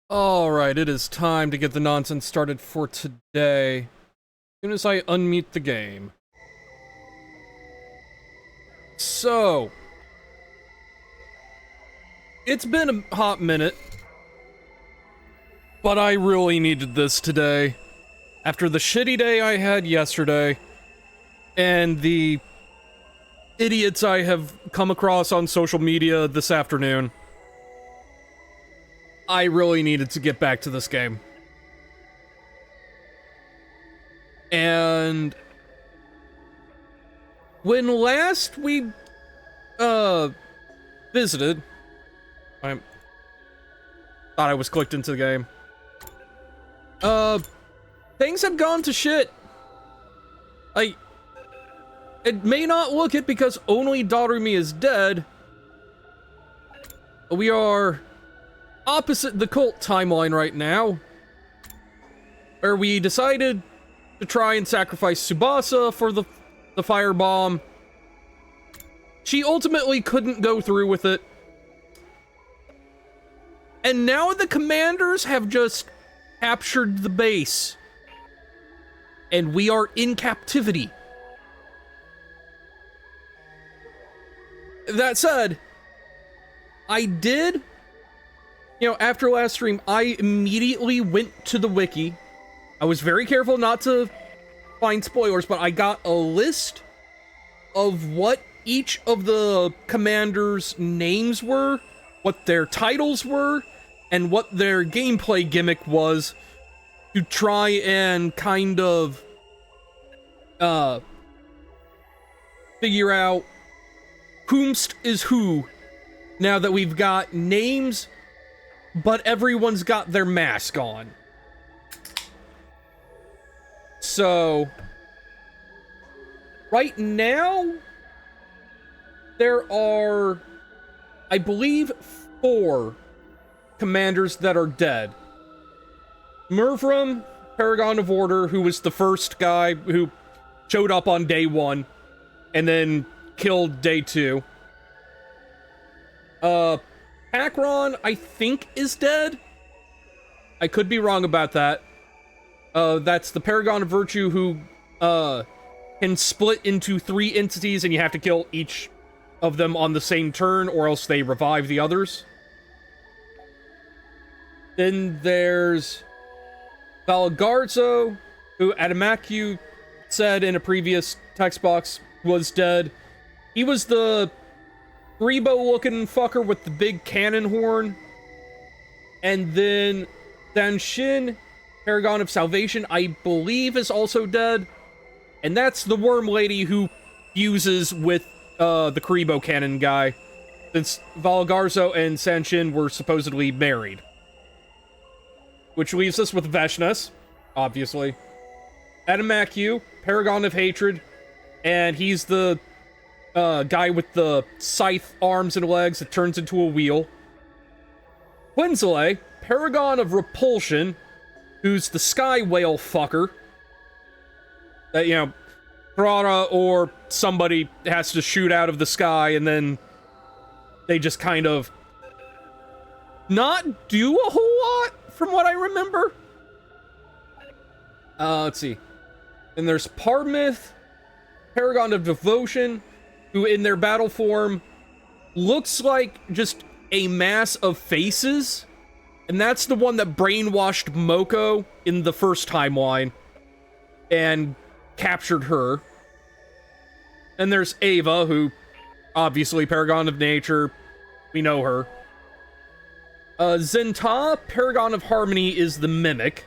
Alright, it is time to get the nonsense started for today. As soon as I unmute the game. So, it's been a hot minute, but I really needed this today. After the shitty day I had yesterday, and the idiots I have come across on social media this afternoon, I really needed to get back to this game. And when last we visited, I thought I was clicked into the game. Things had gone to shit. It may not look it because only Daughter-Me is dead. We are opposite the cult timeline right now, where we decided to try and sacrifice Tsubasa for the firebomb. She ultimately couldn't go through with it. And now the commanders have just captured the base. And we are in captivity. That said, I did, after last stream, I immediately went to the wiki. I was very careful not to find spoilers, but I got a list of what each of the commanders' names were, what their titles were, and what their gameplay gimmick was, to try and kind of figure out whomst is who, now that we've got names, but everyone's got their mask on. So, right now, there are, I believe, 4 commanders that are dead. Murvram, Paragon of Order, who was the first guy who showed up on day 1, and then killed day 2. Akron, I think, is dead. I could be wrong about that. That's the Paragon of Virtue who, can split into 3 entities, and you have to kill each of them on the same turn, or else they revive the others. Then there's Valgarzo, who Adamacu said in a previous text box was dead. He was the Rebo-looking fucker with the big cannon horn. And then Danshin, Paragon of Salvation, I believe is also dead. And that's the worm lady who fuses with the Kuribo cannon guy, since Valgarzo and Sanshin were supposedly married. Which leaves us with Veshnas, obviously. Adamacu, Paragon of Hatred, and he's the guy with the scythe arms and legs that turns into a wheel. Quinzale, Paragon of Repulsion, who's the sky whale fucker. That, Prada or somebody has to shoot out of the sky, and then they just kind of not do a whole lot, from what I remember. Let's see. Then there's Parmith, Paragon of Devotion, who in their battle form looks like just a mass of faces. And that's the one that brainwashed Moko in the first timeline and captured her. And there's Ava, who, obviously, Paragon of Nature, we know her. Zenta, Paragon of Harmony, is the Mimic.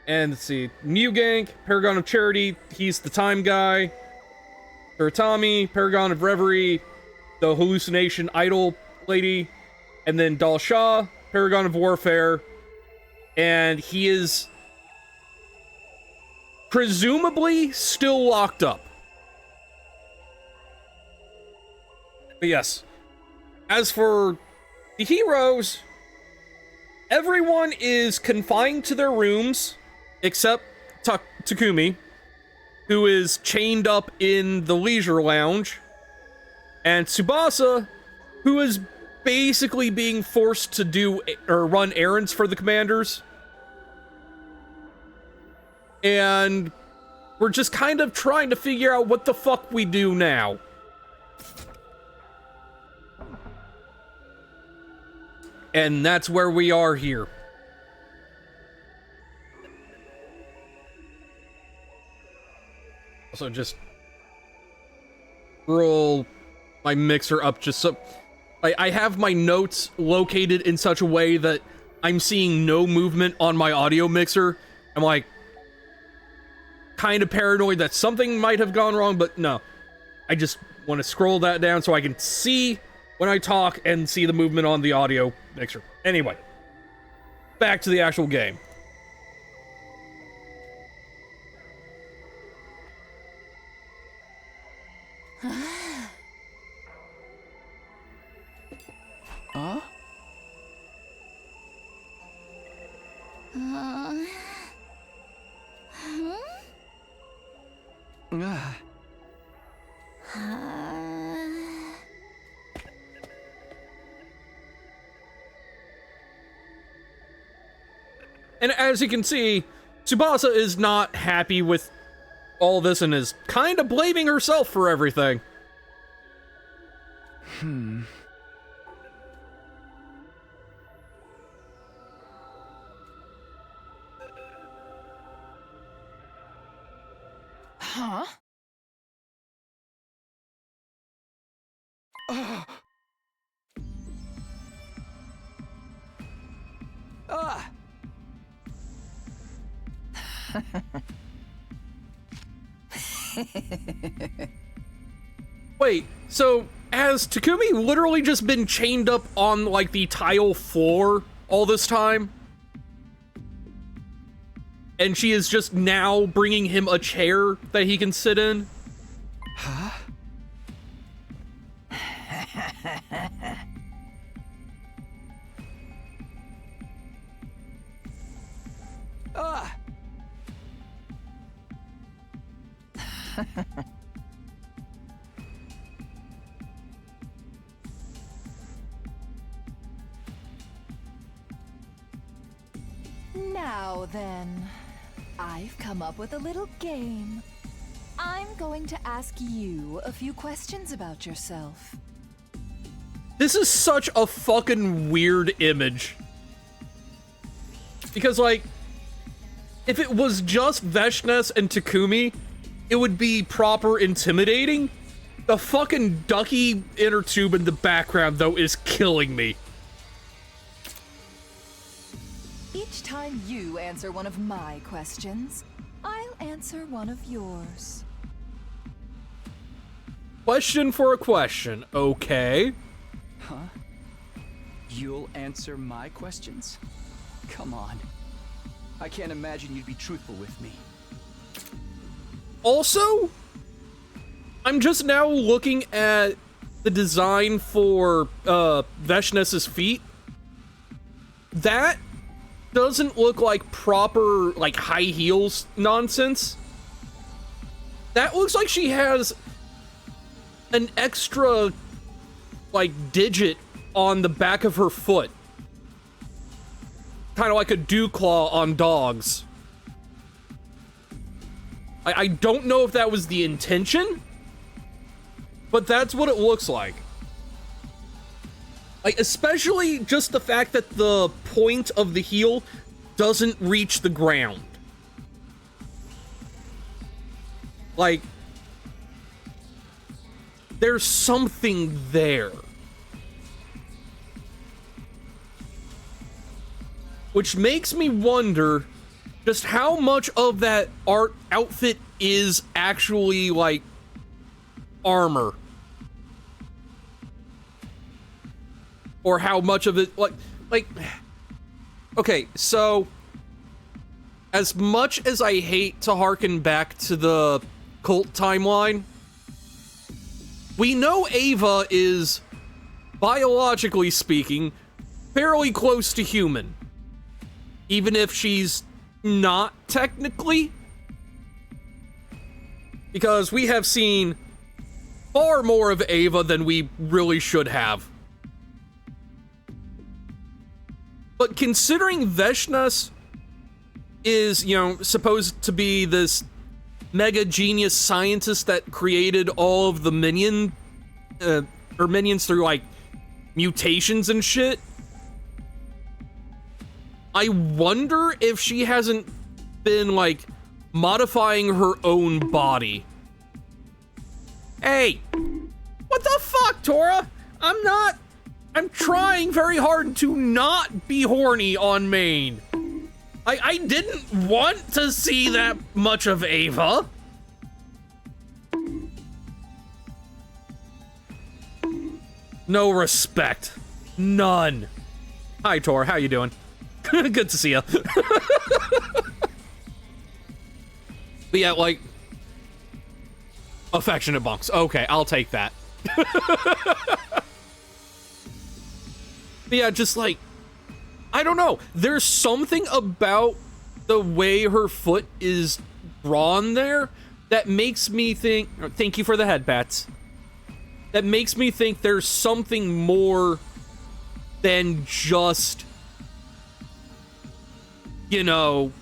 And let's see, Mugank, Paragon of Charity, he's the Time Guy. Kuratami, Paragon of Reverie, the Hallucination Idol Lady. And then Dalsha, Paragon of Warfare. And he is presumably still locked up. But yes, as for the heroes, everyone is confined to their rooms, except Takumi, who is chained up in the leisure lounge, and Tsubasa, who is basically being forced to do or run errands for the commanders. And we're just kind of trying to figure out what the fuck we do now. And that's where we are here. Also, just roll my mixer up just so... I have my notes located in such a way that I'm seeing no movement on my audio mixer. I'm like, kind of paranoid that something might have gone wrong, but no. I just want to scroll that down so I can see when I talk and see the movement on the audio mixer. Anyway, back to the actual game. Huh? And as you can see, Tsubasa is not happy with all this and is kind of blaming herself for everything. Huh? Wait, so has Takumi literally just been chained up on, like, the tile floor all this time? And she is just now bringing him a chair that he can sit in? Huh? Now then, I've come up with a little game. I'm going to ask you a few questions about yourself. This is such a fucking weird image. Because, like, if it was just Veshnes and Takumi, it would be proper intimidating. The fucking ducky inner tube in the background, though, is killing me. Each time you answer one of my questions, I'll answer one of yours. Question for a question, okay. Huh? You'll answer my questions? Come on. I can't imagine you'd be truthful with me. Also, I'm just now looking at the design for Veshnes's feet. That doesn't look like proper, like, high heels nonsense. That looks like she has an extra, like, digit on the back of her foot. Kind of like a dew claw on dogs. I don't know if that was the intention, but that's what it looks like. Like, especially just the fact that the point of the heel doesn't reach the ground. Like, there's something there. Which makes me wonder just how much of that outfit is actually, like, armor. Or how much of it, like, okay, so, as much as I hate to harken back to the cult timeline, we know Ava is, biologically speaking, fairly close to human. Even if she's not technically. Because we have seen far more of Ava than we really should have. But considering Veshnas is, you know, supposed to be this mega genius scientist that created all of the minions through, like, mutations and shit, I wonder if she hasn't been, like, modifying her own body. Hey! What the fuck, Tora? I'm trying very hard to not be horny on main. I didn't want to see that much of Ava. No respect. None. Hi, Tor. How you doing? Good to see you. But yeah, like... affectionate bunks. Okay, I'll take that. But yeah, just like... I don't know. There's something about the way her foot is drawn there that makes me think... Thank you for the head pats. That makes me think there's something more than just, you know,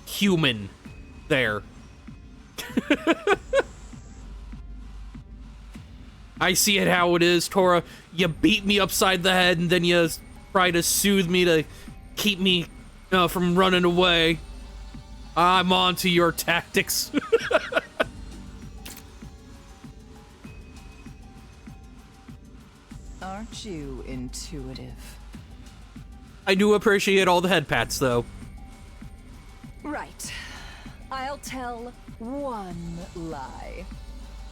human there. I see it how it is, Tora. You beat me upside the head and then you try to soothe me to keep me from running away. I'm on to your tactics. Aren't you intuitive? I do appreciate all the head pats, though. Right. I'll tell one lie.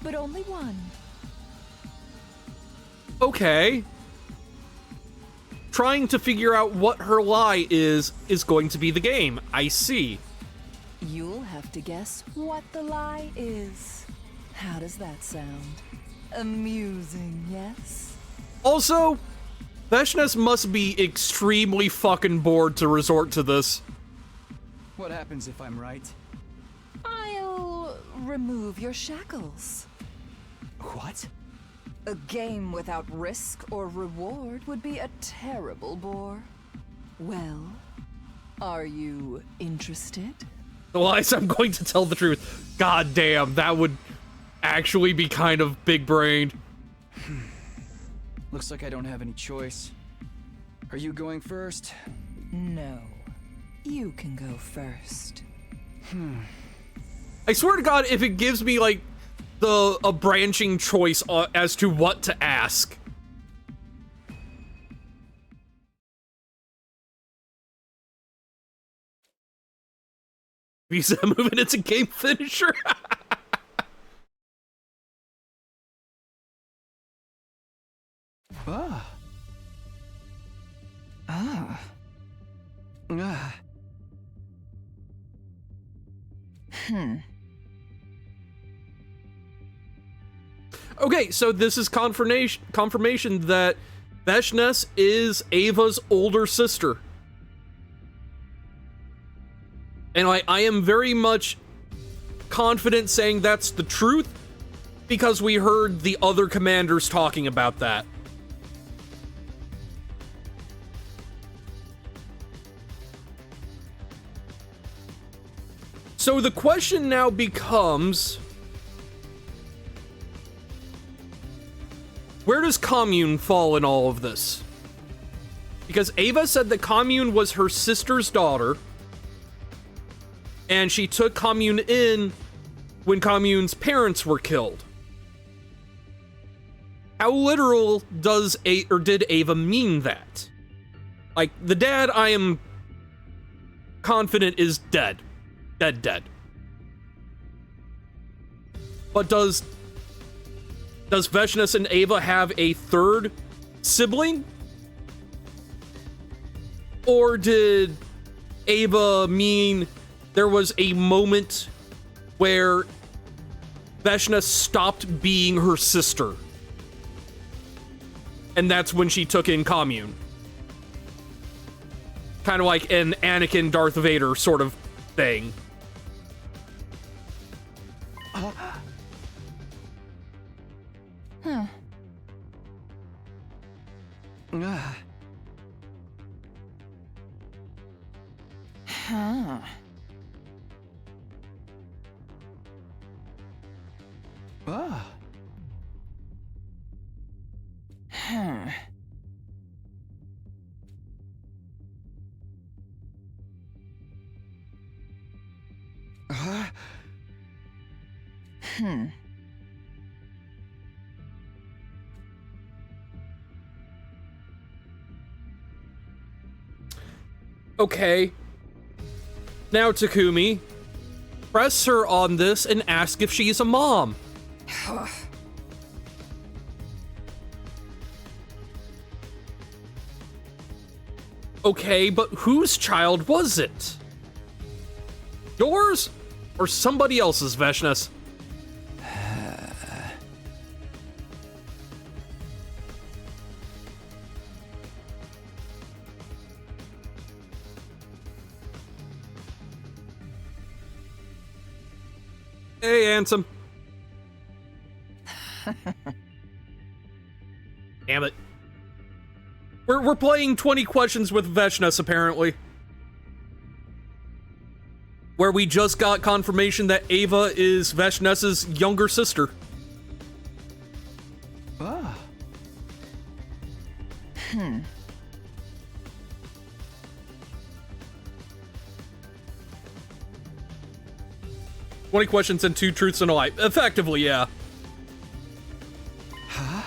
But only one. Okay. Trying to figure out what her lie is going to be the game. I see. You'll have to guess what the lie is. How does that sound? Amusing, yes? Also, Veshnas must be extremely fucking bored to resort to this. What happens if I'm right? I'll remove your shackles. What? A game without risk or reward would be a terrible bore. Well, are you interested? Elias, I'm going to tell the truth. God damn, that would actually be kind of big-brained. Looks like I don't have any choice. Are you going first? No. You can go first. I swear to God, if it gives me, like, a branching choice as to what to ask. Visa moving, it's a game finisher. Ah. Ah. Ah. Okay, so this is confirmation that Veshnas is Ava's older sister. And I am very much confident saying that's the truth because we heard the other commanders talking about that. So the question now becomes, where does Commune fall in all of this? Because Ava said that Commune was her sister's daughter, and she took Commune in when Commune's parents were killed. How literal did Ava mean that? Like, the dad, I am confident is dead. Dead. But does Veshnas and Ava have a third sibling? Or did Ava mean there was a moment where Veshnas stopped being her sister? And that's when she took in Commune. Kind of like an Anakin Darth Vader sort of thing. Huh. Ah. Hmm. Hmm. Okay. Now, Takumi, press her on this and ask if she's a mom. Okay, but whose child was it? Yours or somebody else's, Veshnas? Hey, Ansem. Damn it. We're playing 20 questions with Veshnas, apparently. Where we just got confirmation that Ava is Veshnas's younger sister. Ah. 20 questions and 2 truths and a lie. Effectively, yeah. Huh?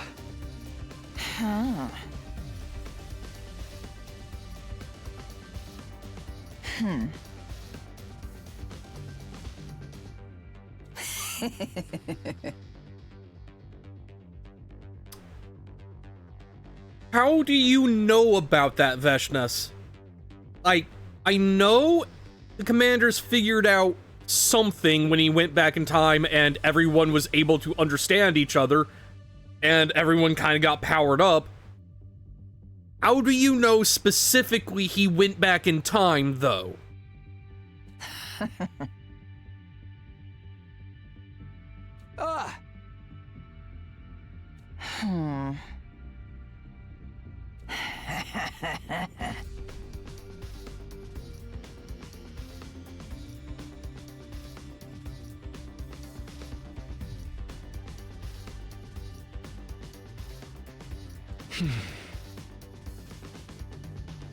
Huh. How do you know about that, Veshnas? I know the commanders figured out something when he went back in time and everyone was able to understand each other and everyone kind of got powered up. How do you know specifically he went back in time, though? Ah. Hmm.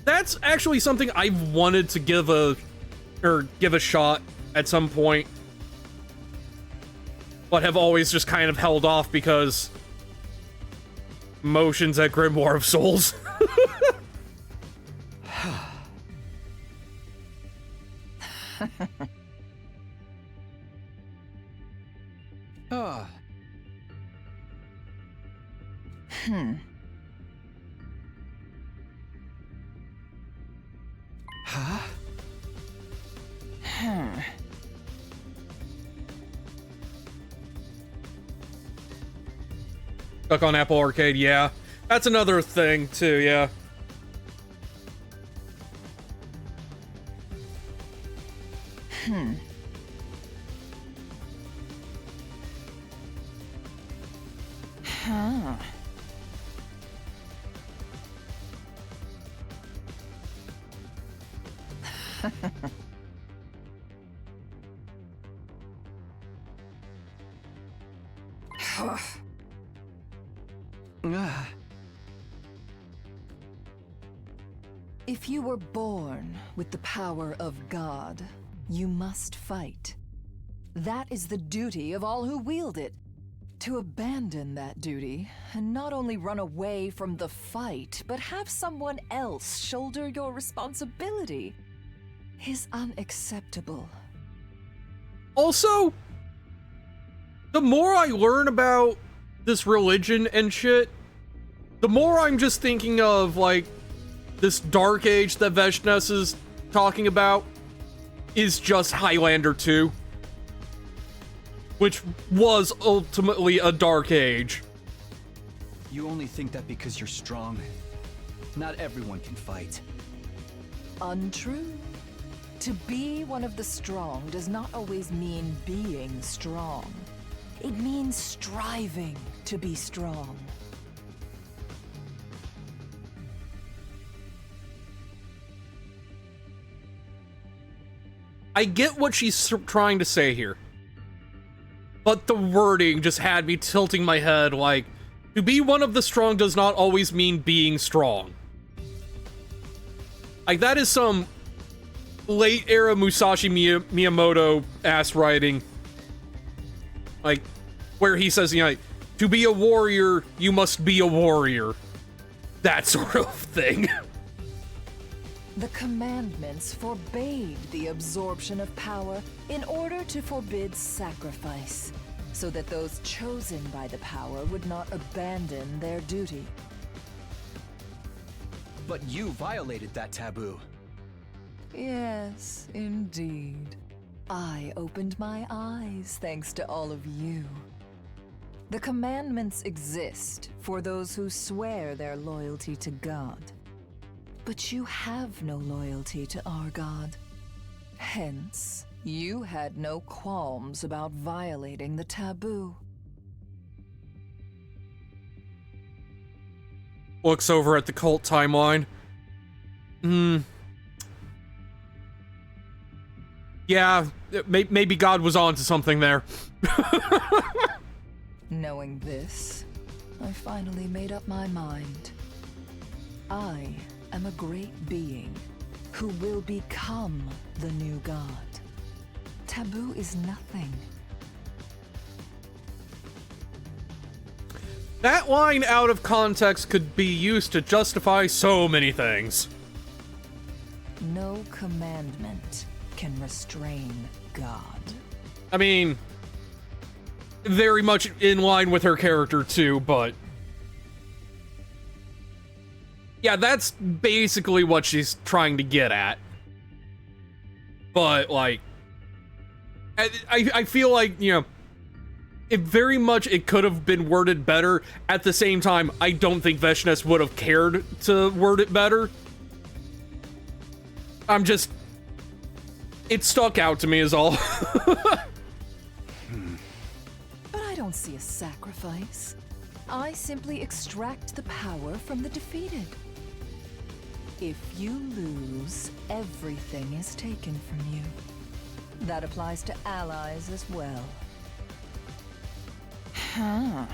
That's actually something I've wanted to give a shot at some point, but have always just kind of held off because motions at Grimoire of Souls. Ah. Huh? Stuck on Apple Arcade, yeah. That's another thing, too, yeah. Huh. Ah. If you were born with the power of God, you must fight. That is the duty of all who wield it. To abandon that duty, and not only run away from the fight, but have someone else shoulder your responsibility, is unacceptable. Also, the more I learn about this religion and shit, the more I'm just thinking of, like, this Dark Age that Veshnas is talking about is just Highlander 2. Which was ultimately a Dark Age. You only think that because you're strong. Not everyone can fight. Untrue. To be one of the strong does not always mean being strong. It means striving to be strong. I get what she's trying to say here. But the wording just had me tilting my head like, to be one of the strong does not always mean being strong. Like, that is some late era Musashi Miyamoto ass writing. Like, where he says, you know, like, to be a warrior, you must be a warrior. That sort of thing. The commandments forbade the absorption of power in order to forbid sacrifice, so that those chosen by the power would not abandon their duty. But you violated that taboo. Yes, indeed. I opened my eyes thanks to all of you. The commandments exist for those who swear their loyalty to God. But you have no loyalty to our God. Hence, you had no qualms about violating the taboo. Looks over at the cult timeline. Yeah, maybe God was onto something there. Knowing this, I finally made up my mind. I am a great being who will become the new god. Taboo is nothing. That line out of context could be used to justify so many things. No commandment can restrain God. I mean, very much in line with her character too, but yeah, that's basically what she's trying to get at. But like, I feel like, you know, it could have been worded better. At the same time, I don't think Veshness would have cared to word it better. It stuck out to me is all. But I don't see a sacrifice. I simply extract the power from the defeated. If you lose, everything is taken from you. That applies to allies as well. Huh.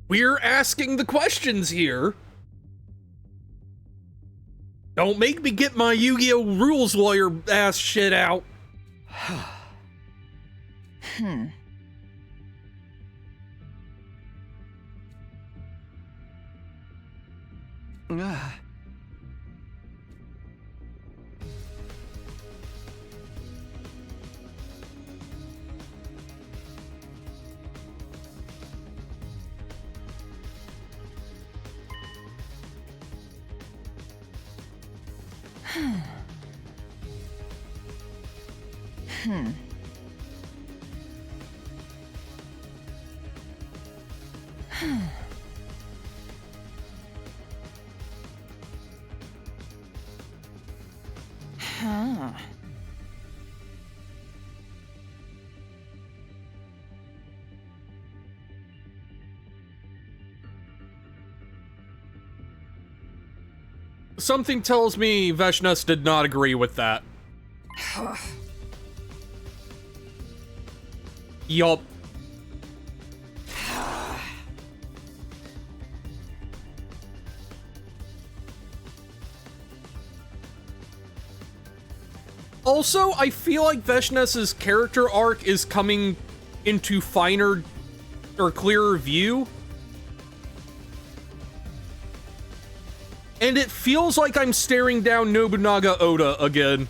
We're asking the questions here. Don't make me get my Yu-Gi-Oh! Rules lawyer ass shit out. Something tells me Veshness did not agree with that. Yup. Also, I feel like Veshness's character arc is coming into finer or clearer view. And it feels like I'm staring down Nobunaga Oda again.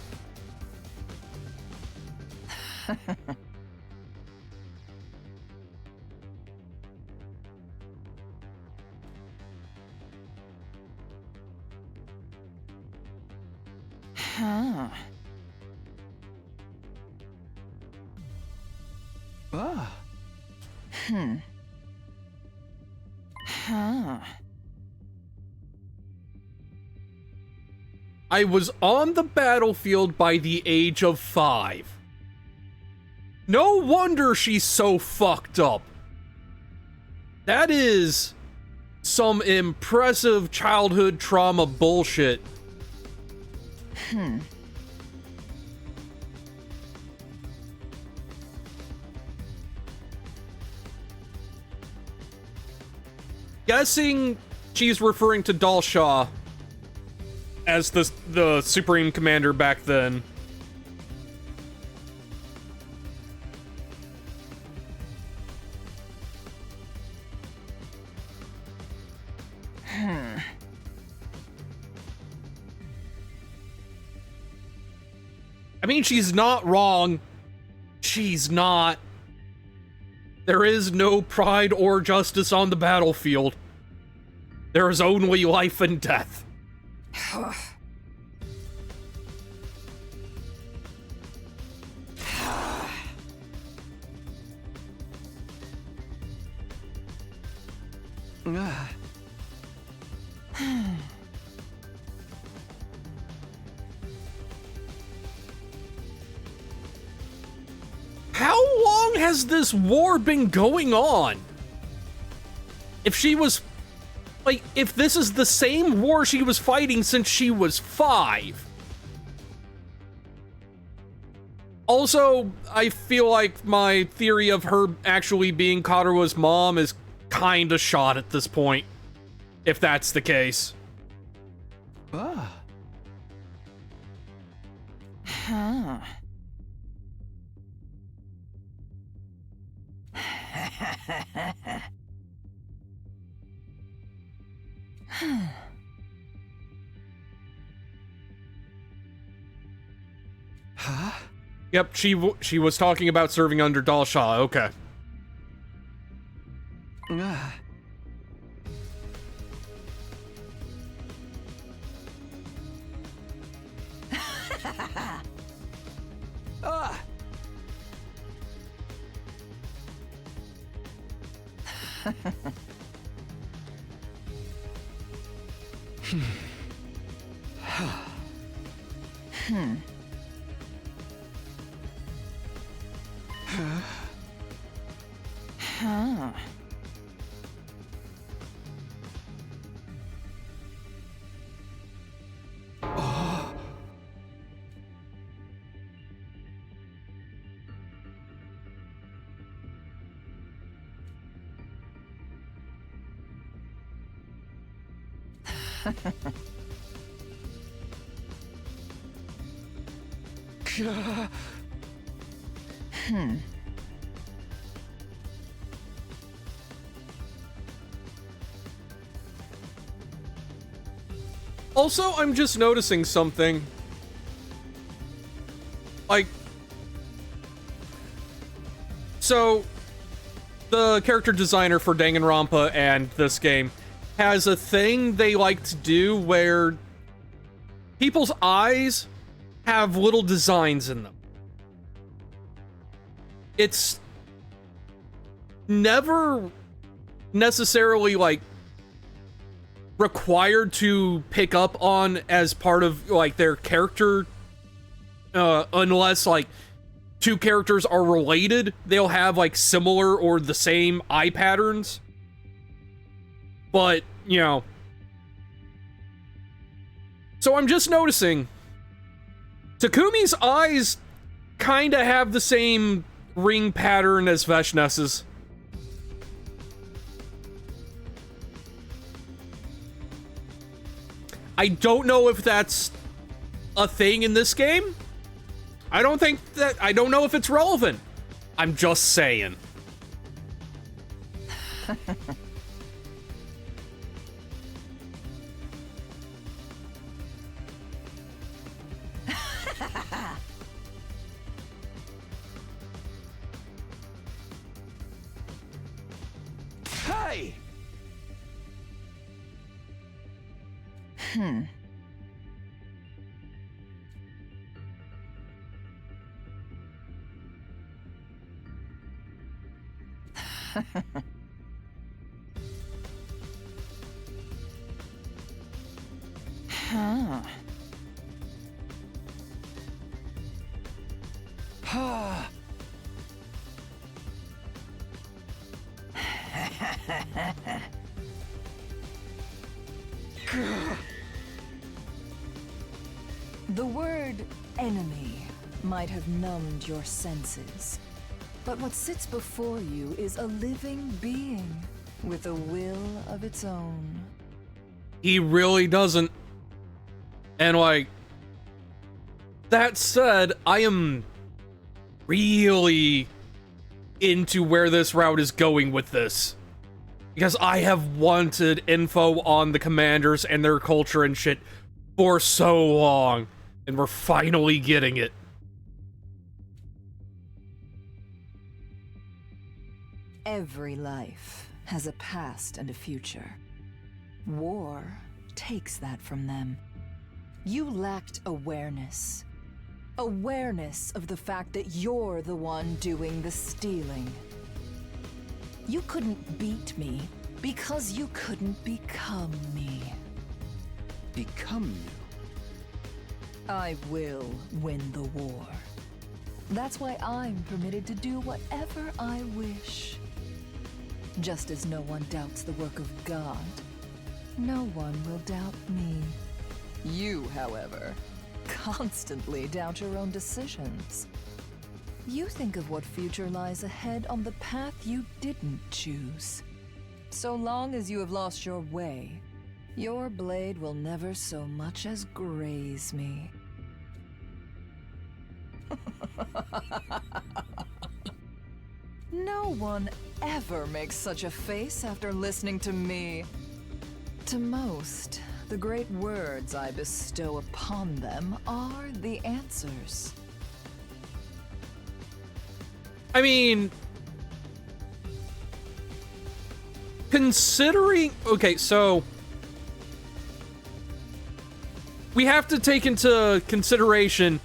I was on the battlefield by the age of 5. No wonder she's so fucked up. That is some impressive childhood trauma bullshit. Guessing she's referring to Dalshaw as the Supreme Commander back then. I mean, she's not wrong. She's not. There is no pride or justice on the battlefield. There is only life and death. How long has this war been going on? If she was, like, if this is the same war she was fighting since she was 5. Also, I feel like my theory of her actually being Kataro's mom is kinda shot at this point, if that's the case. Ah. Huh. Huh? Yep, she was talking about serving under Dalshaw, okay. Ah. Ah. Huh. Also, I'm just noticing something. Like, so the character designer for Danganronpa and this game has a thing they like to do where people's eyes have little designs in them. It's never necessarily like required to pick up on as part of like their character, unless like two characters are related, they'll have like similar or the same eye patterns. But, you know, so I'm just noticing Takumi's eyes kind of have the same ring pattern as Veshness's. I don't know if that's a thing in this game. I don't know if it's relevant. I'm just saying. Hey! Huh. The word enemy might have numbed your senses, but what sits before you is a living being with a will of its own. He really doesn't. And like, that said, I am really into where this route is going with this. Because I have wanted info on the commanders and their culture and shit for so long. And we're finally getting it. Every life has a past and a future. War takes that from them. You lacked awareness. Awareness of the fact that you're the one doing the stealing. You couldn't beat me because you couldn't become me. Become you? I will win the war. That's why I'm permitted to do whatever I wish. Just as no one doubts the work of God, no one will doubt me. You, however, constantly doubt your own decisions. You think of what future lies ahead on the path you didn't choose. So long as you have lost your way, your blade will never so much as graze me. No one ever makes such a face after listening to me. To most, the great words I bestow upon them are the answers. I mean, considering... Okay, so... we have to take into consideration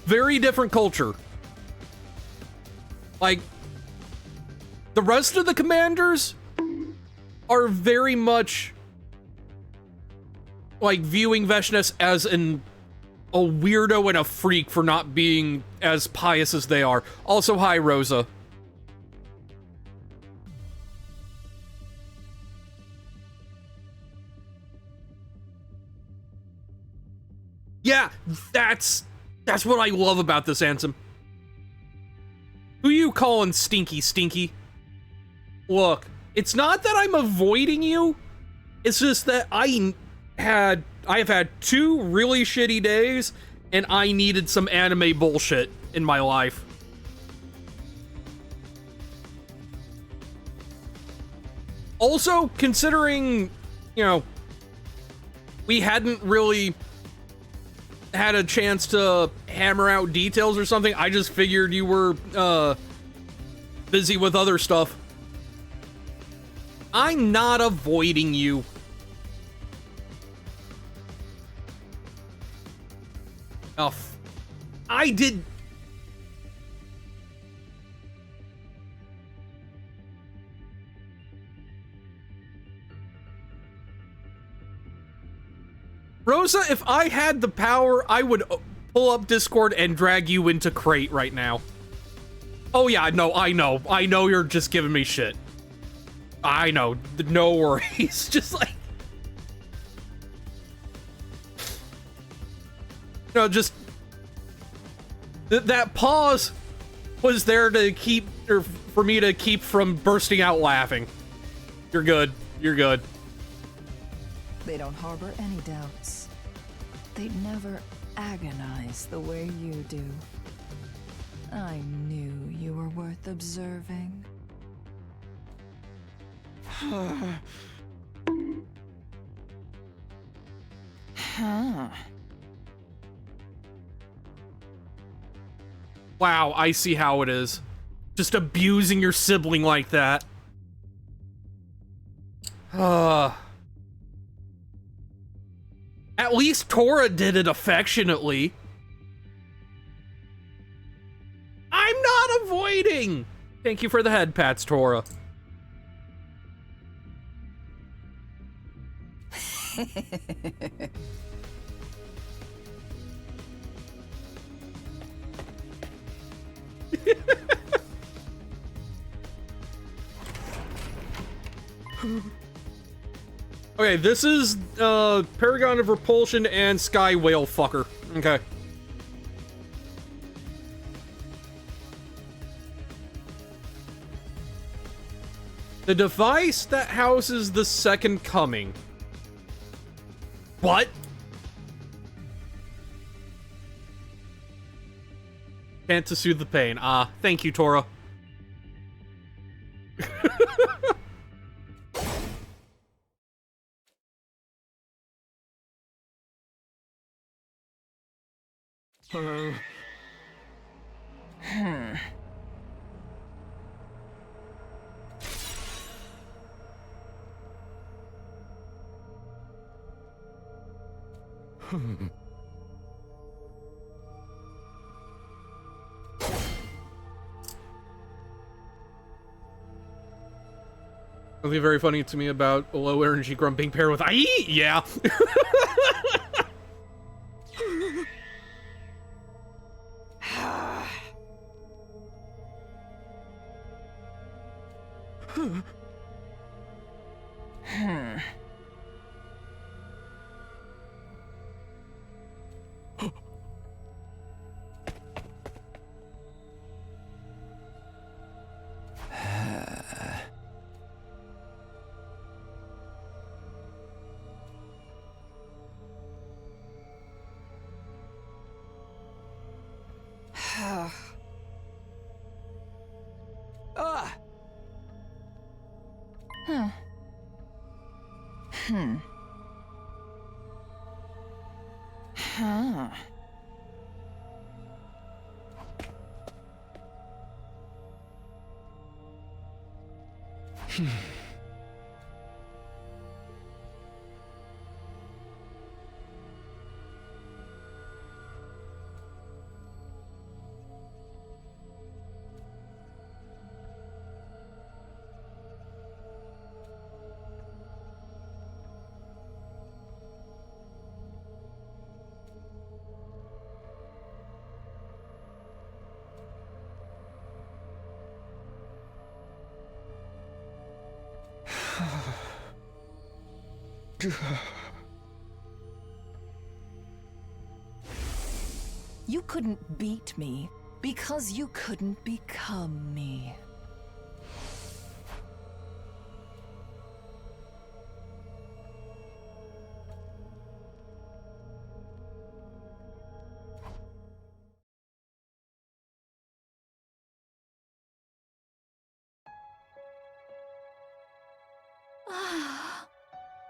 very different culture. Like, the rest of the commanders are very much like viewing Veshness as a weirdo and a freak for not being as pious as they are. Also, hi, Rosa. Yeah, that's what I love about this Ansem. Who you calling Stinky Stinky? Look, it's not that I'm avoiding you. It's just that I have had 2 really shitty days and I needed some anime bullshit in my life. Also, considering, you know, we hadn't really had a chance to hammer out details or something, I just figured you were busy with other stuff. I'm not avoiding you. Oh, I did. Rosa, if I had the power, I would pull up Discord and drag you into Crate right now. Oh yeah, no, I know you're just giving me shit. I know, no worries. Just like... no, just... that pause was there to keep, or for me to keep from bursting out laughing. You're good, you're good. They don't harbor any doubts. They'd never agonize the way you do. I knew you were worth observing. Huh. Wow, I see how it is. Just abusing your sibling like that. At least Tora did it affectionately. I'm not avoiding! Thank you for the head pats, Tora. Okay, this is Paragon of Repulsion and Sky Whale fucker. Okay. The device that houses the Second Coming. What? Can't to soothe the pain. Ah, thank you, Tora. Something very funny to me about a low energy grunt being paired with IE? Yeah. Ah! Huh. Huh. You couldn't beat me because you couldn't become me.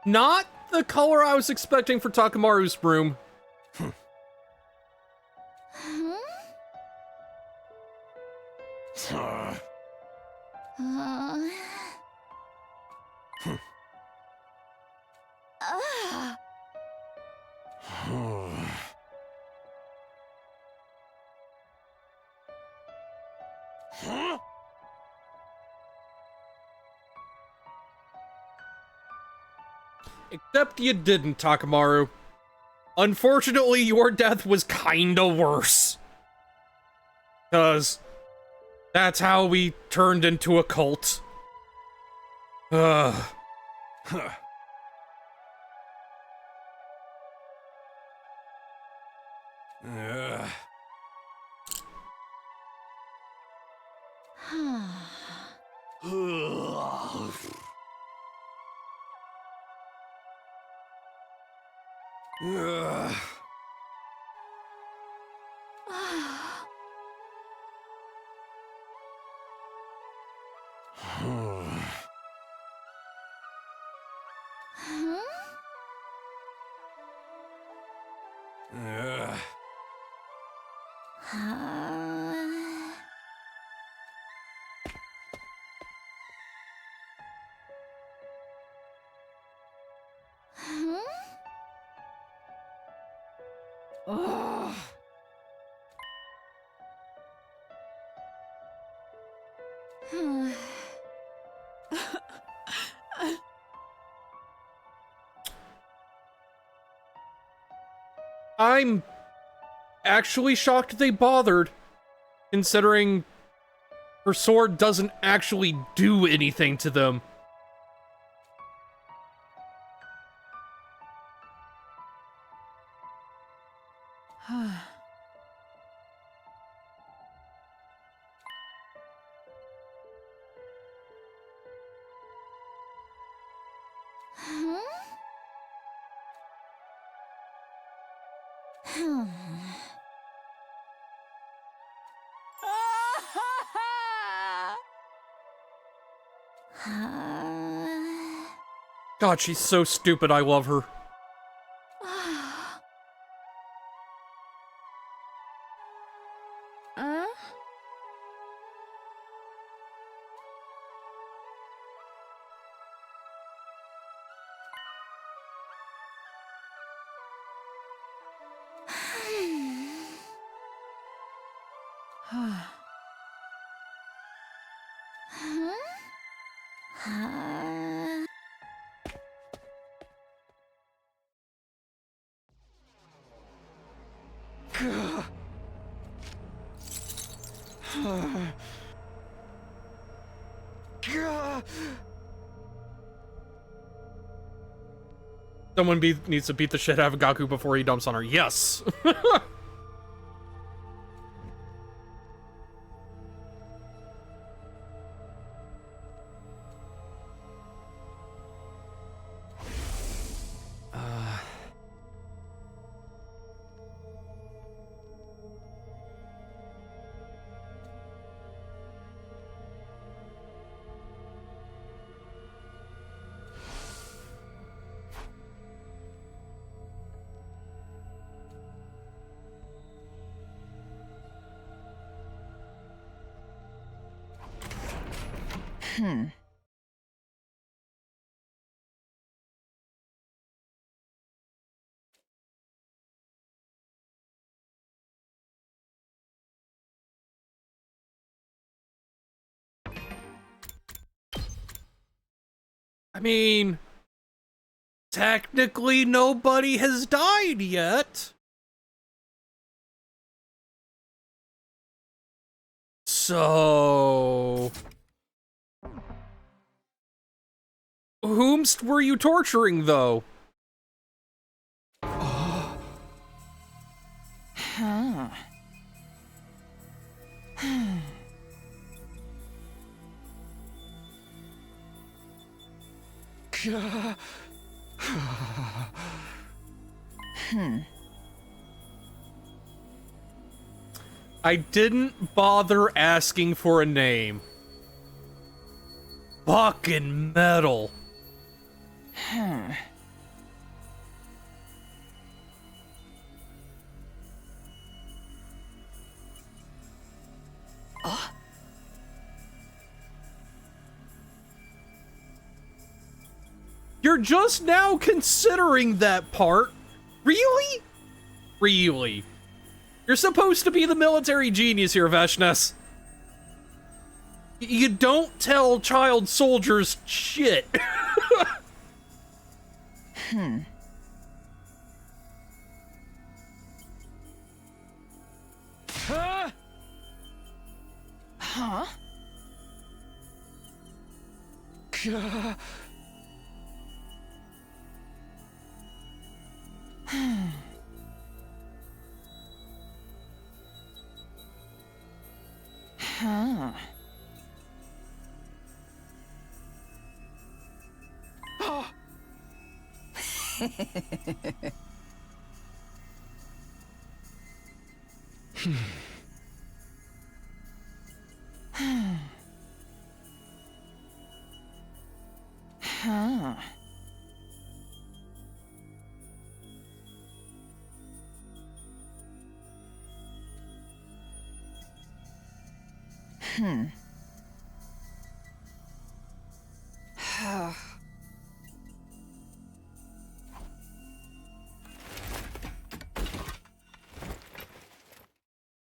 Not the color I was expecting for Takamaru's room. Except you didn't, Takamaru. Unfortunately, your death was kinda worse. 'Cause that's how we turned into a cult. Ugh. I'm actually shocked they bothered, considering her sword doesn't actually do anything to them. God, she's so stupid. I love her. Someone needs to beat the shit out of Gaku before he dumps on her. Yes! I mean, technically nobody has died yet. So... whomst were you torturing, though? I didn't bother asking for a name. Fucking metal. You're just now considering that part? Really? Really? You're supposed to be the military genius here, Veshnes. You don't tell child soldiers shit.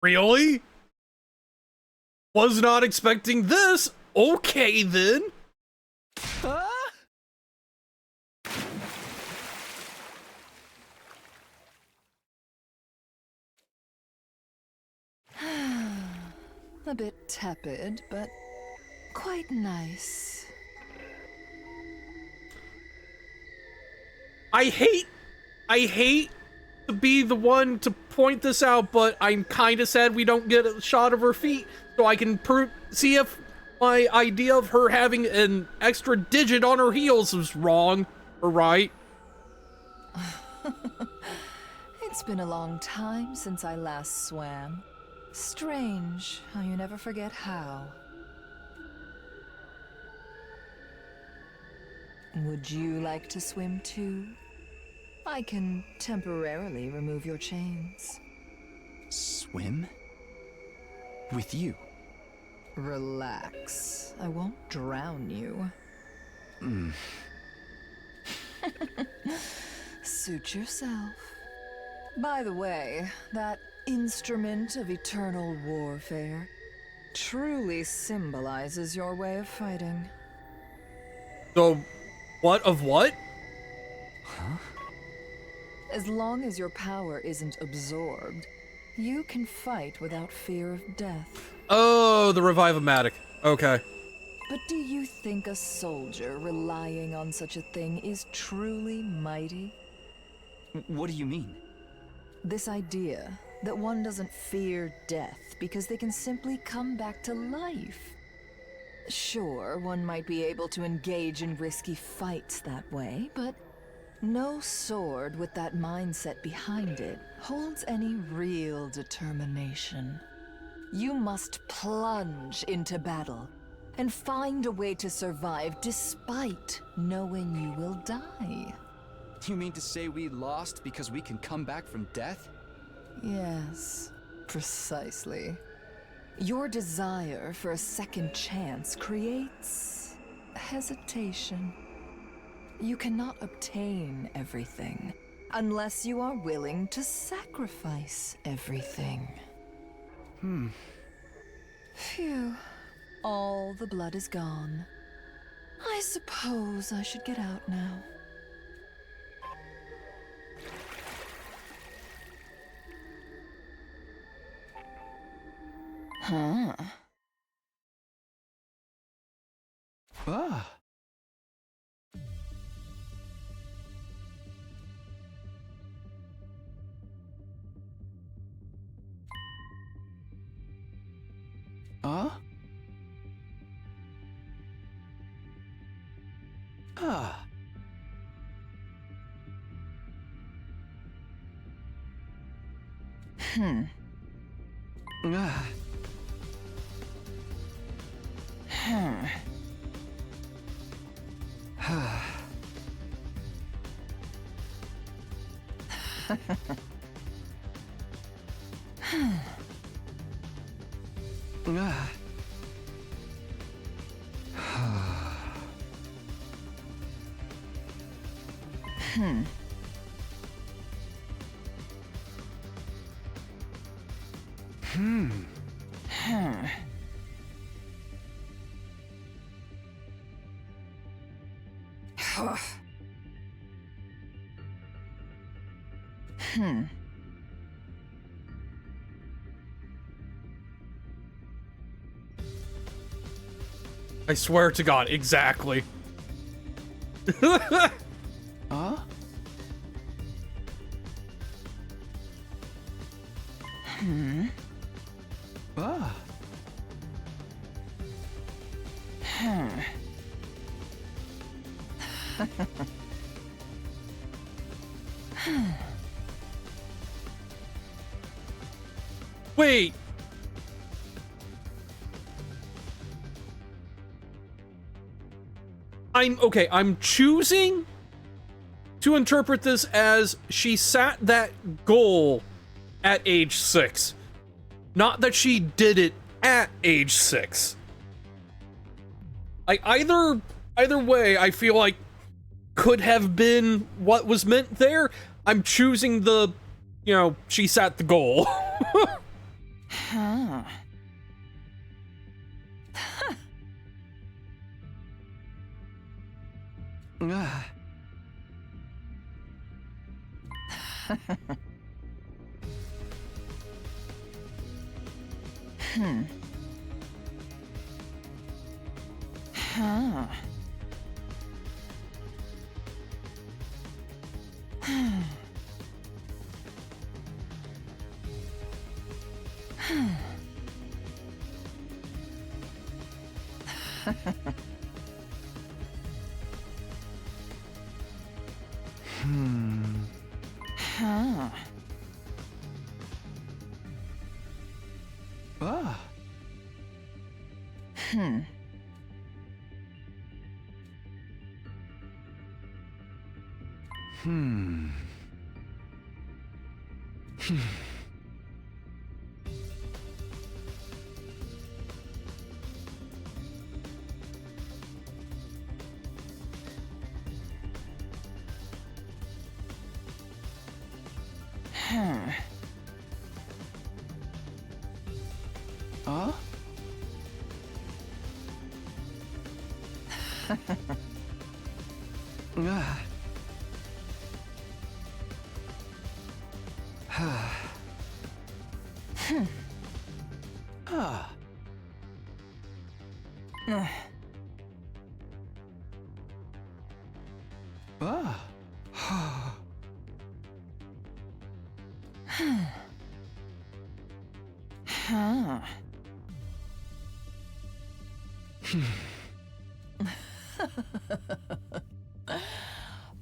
Really? Was not expecting this. Okay, then. A bit tepid, but quite nice. I hate to be the one to point this out, but I'm kind of sad we don't get a shot of her feet so I can see if my idea of her having an extra digit on her heels was wrong right? It's been a long time since I last swam. Strange how you never forget how. Would you like to swim too? I can temporarily remove your chains. Swim? With you? Relax. I won't drown you. Suit yourself. By the way, that instrument of eternal warfare truly symbolizes your way of fighting. So, what of what? As long as your power isn't absorbed, you can fight without fear of death. Oh, the Revive-O-Matic. Okay. But do you think a soldier relying on such a thing is truly mighty? What do you mean? This idea that one doesn't fear death because they can simply come back to life. Sure, one might be able to engage in risky fights that way, but no sword with that mindset behind it holds any real determination. You must plunge into battle and find a way to survive despite knowing you will die. You mean to say we lost because we can come back from death? Yes, precisely. Your desire for a second chance creates hesitation. You cannot obtain everything unless you are willing to sacrifice everything. Phew. All the blood is gone. I suppose I should get out now. Huh? Ah. Huh? Ah. Ah. Ah. I swear to God, exactly. Huh? Ah. Wait. I'm choosing to interpret this as she sat that goal at age 6. Not that she did it at age 6. Like either way, I feel like could have been what was meant there. I'm choosing the, she sat the goal. Huh. Ah. Huh. Huh?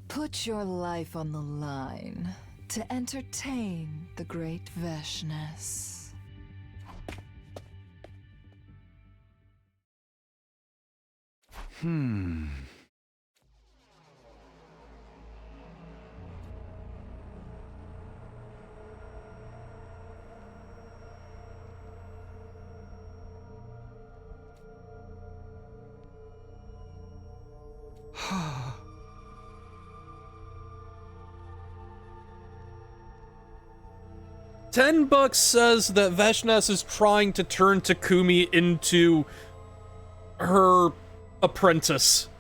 Put your life on the line to entertain the great Veshness. $10 says that Veshness is trying to turn Takumi into her apprentice.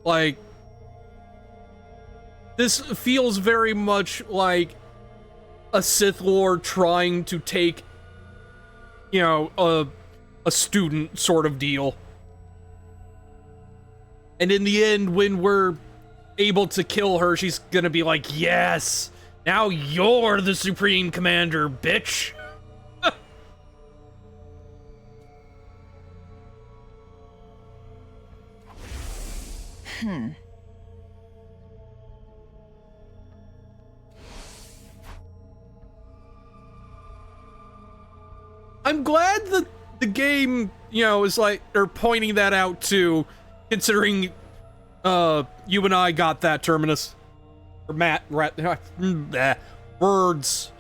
Like, this feels very much like a Sith Lord trying to take, you know, a student sort of deal. And in the end, when we're able to kill her, she's gonna be like, yes, now you're the Supreme Commander, bitch. I'm glad that the game, you know, is like, or pointing that out too, considering you and I got that, Terminus. Or Matt, words.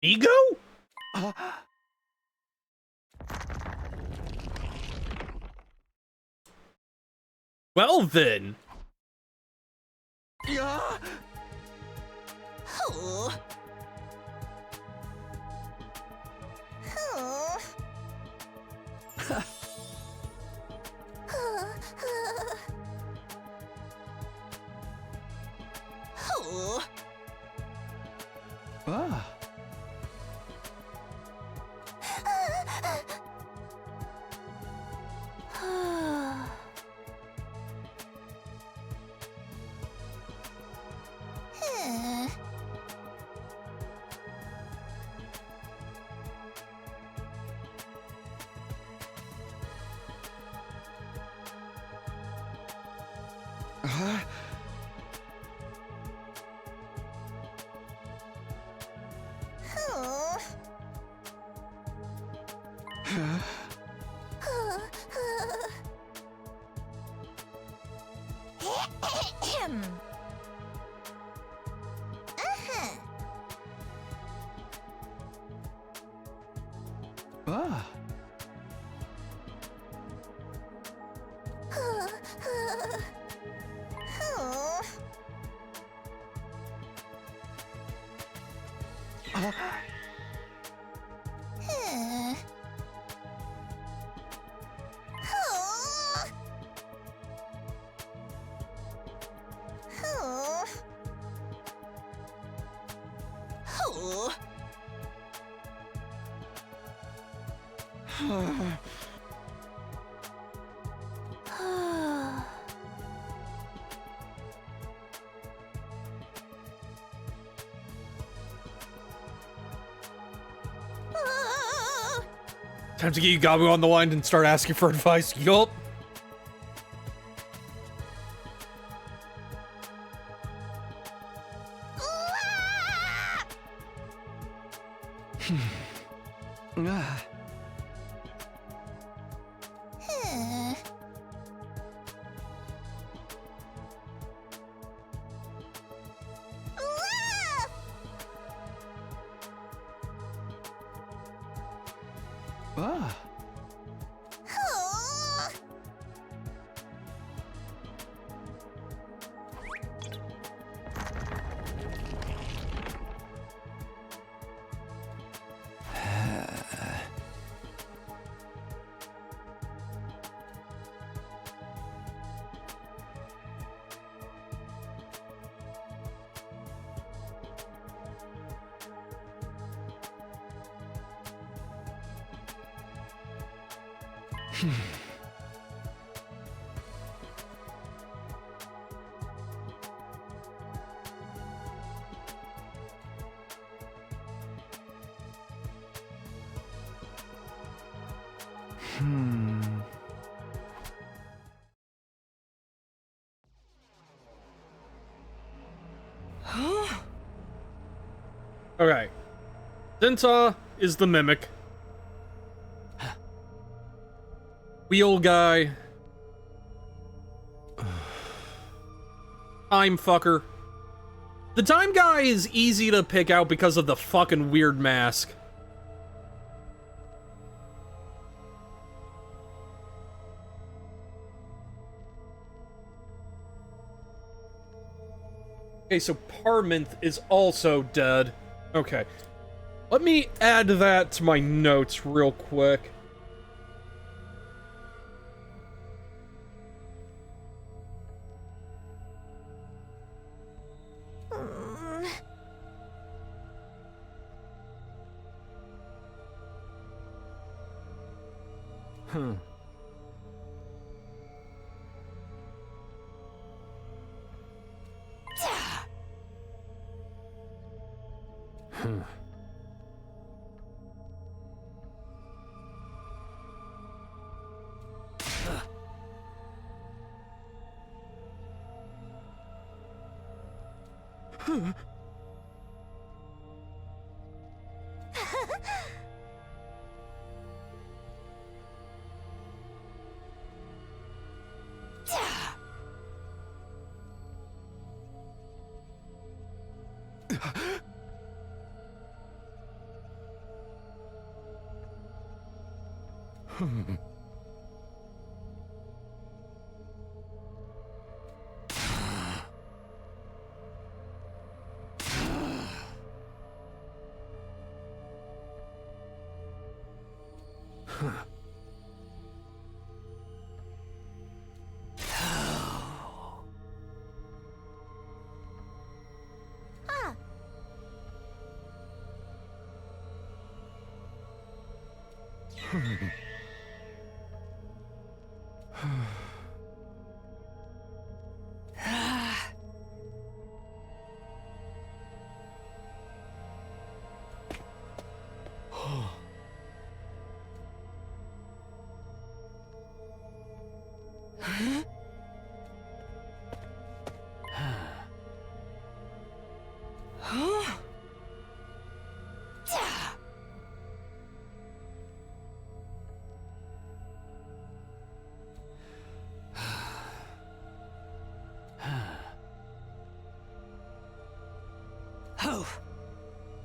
Ego? Well then. Time to get you Gabu on the line and start asking for advice. Yup. Ah. Ah. Okay. Zinta is the mimic. Wheel guy. Time fucker. The time guy is easy to pick out because of the fucking weird mask. Okay, so Parminth is also dead. Okay. Let me add that to my notes real quick.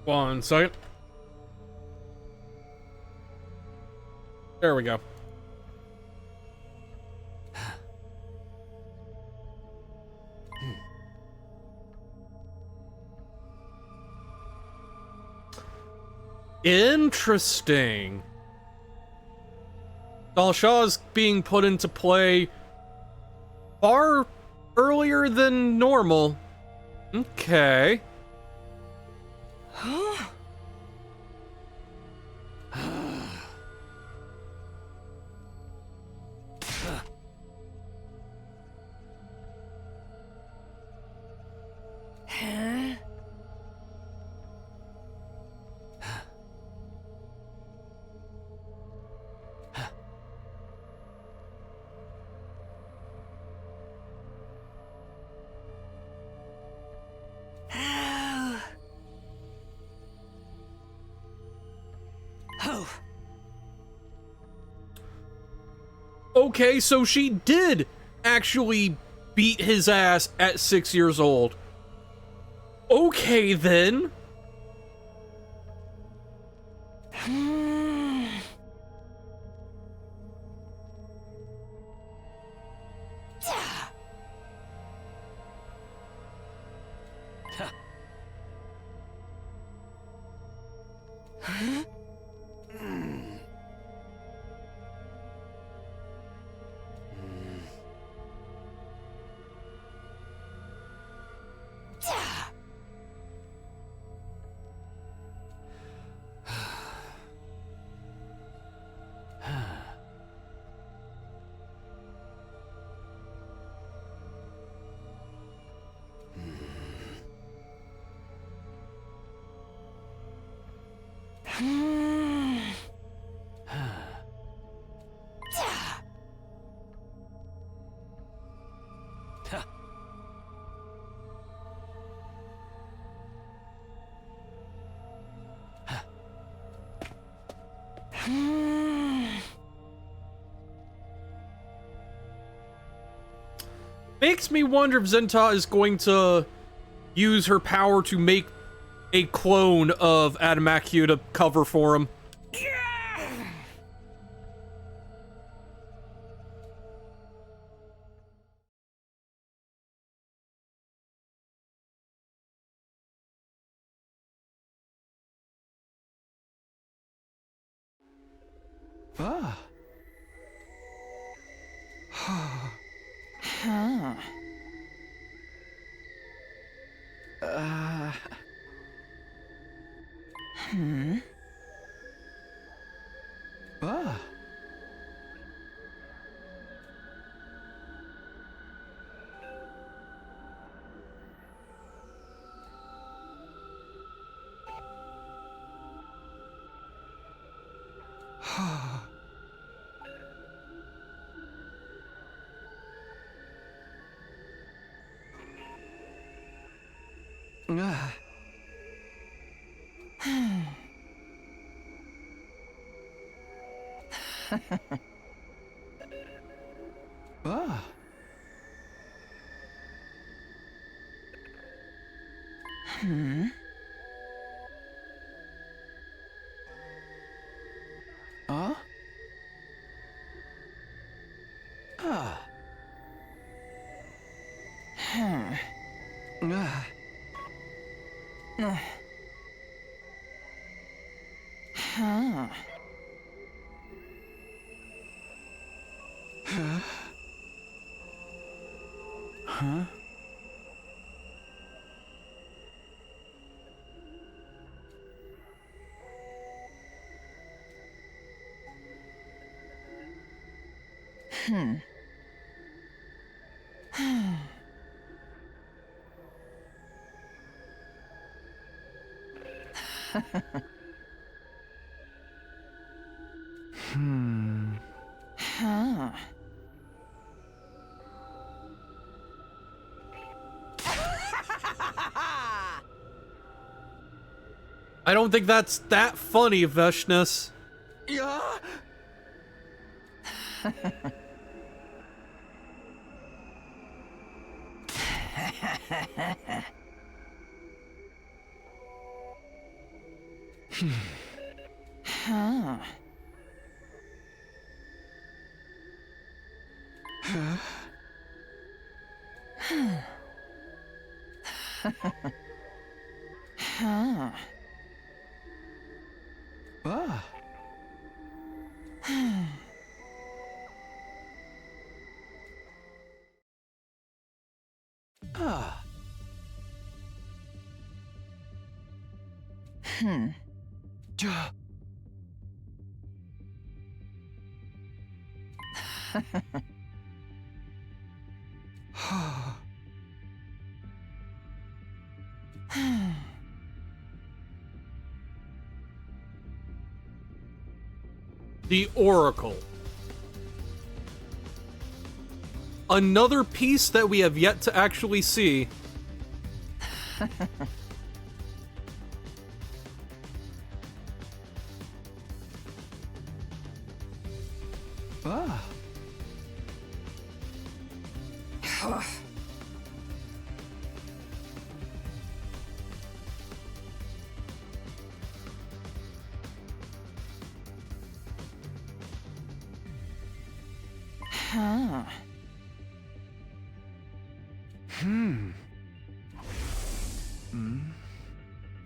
One second. There we go. Interesting. Dalshaw's being put into play far earlier than normal. Okay. Okay, so she did actually beat his ass at 6 years old. Okay, then. Makes me wonder if Zenta is going to use her power to make a clone of Adamakyu to cover for him. Ah. Huh. Ah. Ah. Ah. Huh? Ah. Ah. Huh. Huh? Hmm. Huh. I don't think that's that funny, Veshness. Yeah. Huh. Huh. Ah. Ah. Ja. The Oracle. Another piece that we have yet to actually see. Ah. Huh.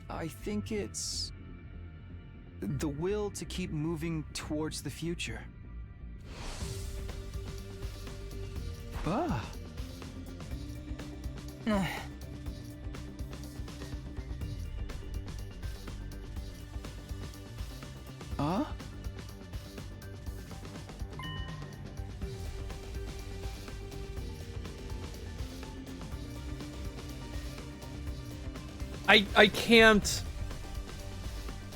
I think it's the will to keep moving towards the future. Ah. Huh? I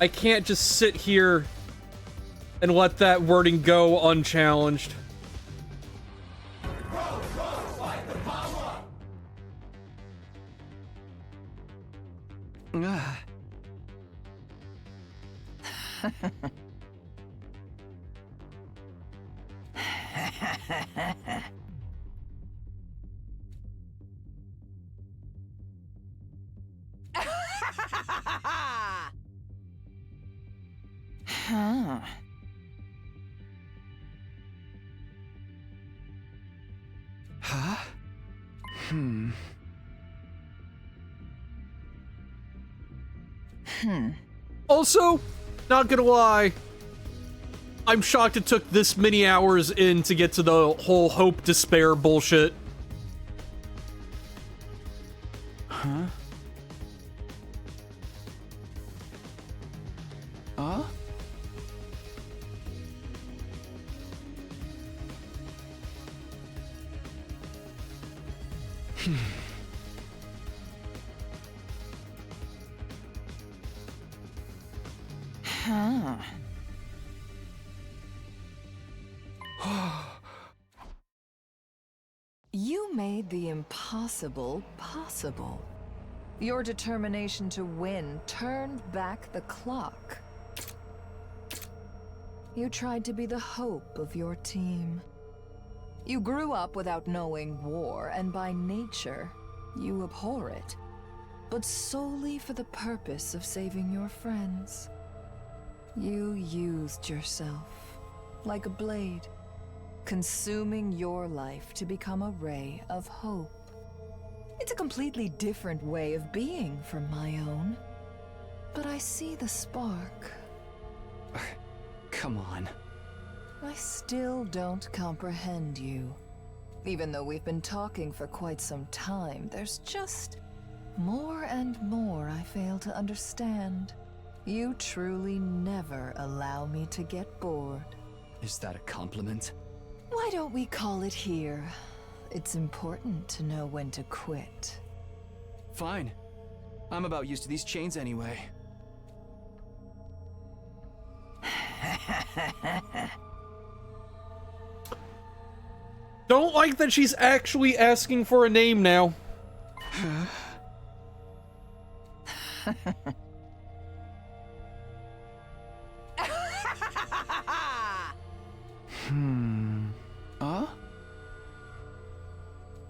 can't just sit here and let that wording go unchallenged. Ah. Huh. Huh? Also, not gonna lie, I'm shocked it took this many hours in to get to the whole hope despair bullshit. Huh? Huh? Huh. You made the impossible possible. Your determination to win turned back the clock. You tried to be the hope of your team. You grew up without knowing war, and by nature, you abhor it. But solely for the purpose of saving your friends. You used yourself, like a blade, consuming your life to become a ray of hope. It's a completely different way of being from my own. But I see the spark. Come on. I still don't comprehend you. Even though we've been talking for quite some time, there's just more and more I fail to understand. You truly never allow me to get bored. Is that a compliment? Why don't we call it here? It's important to know when to quit. Fine. I'm about used to these chains anyway. Don't like that she's actually asking for a name now. Huh?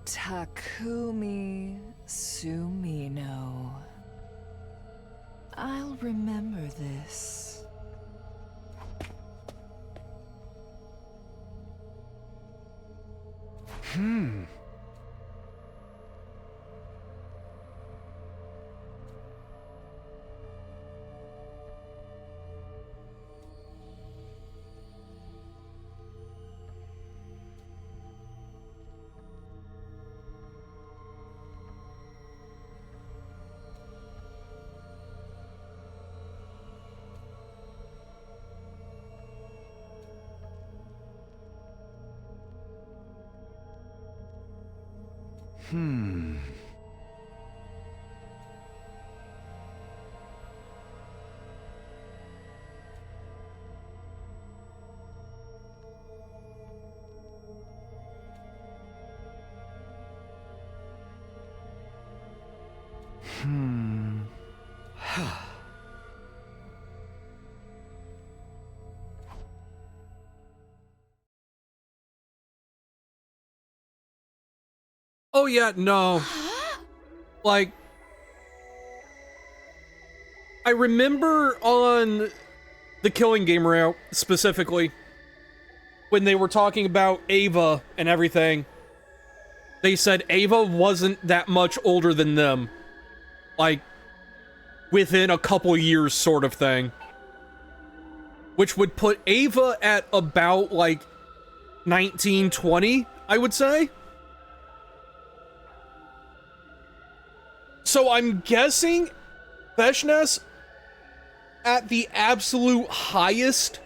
Takumi Sumino. I'll remember this. Oh yeah, no. Like, I remember on the Killing Game route, specifically, when they were talking about Ava and everything, they said Ava wasn't that much older than them. Like, within a couple years sort of thing. Which would put Ava at about, like, 19, 20, I would say. So I'm guessing Veshnes at the absolute highest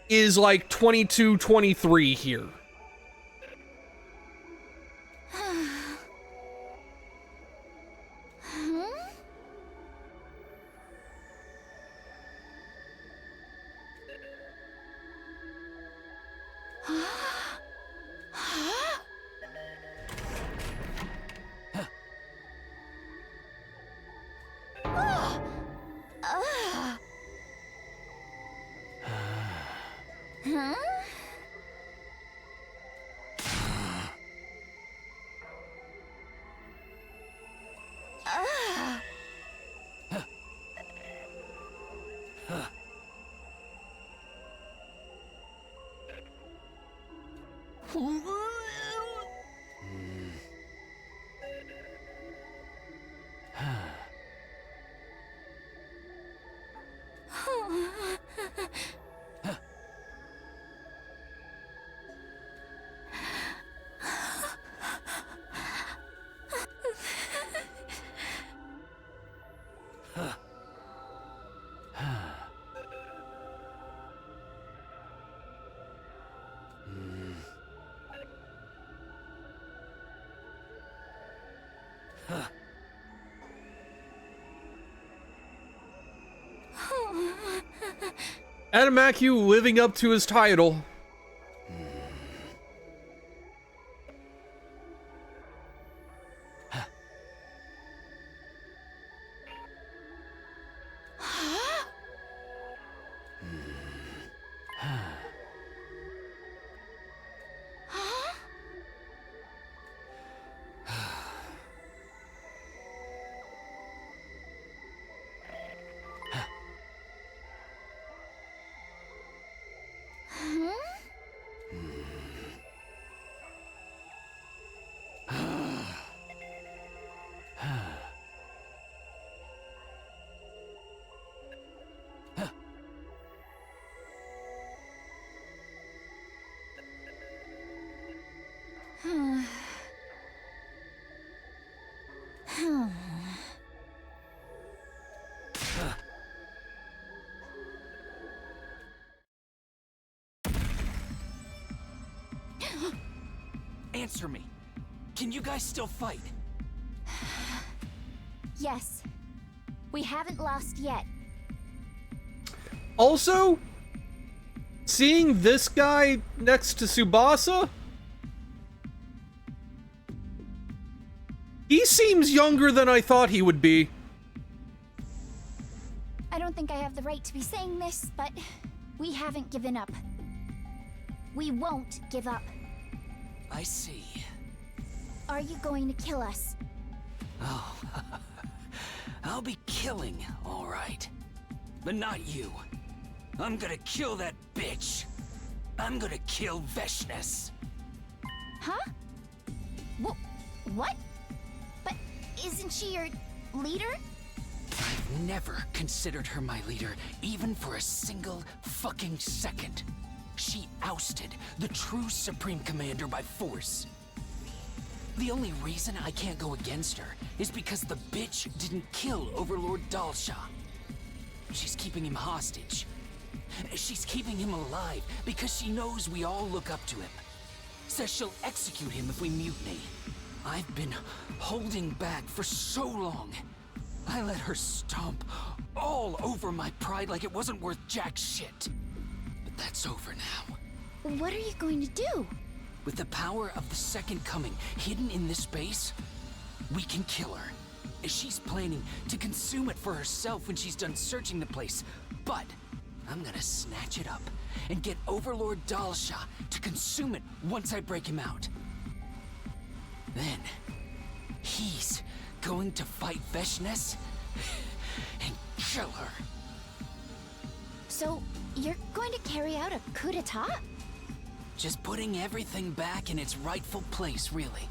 is like 22, 23 here. Adamacu living up to his title. Answer me. Can you guys still fight? Yes. We haven't lost yet. Also, seeing this guy next to Tsubasa, he seems younger than I thought he would be. I don't think I have the right to be saying this, but we haven't given up. We won't give up. I see. Are you going to kill us? Oh, I'll be killing, all right. But not you. I'm gonna kill that bitch. I'm gonna kill Veshnes. Huh? What? But isn't she your leader? I've never considered her my leader, even for a single fucking second. She ousted the true Supreme Commander by force. The only reason I can't go against her is because the bitch didn't kill Overlord Dalsha. She's keeping him hostage. She's keeping him alive because she knows we all look up to him. Says she'll execute him if we mutiny. I've been holding back for so long. I let her stomp all over my pride like it wasn't worth jack shit. But that's over now. What are you going to do? With the power of the Second Coming hidden in this space, we can kill her. She's planning to consume it for herself when she's done searching the place. But I'm gonna snatch it up and get Overlord Dalsha to consume it once I break him out. then he's going to fight Veshness and kill her. So, you're going to carry out a coup d'etat? Just putting everything back in its rightful place, really.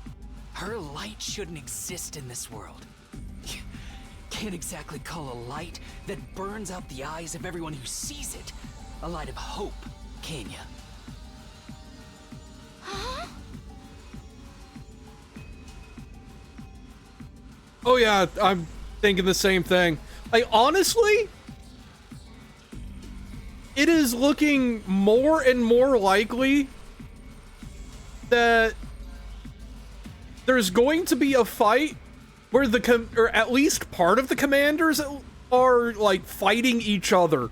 Her light shouldn't exist in this world. Can't exactly call a light that burns out the eyes of everyone who sees it a light of hope, can ya? Huh? Oh yeah, I'm thinking the same thing. Like, honestly, it is looking more and more likely that there's going to be a fight where or at least part of the commanders are, like, fighting each other.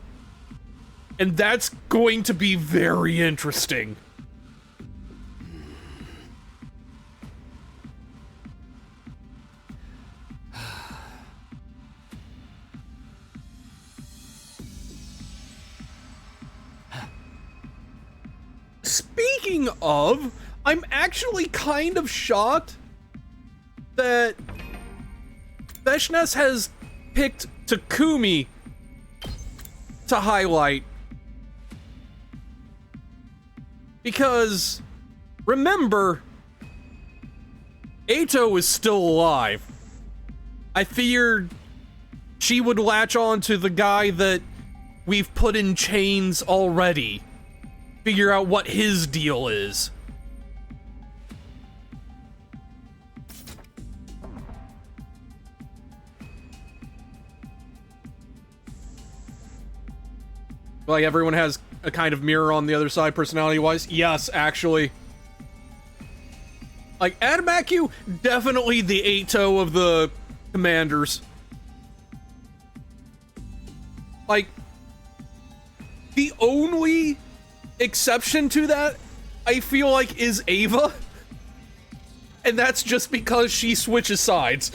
And that's going to be very interesting. Speaking of, I'm actually kind of shocked that Veshness has picked Takumi to highlight. Because, remember, Ato is still alive. I feared she would latch on to the guy that we've put in chains already. Figure out what his deal is. Like, everyone has a kind of mirror on the other side, personality-wise? Yes, actually. Like, Adamakyu, definitely the Ato of the commanders. Like, the only exception to that, I feel like, is Ava. And that's just because she switches sides.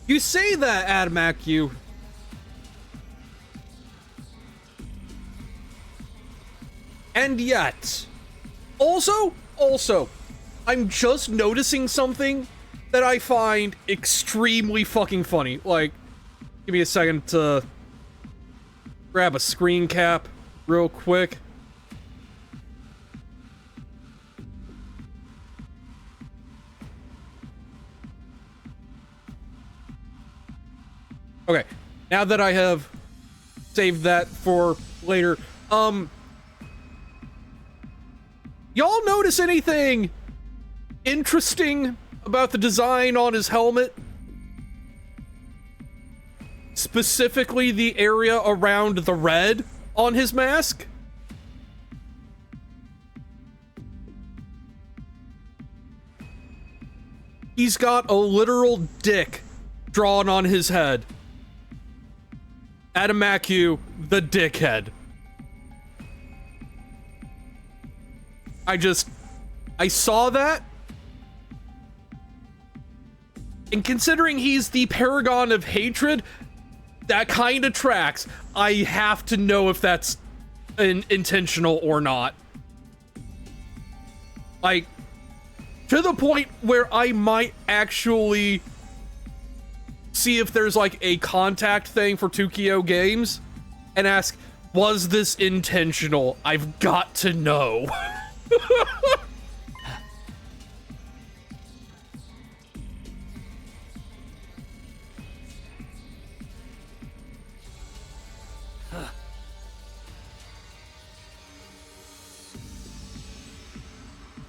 You say that, Adamakyu. And yet, also, I'm just noticing something that I find extremely fucking funny. Like, give me a second to grab a screen cap real quick. Okay, now that I have saved that for later, y'all notice anything interesting about the design on his helmet? Specifically the area around the red on his mask? He's got a literal dick drawn on his head. Adamakyu, the dickhead. I saw that. And considering he's the paragon of hatred, that kind of tracks. I have to know if that's intentional or not. Like, to the point where I might actually see if there's like a contact thing for Tukio Games and ask, was this intentional? I've got to know.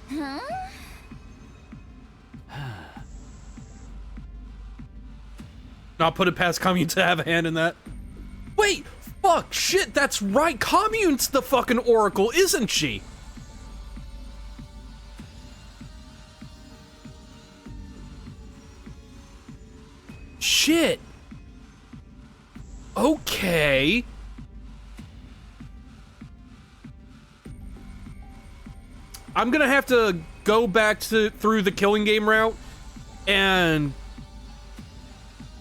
Huh? Not put it past Commune to have a hand in that. Wait, fuck, shit, that's right. Commune's the fucking Oracle, isn't she? Shit. Okay. I'm gonna have to go back through the killing game route and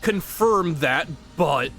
confirm that, but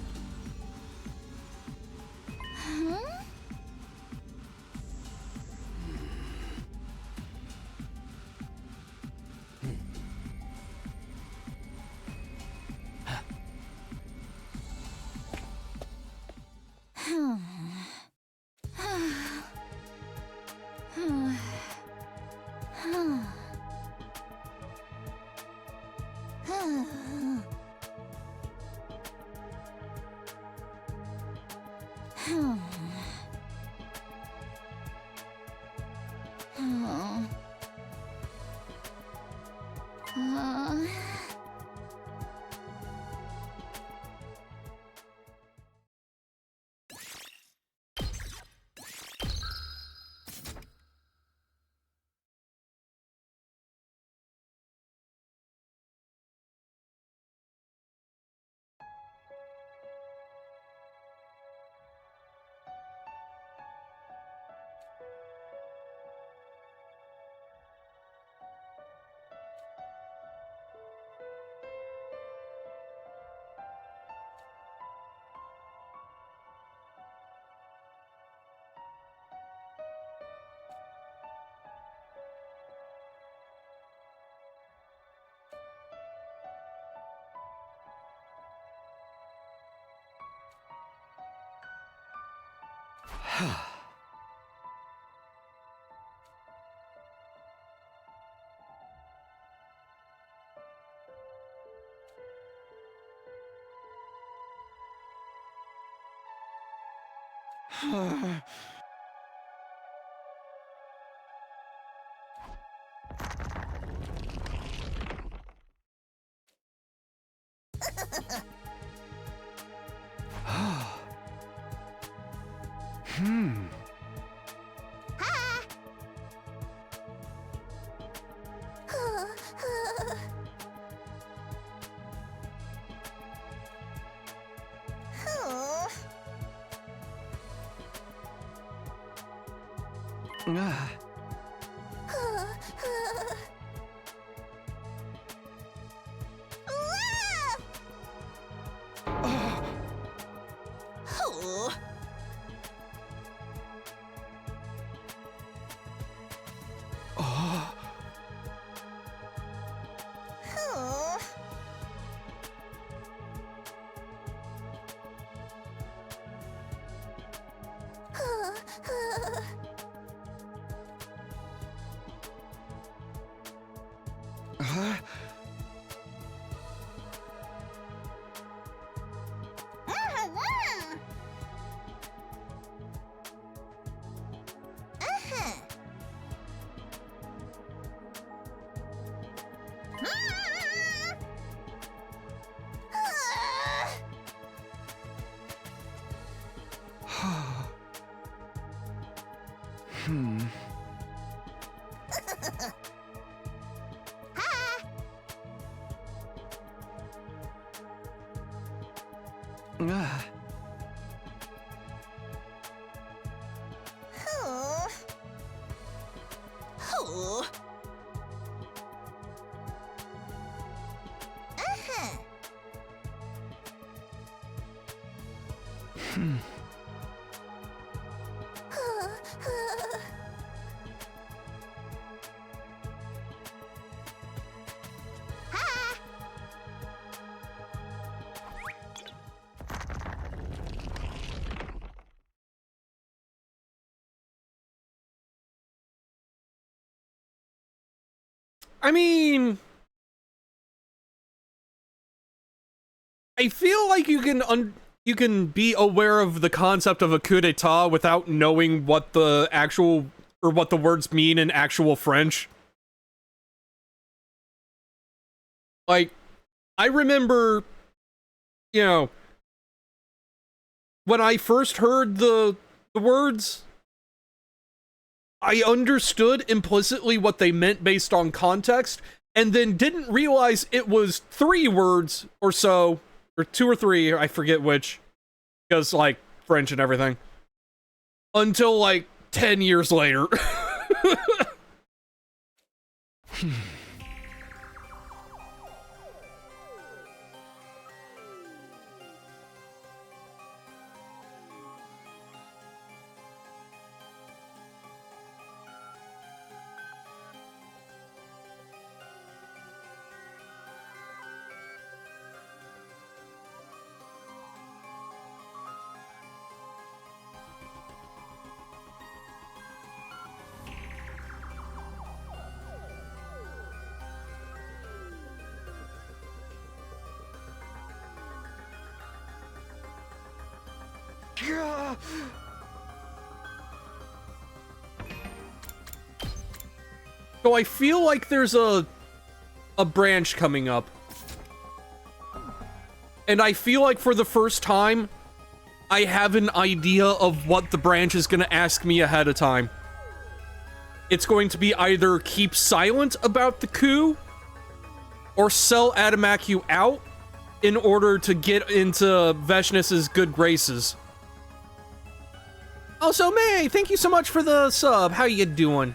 I mean, I feel like you can be aware of the concept of a coup d'etat without knowing what the actual, or what the words mean in actual French. Like, I remember, you know, when I first heard the words, I understood implicitly what they meant based on context, and then didn't realize it was 3 words or so, or 2 or 3, I forget which, because, like, French and everything, until, like, 10 years later. So I feel like there's a branch coming up. And I feel like for the first time, I have an idea of what the branch is going to ask me ahead of time. It's going to be either keep silent about the coup, or sell Adamaku out in order to get into Veshness's good graces. Also, May, thank you so much for the sub. How you doing?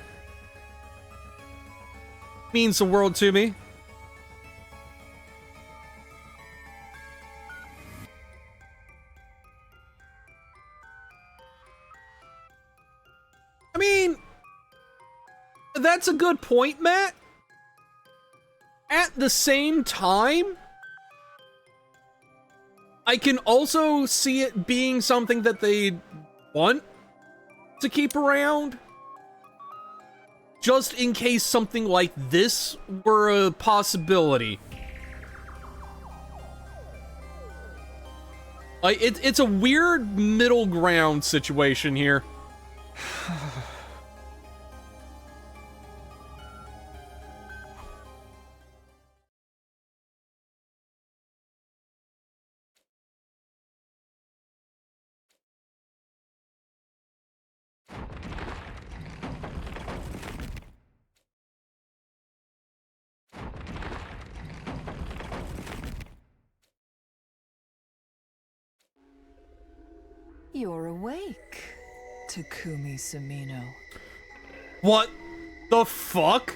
Means the world to me. I mean, that's a good point, Matt. At the same time, I can also see it being something that they want to keep around, just in case something like this were a possibility. Like, it's a weird middle ground situation here. You're awake, Takumi Sumino. What the fuck?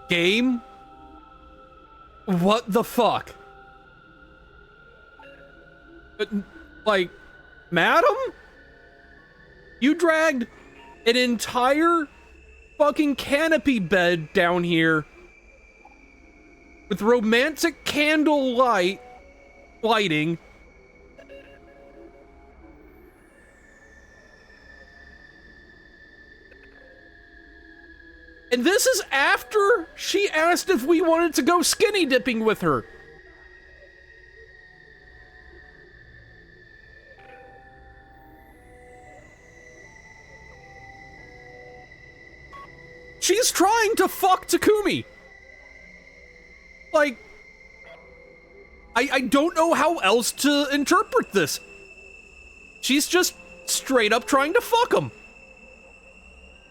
Game? What the fuck? Like, madam? You dragged an entire fucking canopy bed down here with romantic candle lighting. And this is after she asked if we wanted to go skinny dipping with her. She's trying to fuck Takumi. Like, I don't know how else to interpret this. She's just straight up trying to fuck him.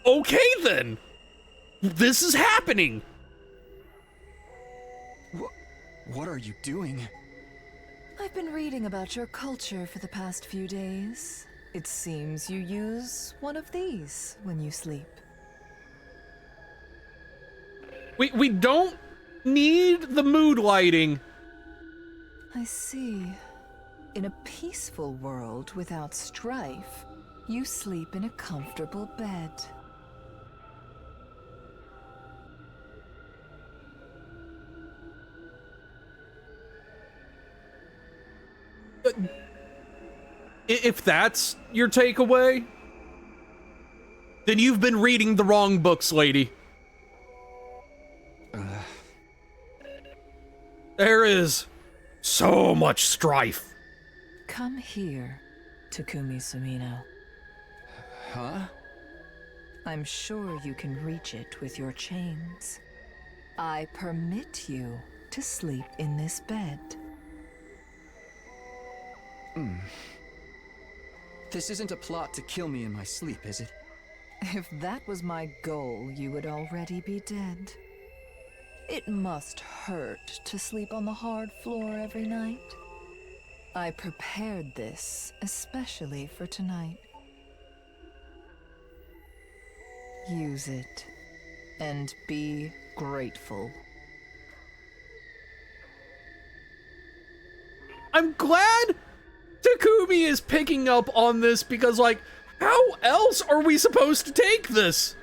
Okay then. This is happening. What are you doing? I've been reading about your culture for the past few days. It seems you use one of these when you sleep. We don't need the mood lighting. I see. In a peaceful world without strife, you sleep in a comfortable bed. If that's your takeaway, then you've been reading the wrong books, lady. There is so much strife. Come here, Takumi Sumino. Huh? I'm sure you can reach it with your chains. I permit you to sleep in this bed. This isn't a plot to kill me in my sleep, is it? If that was my goal, you would already be dead. It must hurt to sleep on the hard floor every night. I prepared this especially for tonight. Use it, and be grateful. I'm glad Takumi is picking up on this because, like, how else are we supposed to take this?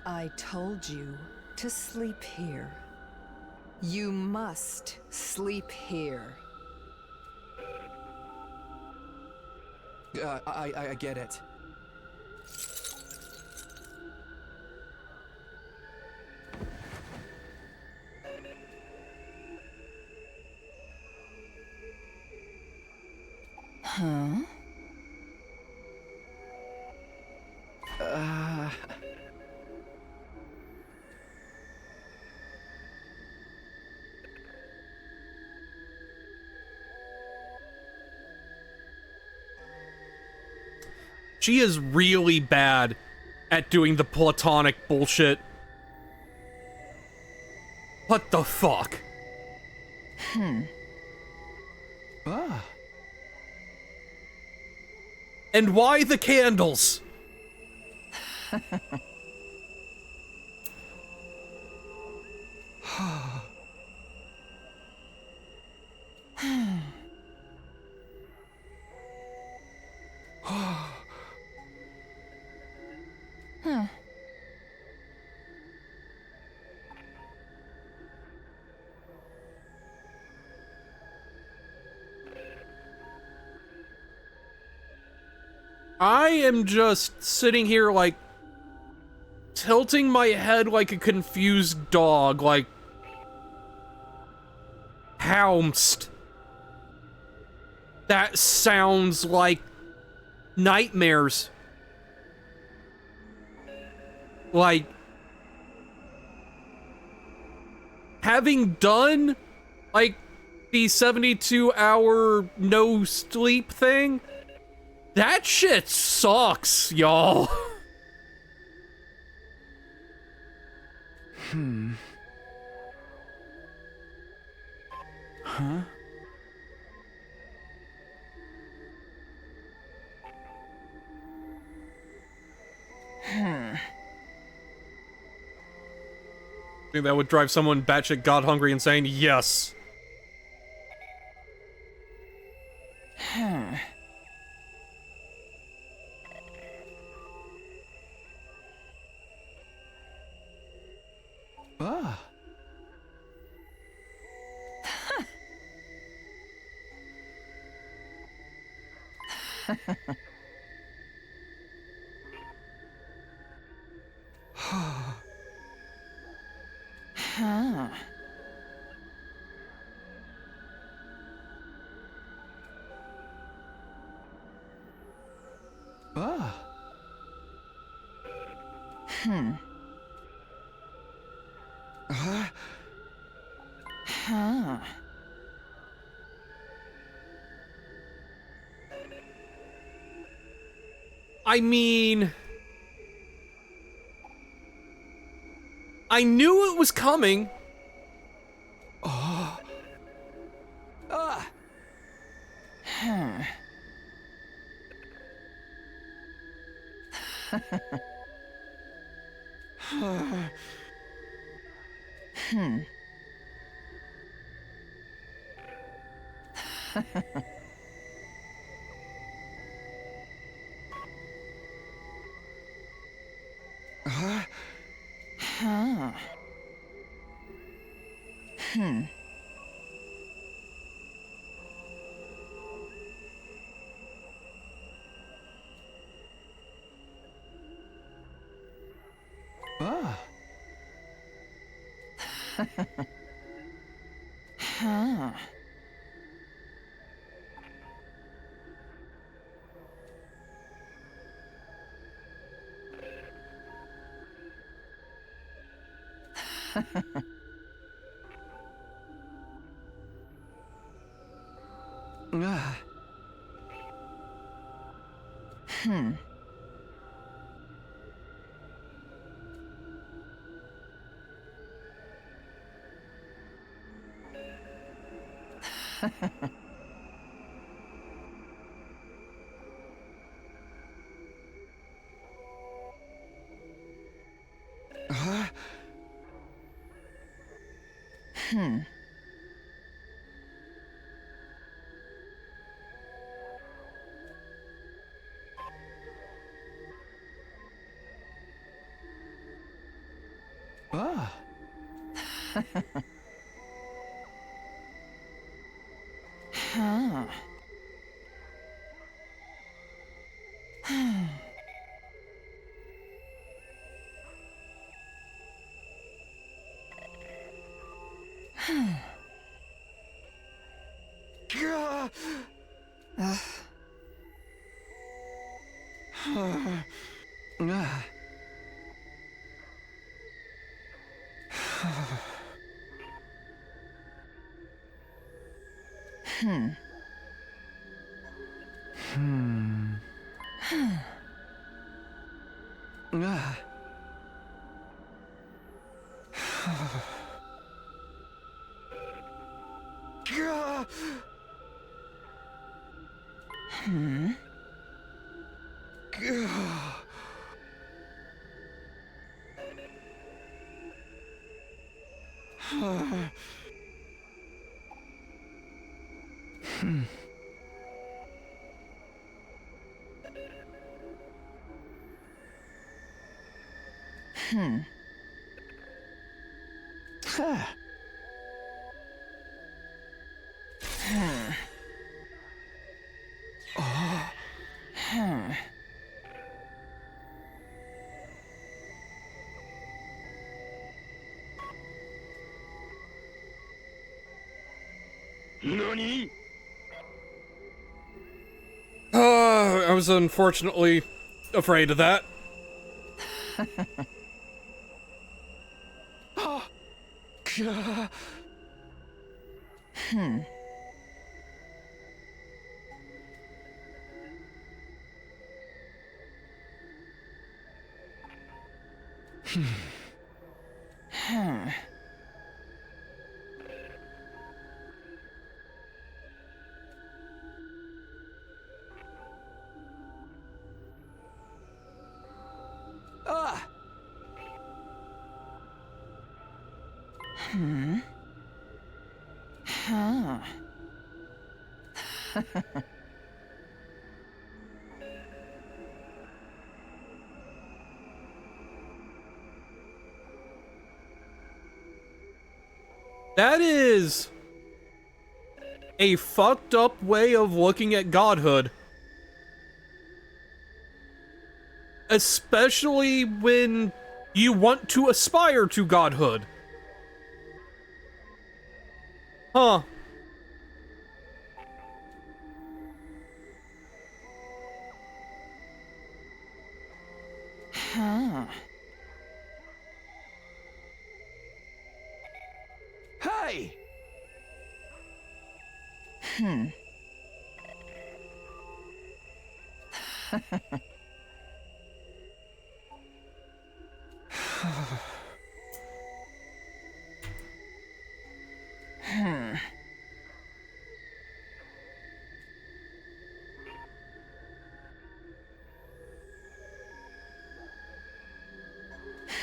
I told you to sleep here. You must sleep here. I get it. Huh? She is really bad at doing the platonic bullshit. What the fuck? Ah. And why the candles? I am just sitting here, like, tilting my head like a confused dog, like, pounced. That sounds like nightmares. Like, having done, like, the 72-hour no sleep thing, that shit sucks, y'all. Huh? I think that would drive someone batshit god-hungry insane. Yes. Ah. Huh. Ah. Huh. I mean, I knew it was coming. Ah. Huh. Huh. Ah. Huh. Ah. Hmm. Ah. Hmm. Ah. Huh. Gah. Ugh. Ah. Ah. Hmm. Hmm. Ah. Gah. Hmm. Gah. Ah. Hmm. Hmm. Ah. Hmm. Ah. Hmm. Nani? I was unfortunately afraid of that. Ah. Gah. Hmm. Hmm. Ah. Hmm. Huh. That is a fucked up way of looking at godhood. Especially when you want to aspire to godhood. Huh. Huh. Hey. Hmm. Hmm.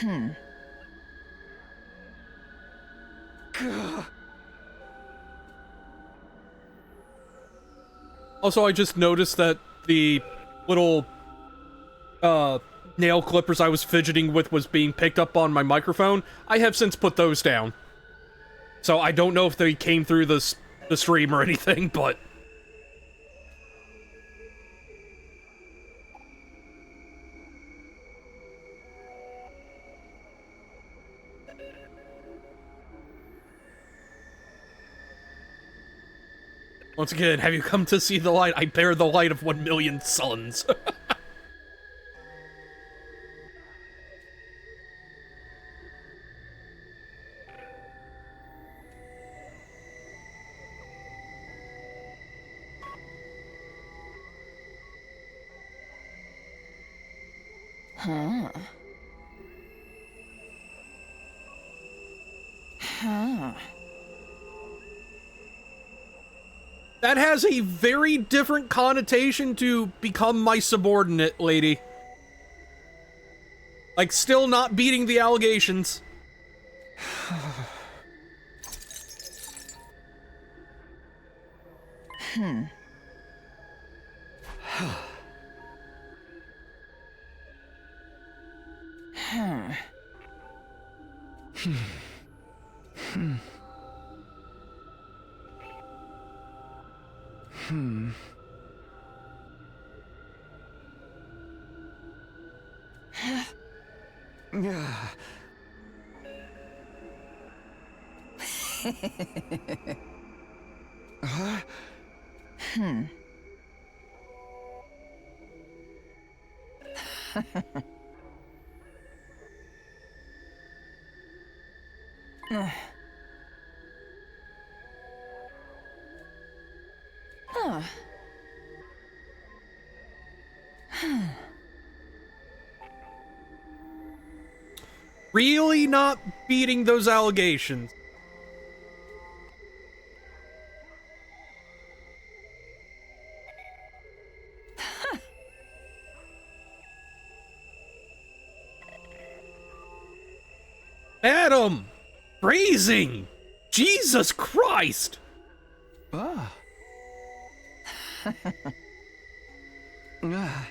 Hmm. Gah. Also, I just noticed that the little nail clippers I was fidgeting with was being picked up on my microphone. I have since put those down. So I don't know if they came through the stream or anything, but Once again, have you come to see the light? I bear the light of 1,000,000 suns. Huh. Huh. That has a very different connotation to become my subordinate, lady. Like, still not beating the allegations. Hmm. Huh. Hmm. Huh. Really not beating those allegations. Adam! Phrasing! Jesus Christ! Ah. Ah.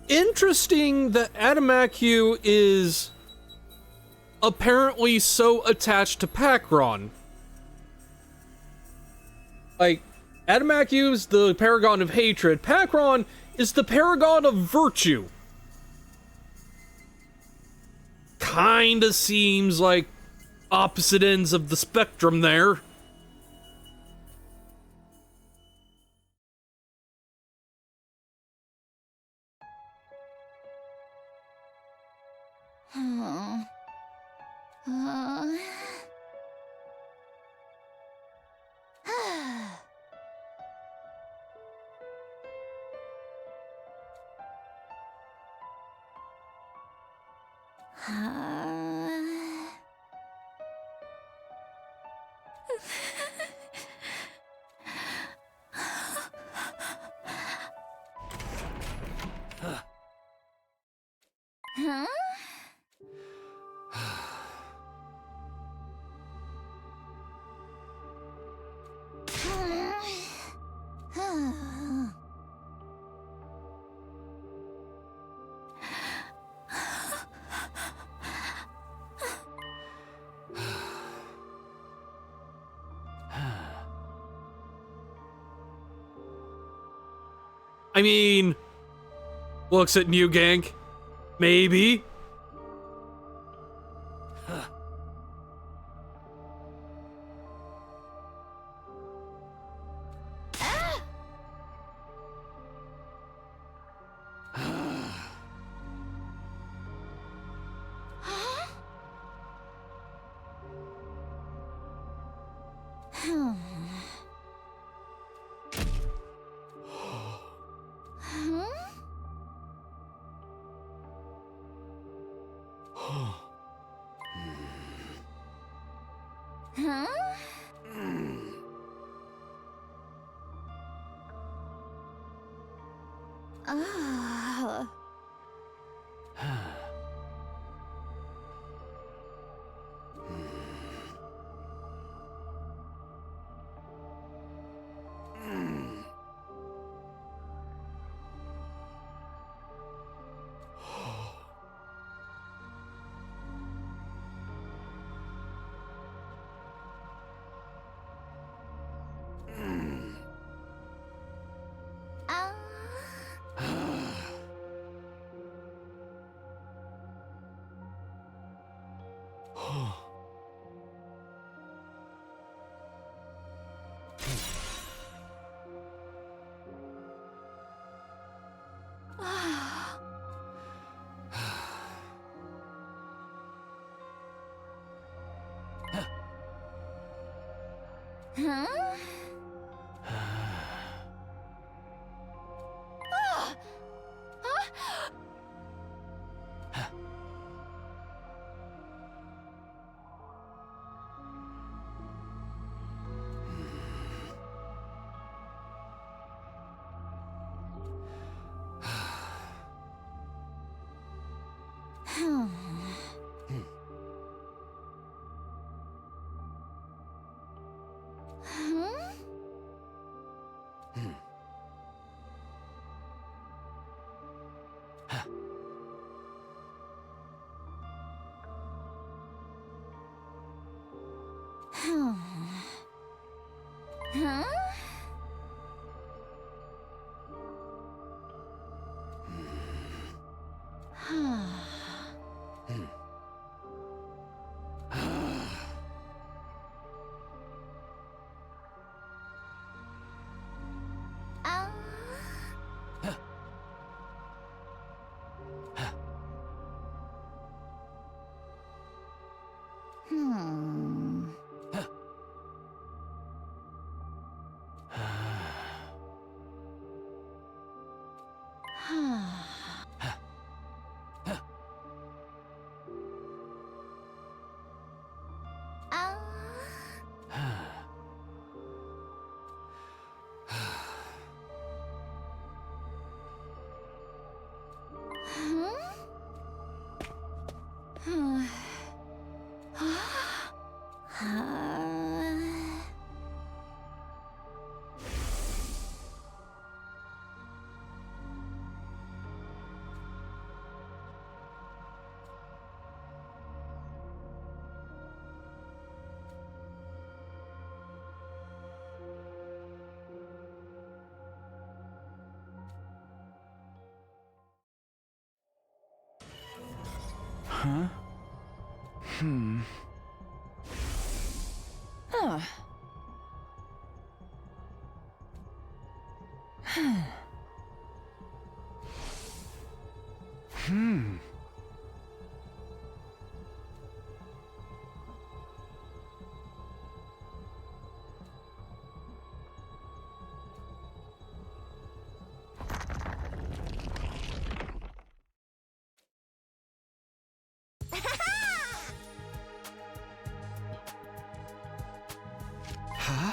Interesting that Adamakyu is apparently so attached to Pakron. Like, Adamakyu is the paragon of hatred. Pakron is the paragon of virtue. Kinda seems like opposite ends of the spectrum there. Huh? I mean, looks at New Gank. Maybe. Huh? Ah. Huh? Ah! Huh? Huh? Huh? Huh? Hmm. Huh. Hmm. Huh?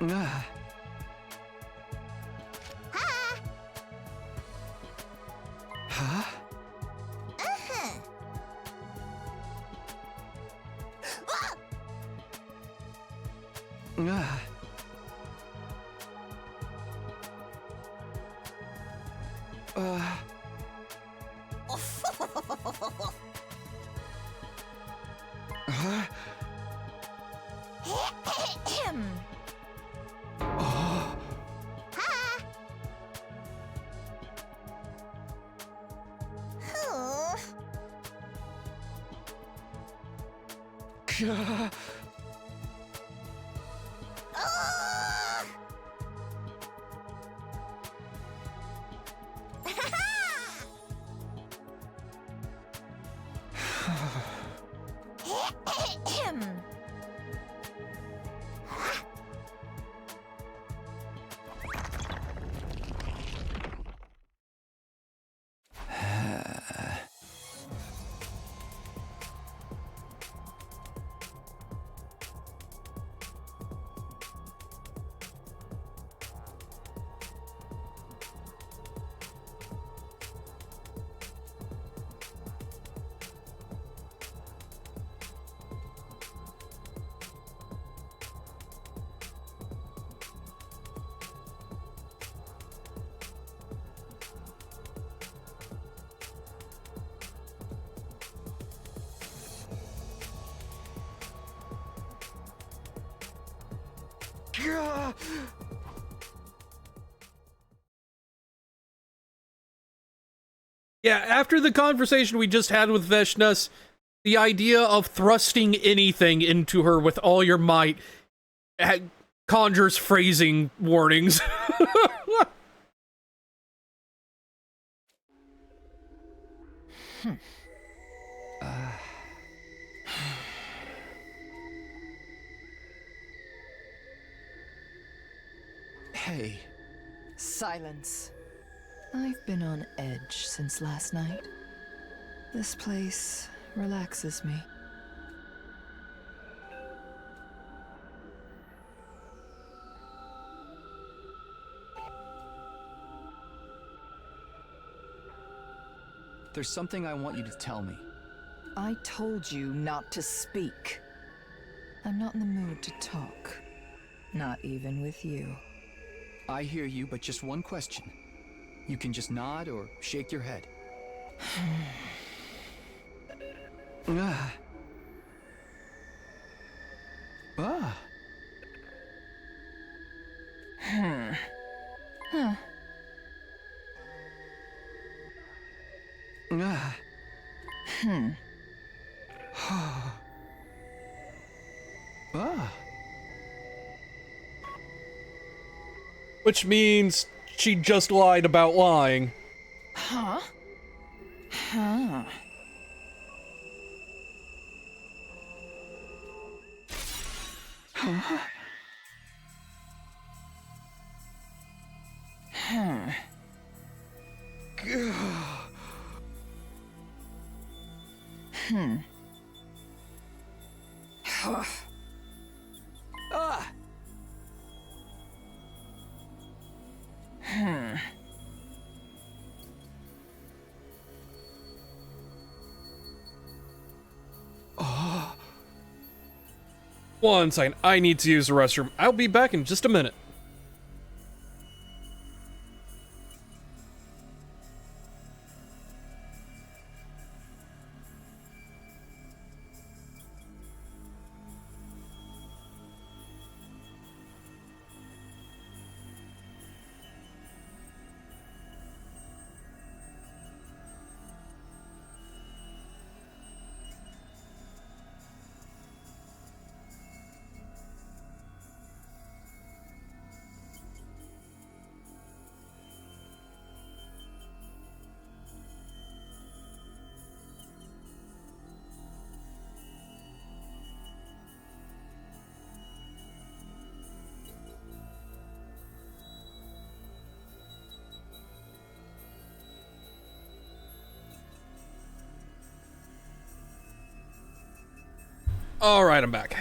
Ah. Huh? Ah. Huh? Oh. Gah. Gah. Yeah, after the conversation we just had with Veshnas, the idea of thrusting anything into her with all your might conjures phrasing warnings. Hey. Silence. I've been on edge since last night. This place relaxes me. There's something I want you to tell me. I told you not to speak. I'm not in the mood to talk. Not even with you. I hear you, but just one question. You can just nod or shake your head. Ah. Ah. Huh. Ah. Ah. Which means she just lied about lying. Huh? Huh. Huh? Gah. Ah. Oh. One second, I need to use the restroom. I'll be back in just a minute. All right, I'm back.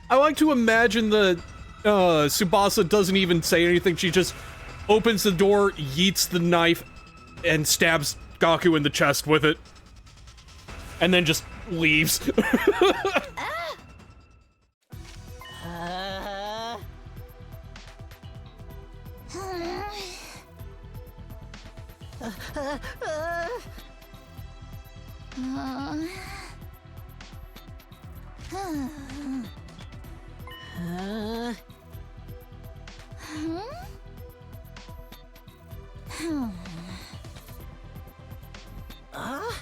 I like to imagine that Tsubasa doesn't even say anything. She just opens the door, yeets the knife, and stabs Gaku in the chest with it. And then just leaves. Oh.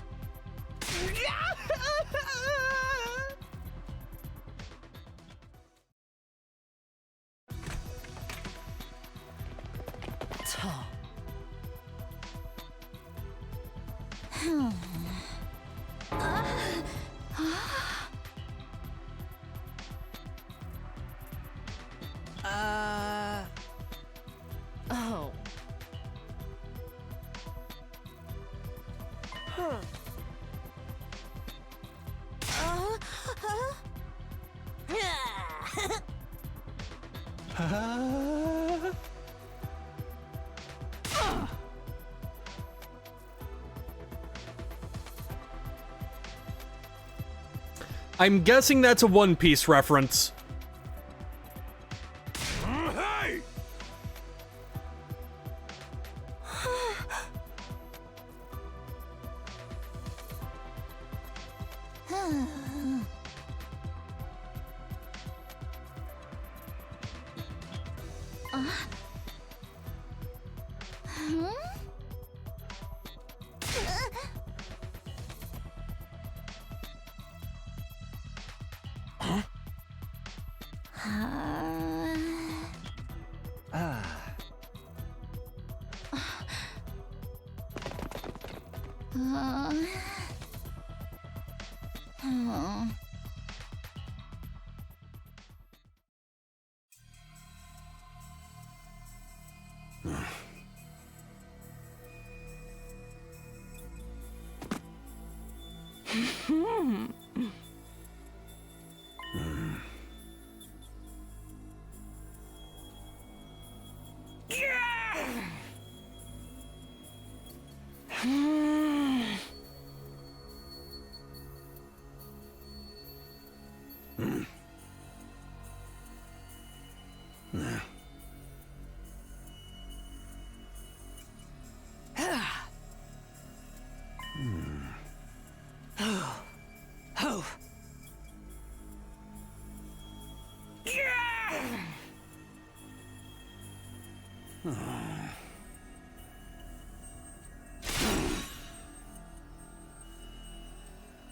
I'm guessing that's a One Piece reference.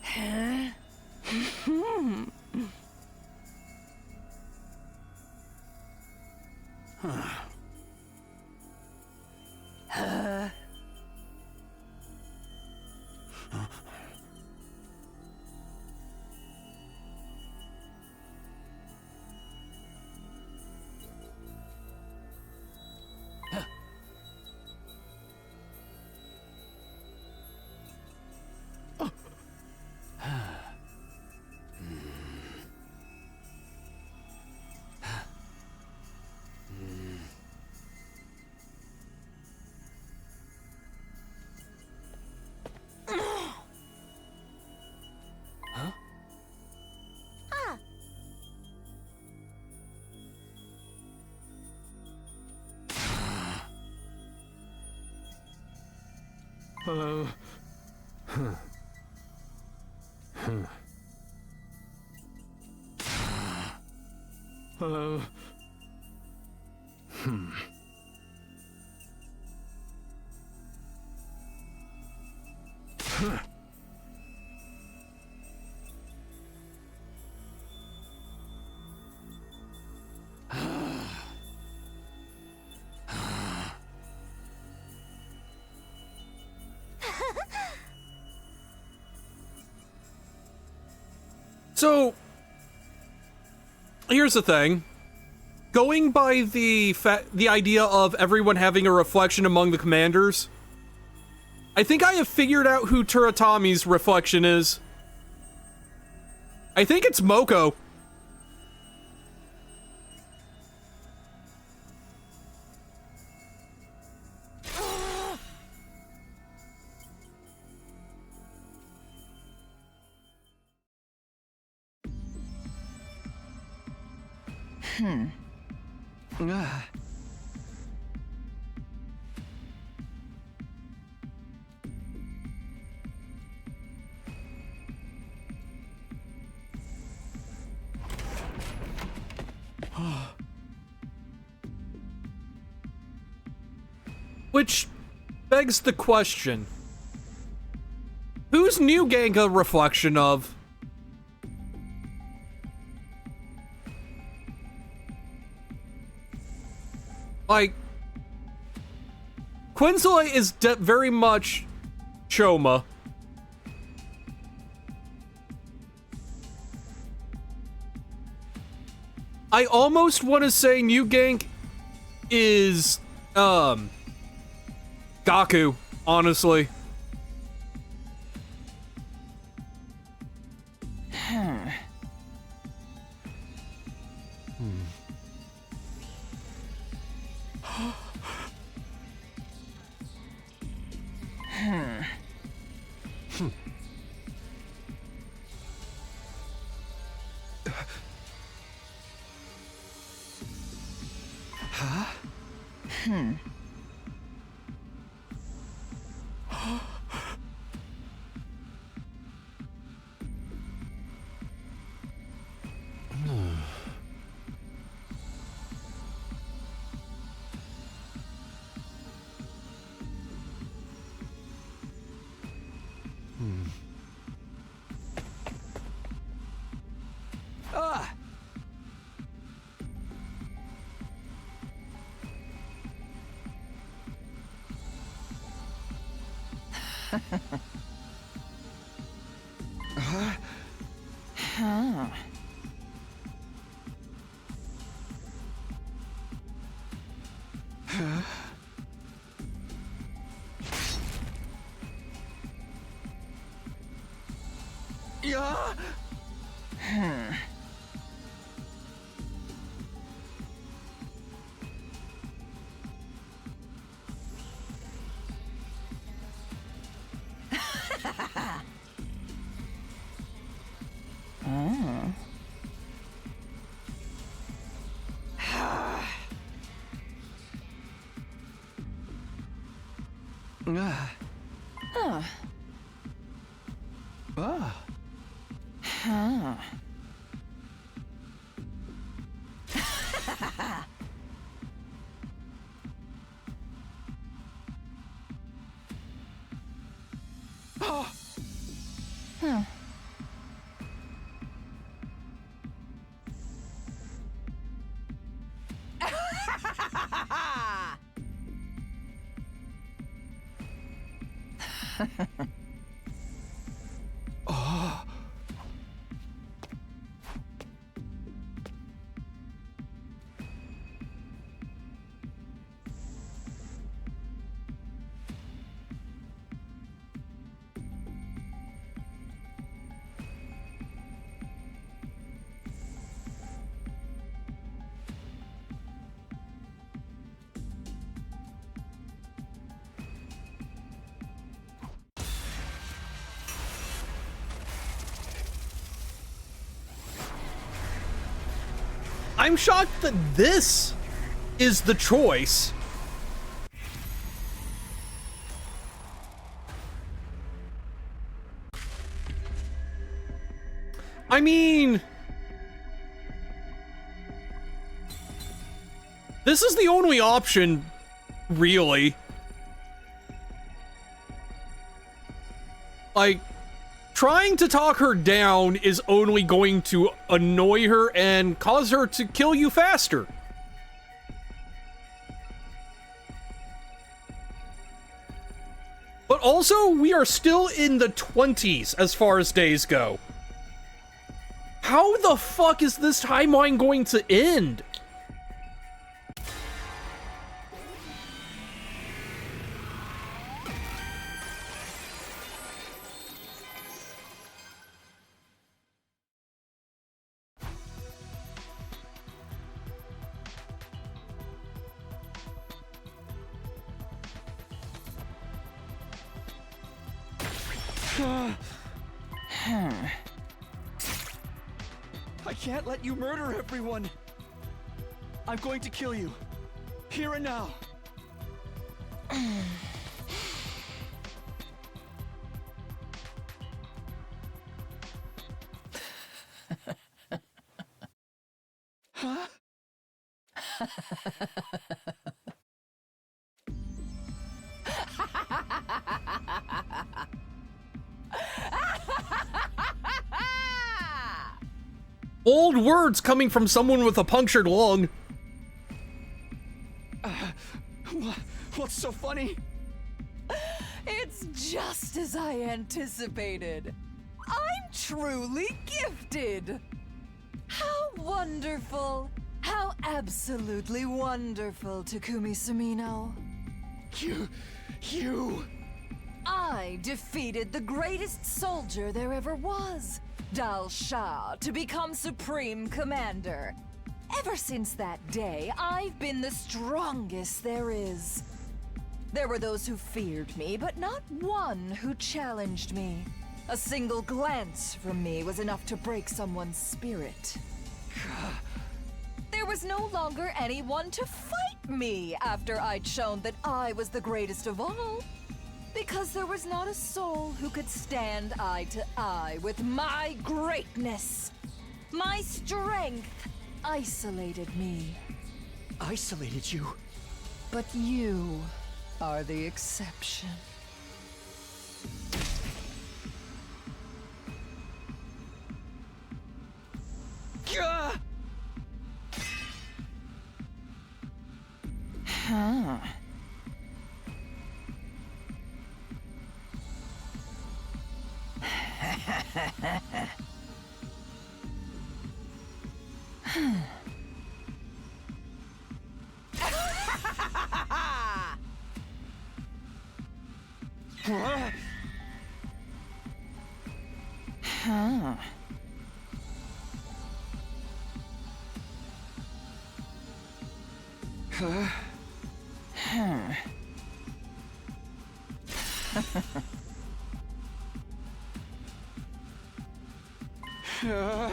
Hey! So, here's the thing. Going by the idea of everyone having a reflection among the commanders, I think I have figured out who Turatami's reflection is. I think it's Moko. Ah. Which begs the question, who's New Gang a reflection of? Like, Quinzle is very much Choma. I almost want to say New Gang is, Gaku, honestly. Ah. Yeah. Ah. Ah. I'm shocked that this is the choice. I mean, this is the only option, really. Like, trying to talk her down is only going to annoy her and cause her to kill you faster. But also, we are still in the 20s as far as days go. How the fuck is this timeline going to end? I can't let you murder everyone. I'm going to kill you. Here and now. Huh? Old words coming from someone with a punctured lung. What's so funny? It's just as I anticipated. I'm truly gifted. How wonderful. How absolutely wonderful, Takumi Sumino. You... I defeated the greatest soldier there ever was, Dal Shah, to become Supreme Commander. Ever since that day, I've been the strongest there is. There were those who feared me, but not one who challenged me. A single glance from me was enough to break someone's spirit. There was no longer anyone to fight me after I'd shown that I was the greatest of all. Because there was not a soul who could stand eye to eye with my greatness. My strength isolated me. Isolated you? But you are the exception. Gah! Huh. Huh.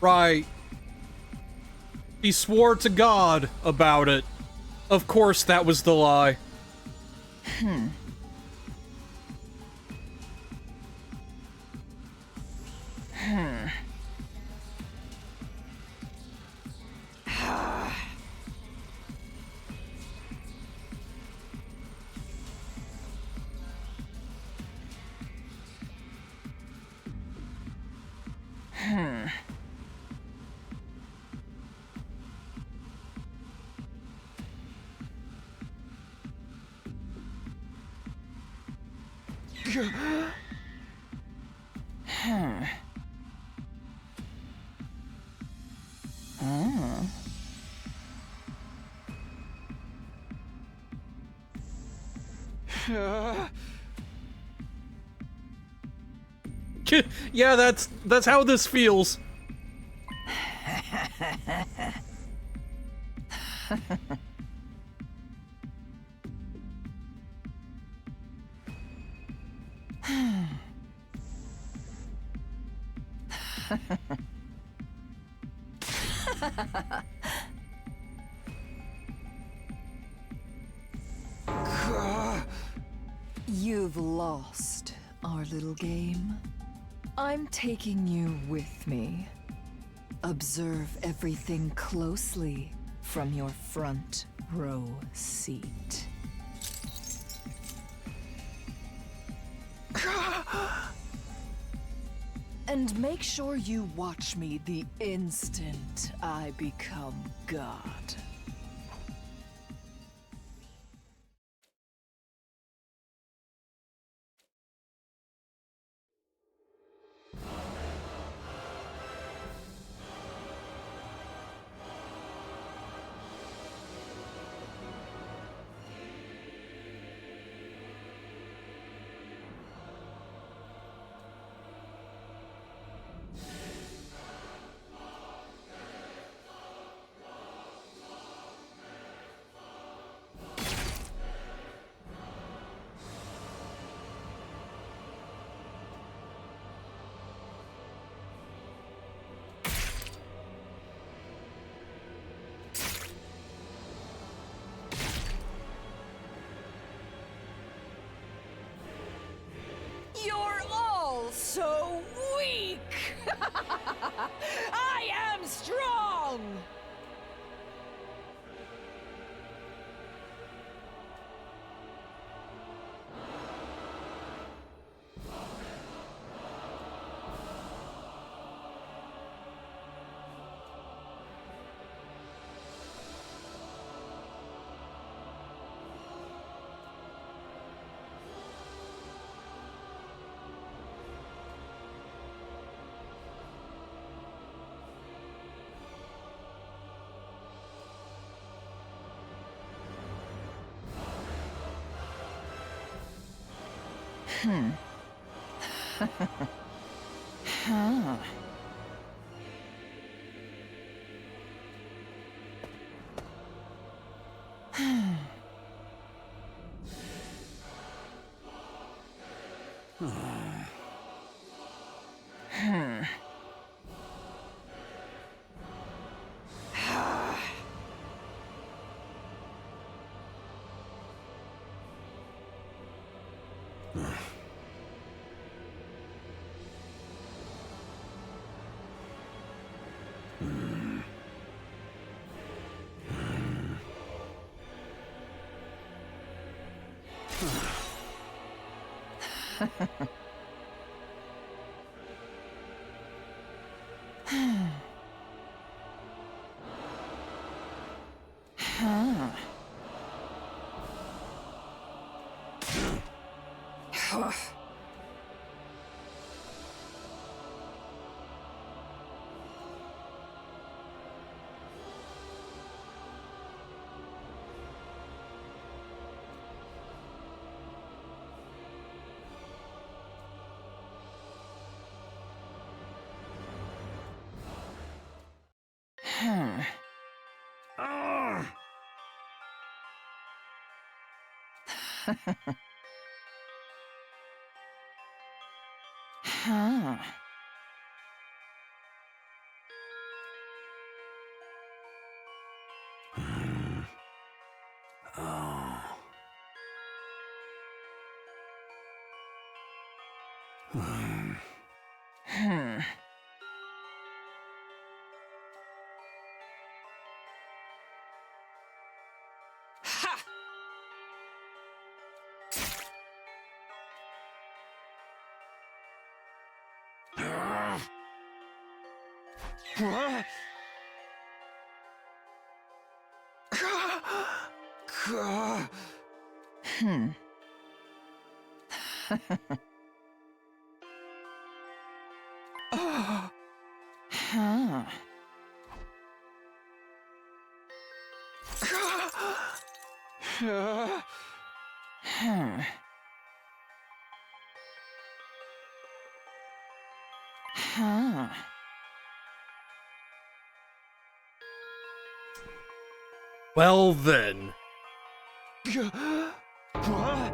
Right. He swore to God about it. Of course that was the lie. Yeah, that's how this feels. You've lost our little game. I'm taking you with me. Observe everything closely from your front row seat. And make sure you watch me the instant I become God. Huh. Huh. Hmm. Huh. Hmm. Hmm. Huh. Hmm. Huh. Well then. Huh. Huh?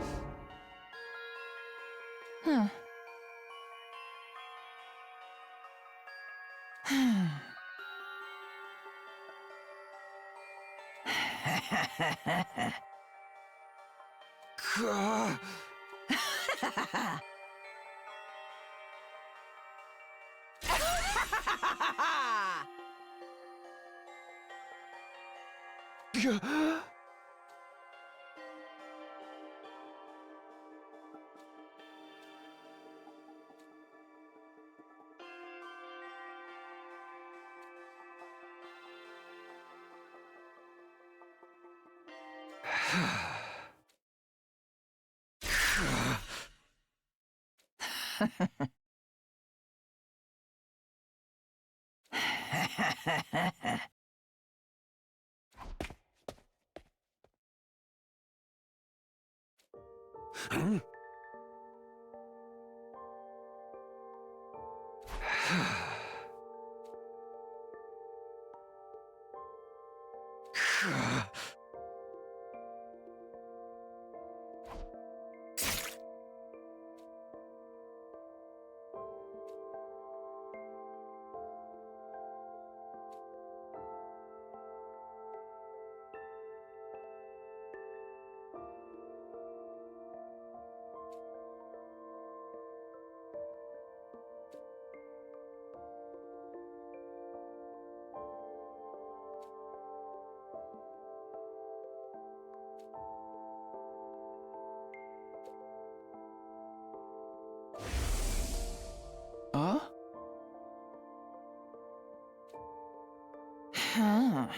Huh.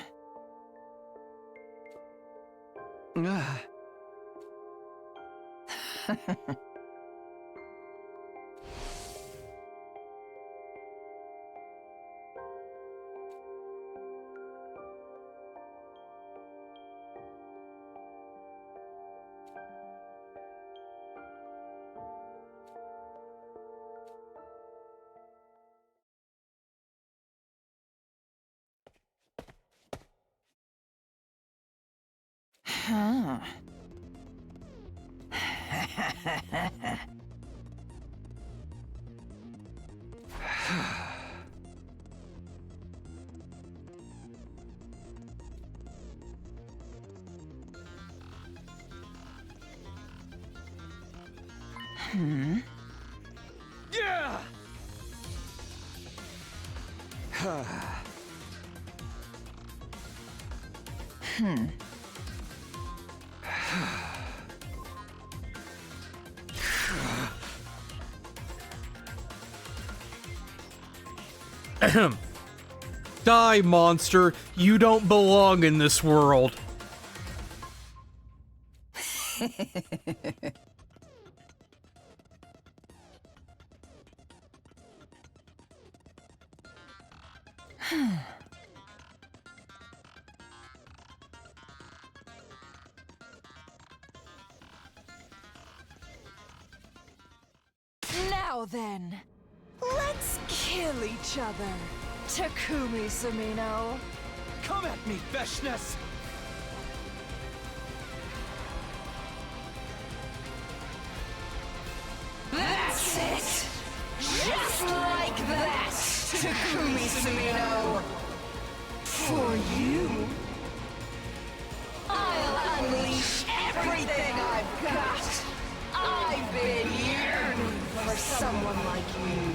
Ah. Huh. Yeah! Die, monster. You don't belong in this world. Now then, let's kill each other. Takumi Sumino. Come at me, Veshness! That's it! Just like that, Takumi Sumino! For you, I'll unleash everything I've got! I've been yearning for someone like you.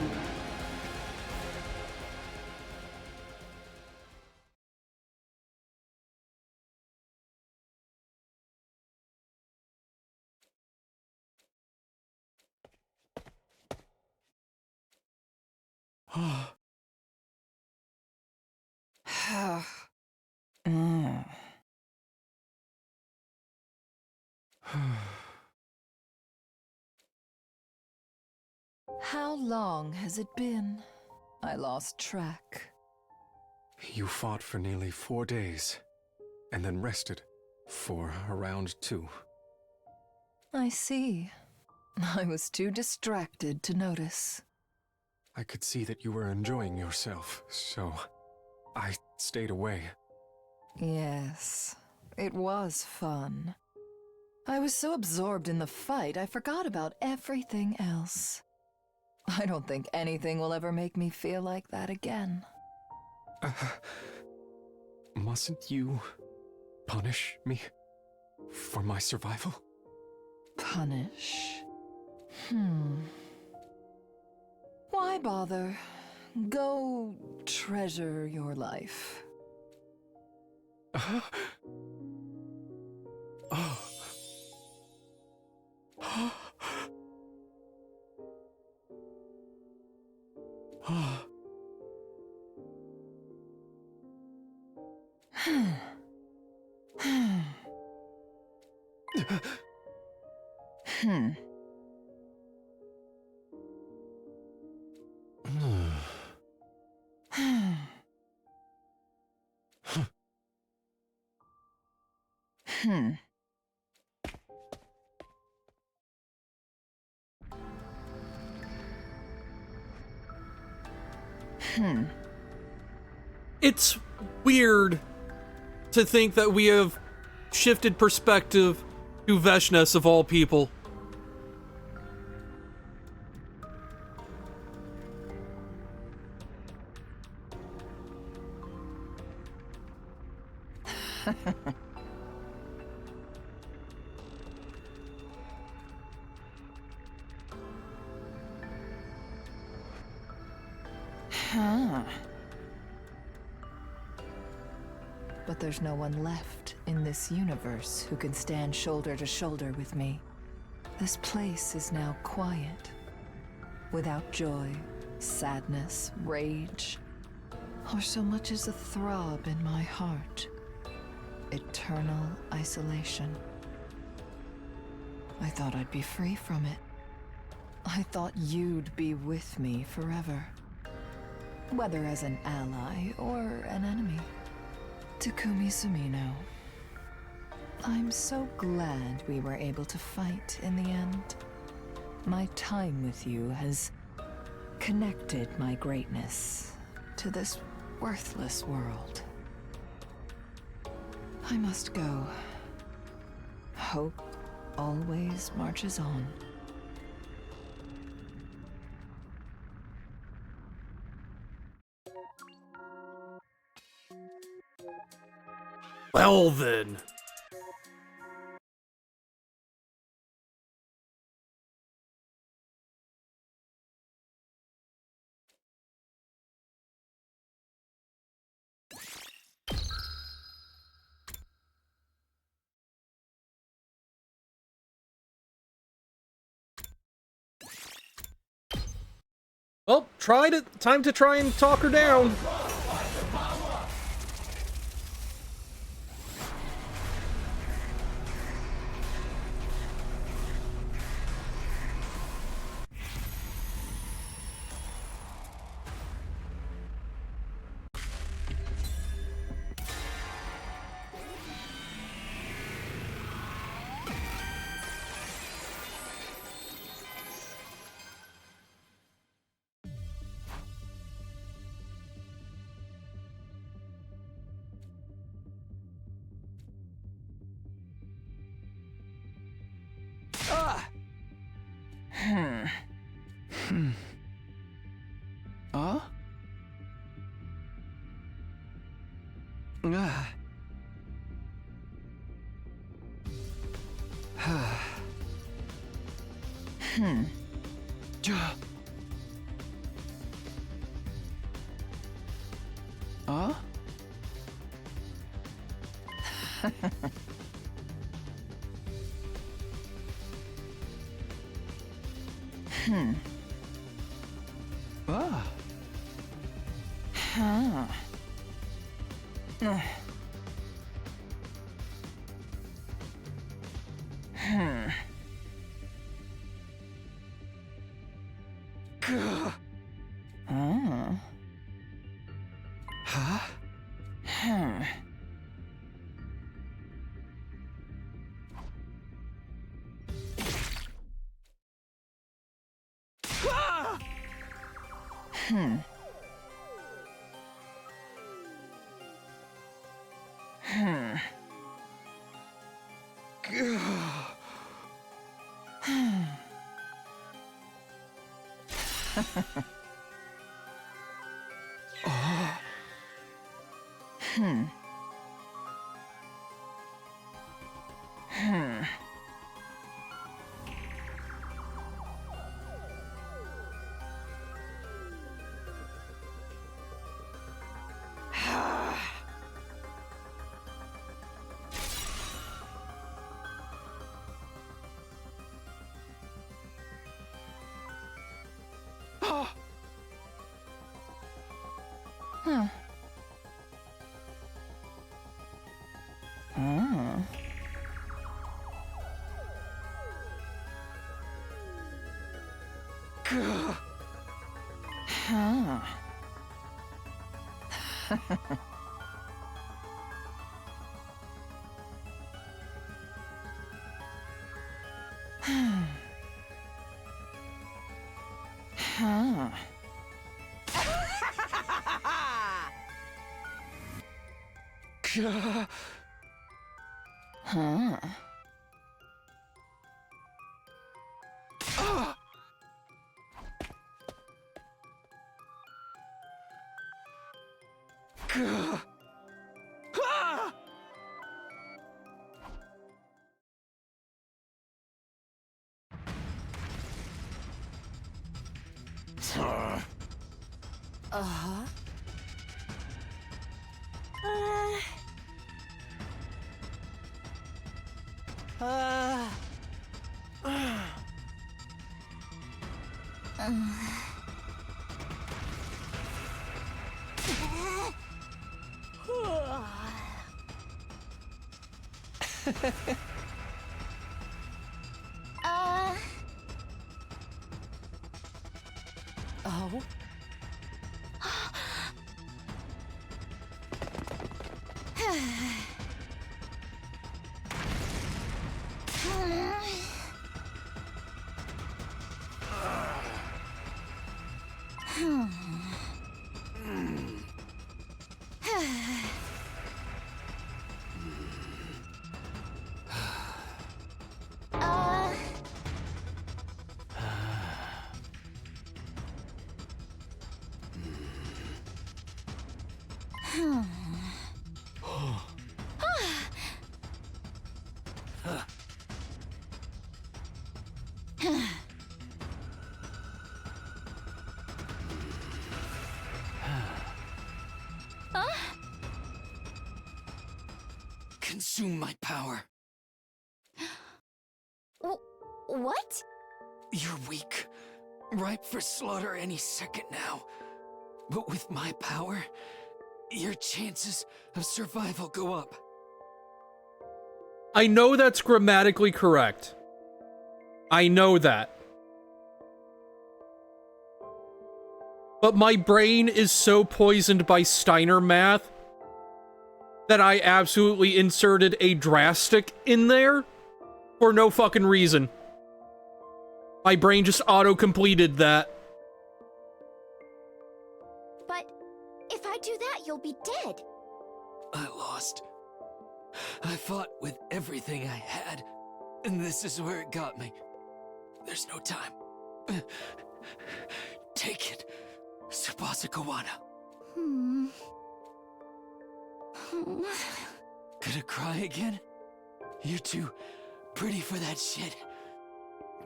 How long has it been? I lost track. You fought for nearly 4 days, and then rested for around 2. I see. I was too distracted to notice. I could see that you were enjoying yourself, so I stayed away. Yes, it was fun. I was so absorbed in the fight, I forgot about everything else. I don't think anything will ever make me feel like that again. Mustn't you punish me for my survival? Punish? Why bother? Go treasure your life. Oh. It's weird to think that we have shifted perspective to Veshness of all people. But there's no one left in this universe who can stand shoulder to shoulder with me. This place is now quiet, without joy, sadness, rage, or so much as a throb in my heart. Eternal isolation. I thought I'd be free from it. I thought you'd be with me forever. Whether as an ally or an enemy. Takumi Sumino. I'm so glad we were able to fight in the end. My time with you has connected my greatness to this worthless world. I must go. Hope always marches on. Well then. Well, time to try and talk her down. Oh? Consume my power. What? You're weak, ripe for slaughter any second now. But with my power, your chances of survival go up. I know that's grammatically correct. I know that. But my brain is so poisoned by Steiner math that I absolutely inserted a drastic in there for no fucking reason. My brain just auto-completed that. But if I do that, you'll be dead. I lost. I fought with everything I had, and this is where it got me. There's no time. Take it, Tsubasa Kawana. Gonna cry again? You're too pretty for that shit.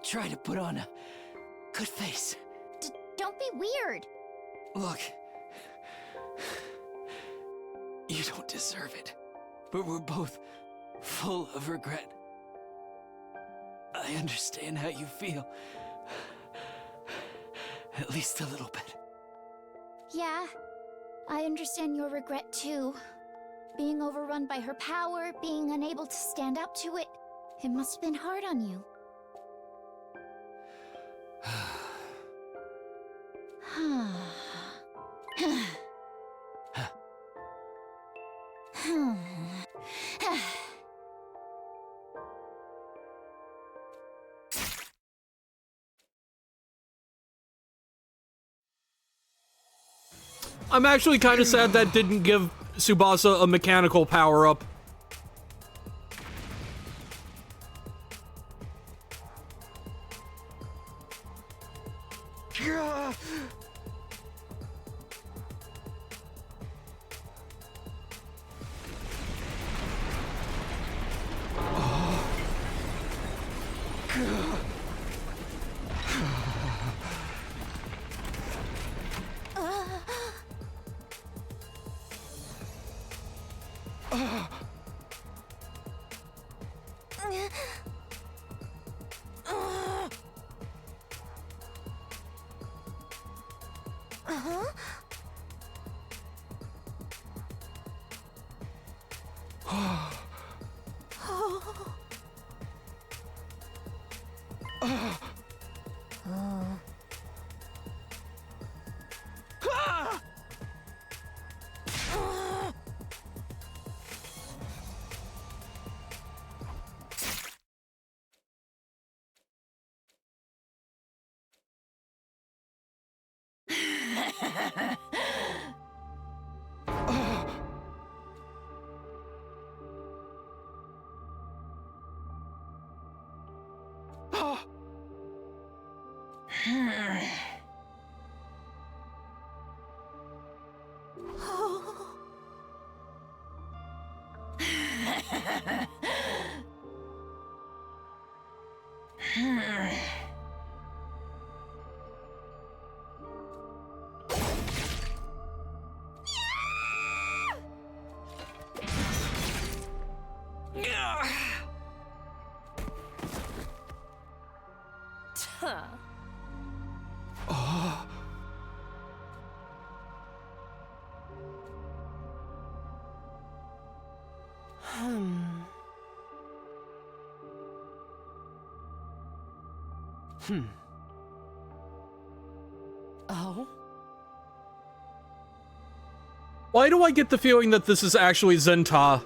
Try to put on a good face. Don't be weird. Look, you don't deserve it, but we're both full of regret. I understand how you feel. At least a little bit. Yeah, I understand your regret too. Being overrun by her power, being unable to stand up to it. It must have been hard on you. I'm actually kind of sad that didn't give Tsubasa a mechanical power-up. Oh? Why do I get the feeling that this is actually Zenta?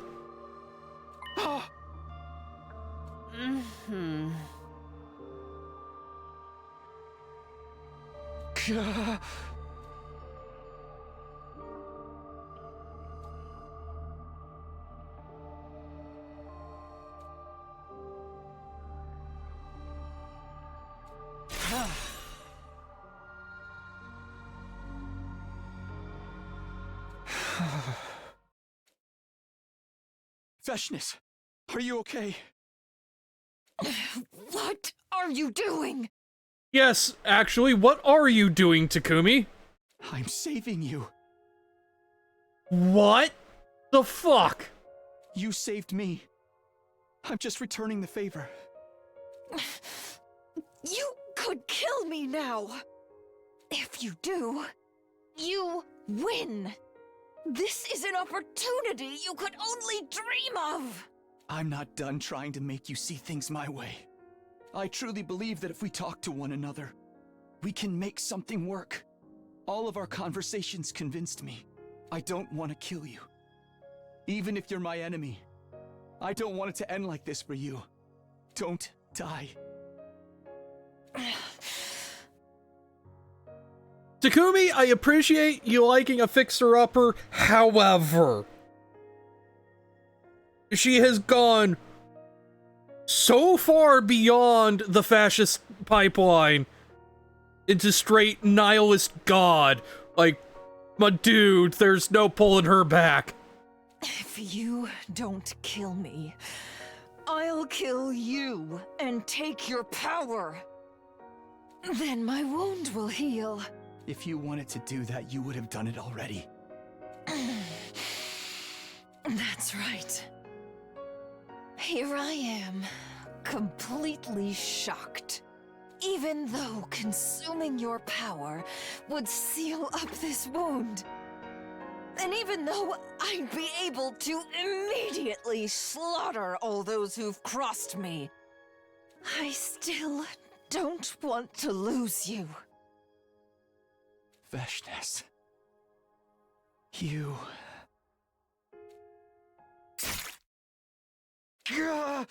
Veshness, are you okay? What are you doing? Yes, actually, what are you doing, Takumi? I'm saving you. What the fuck? You saved me. I'm just returning the favor. You could kill me now. If you do, you win. This is an opportunity you could only dream of. I'm not done trying to make you see things my way. I truly believe that if we talk to one another, we can make something work. All of our conversations convinced me. I don't want to kill you. Even if you're my enemy, I don't want it to end like this for you. Don't die. Takumi, I appreciate you liking a fixer-upper, however, she has gone so far beyond the fascist pipeline into straight nihilist god. Like, my dude, there's no pulling her back. If you don't kill me, I'll kill you and take your power. Then my wound will heal. If you wanted to do that, you would have done it already. That's right. Here I am, completely shocked. Even though consuming your power would seal up this wound. And even though I'd be able to immediately slaughter all those who've crossed me, I still don't want to lose you. Veshness. You... Gah!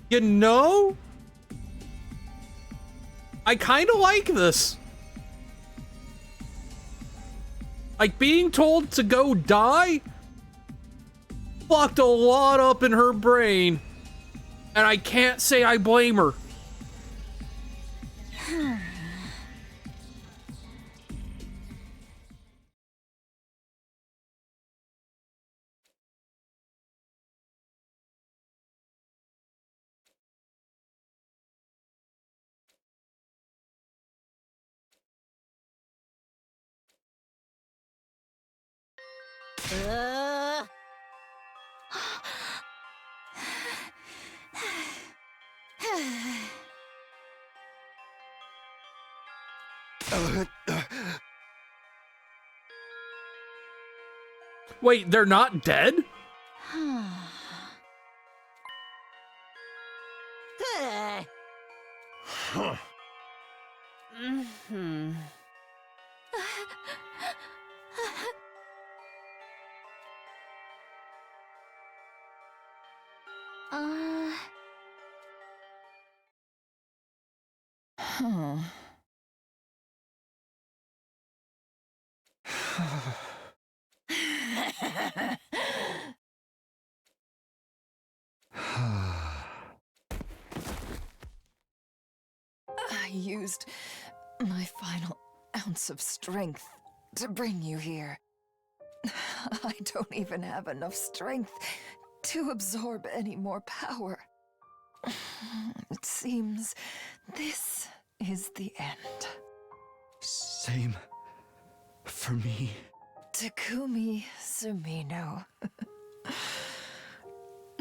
You know? I kind of like this. Like, being told to go die fucked a lot up in her brain. And I can't say I blame her. Wait, they're not dead? Huh. I used my final ounce of strength to bring you here. I don't even have enough strength to absorb any more power. It seems this is the end. Same for me. Takumi Sumino.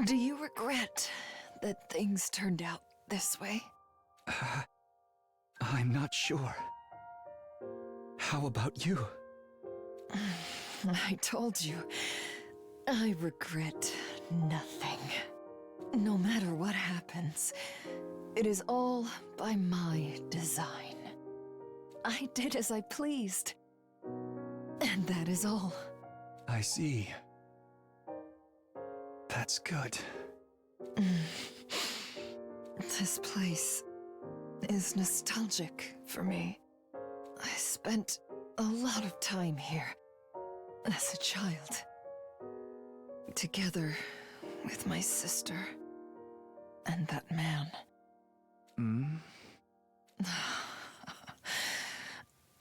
Do you regret that things turned out this way? I'm not sure. How about you? I told you, I regret nothing. No matter what happens, it is all by my design. I did as I pleased. And that is all. I see. That's good. This place is nostalgic for me. I spent a lot of time here as a child, together with my sister and that man. Hmm?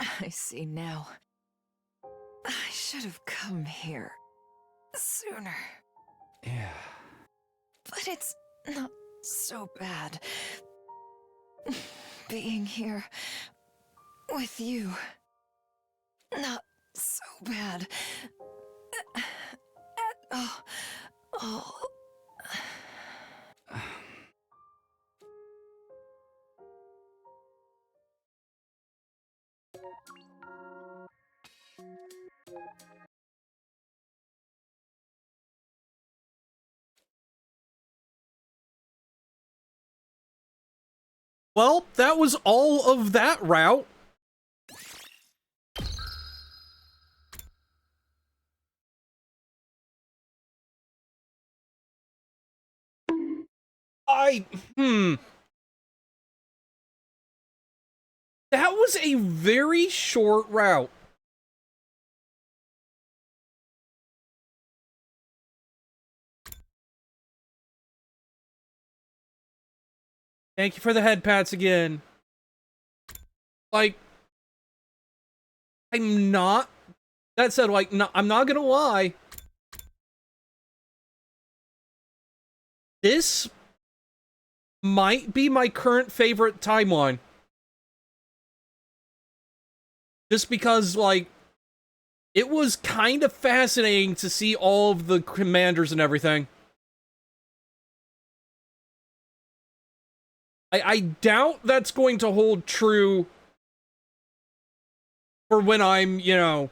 I see now. I should have come here sooner. Yeah. But it's not so bad being here with you. Not so bad at all. Oh. Well, that was all of that route. That was a very short route. Thank you for the head pats again. Like, I'm not... That said, like, no, I'm not gonna lie. This might be my current favorite timeline. Just because, like, it was kind of fascinating to see all of the commanders and everything. I doubt that's going to hold true for when I'm, you know,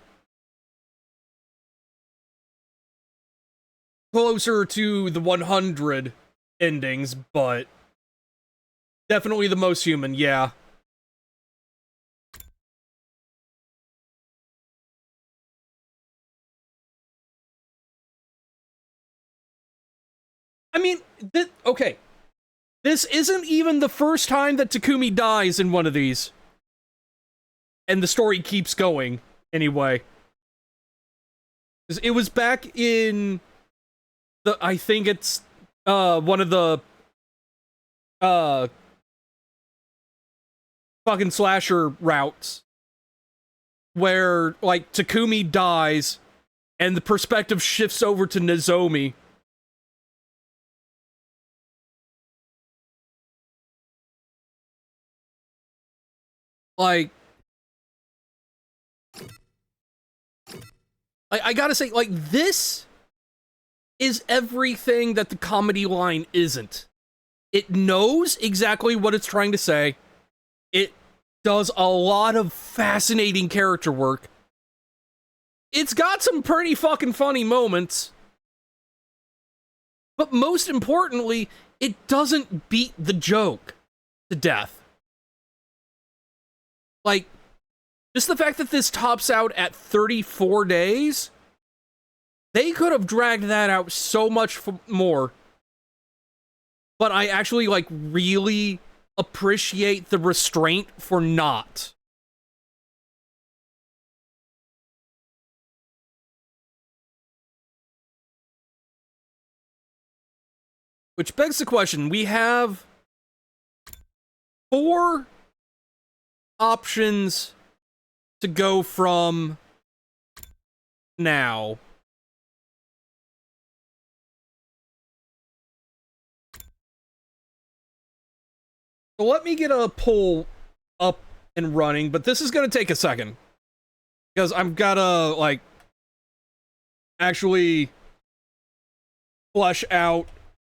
closer to the 100 endings, but definitely the most human, yeah. I mean, okay. This isn't even the first time that Takumi dies in one of these. And the story keeps going, anyway. It was back in I think it's, one of the, fucking slasher routes. Where, like, Takumi dies, and the perspective shifts over to Nozomi. Like, I gotta say, like, this is everything that the comedy line isn't. It knows exactly what it's trying to say. It does a lot of fascinating character work. It's got some pretty fucking funny moments. But most importantly, it doesn't beat the joke to death. Like, just the fact that this tops out at 34 days, they could have dragged that out so much more. But I actually, like, really appreciate the restraint for not. Which begs the question, we have 4 options to go from now. So let me get a poll up and running, but this is going to take a second. Because I've got to, like, actually flesh out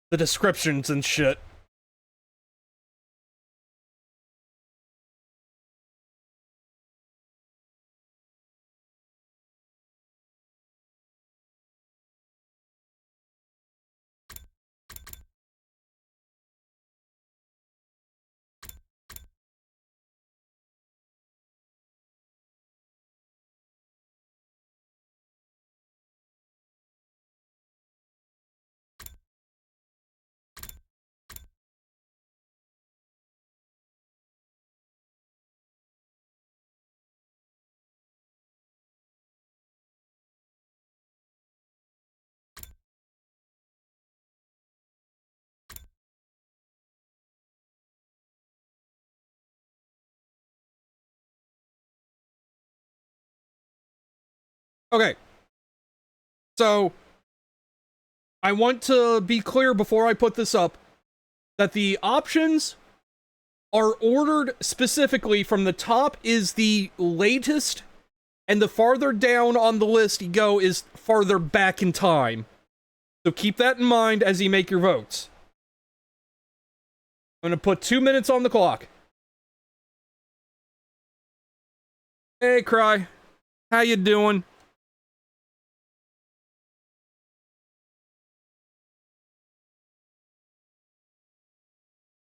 the descriptions and shit. Okay. So, I want to be clear before I put this up that the options are ordered specifically from the top is the latest, and the farther down on the list you go is farther back in time. So keep that in mind as you make your votes. I'm gonna put 2 minutes on the clock. Hey, Cry. How you doing?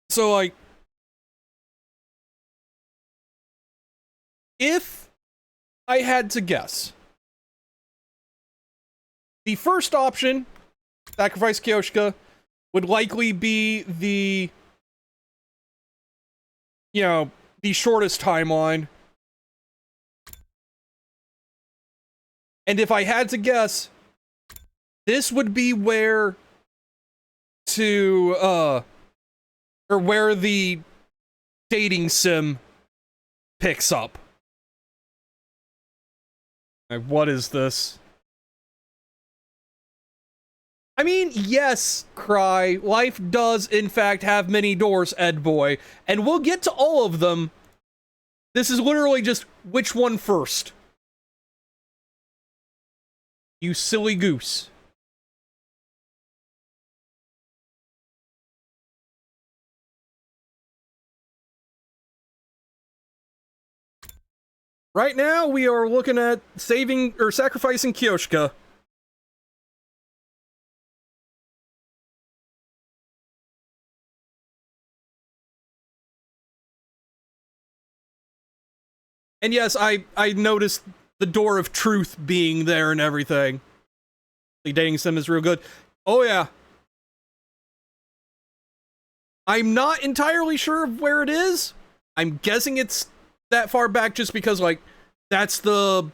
So, like, if I had to guess, the first option, sacrifice Kyoshka, would likely be the, you know, the shortest timeline. And if I had to guess, this would be where or where the dating sim picks up. Like, what is this? I mean, yes, Cry, life does in fact have many doors, Ed Boy, and we'll get to all of them. This is literally just which one first. You silly goose. Right now, we are looking at saving or sacrificing Kyoshka. And yes, I noticed the door of truth being there and everything. The dating sim is real good. Oh yeah. I'm not entirely sure of where it is. I'm guessing it's that far back just because, like, that's the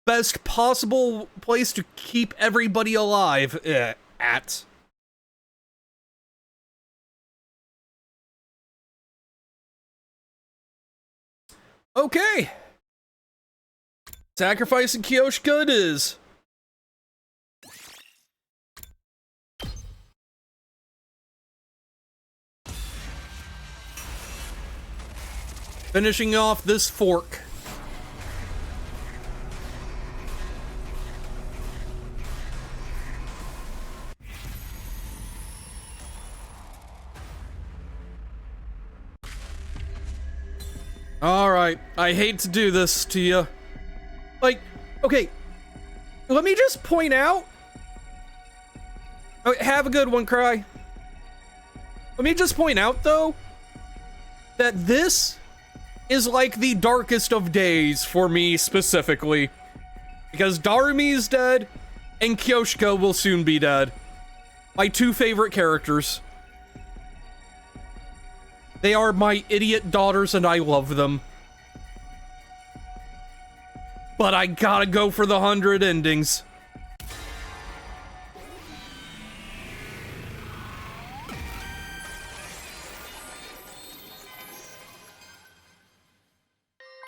best possible place to keep everybody alive at. Okay. Sacrificing Kyoshka it is. Finishing off this fork. Alright, I hate to do this to you. Like, okay, let me just point out. Okay, have a good one, Cry. Let me just point out, though, that this is like the darkest of days for me specifically. Because Darumi's dead, and Kyoshka will soon be dead. My two favorite characters. They are my idiot daughters and I love them. But I gotta go for the 100 endings.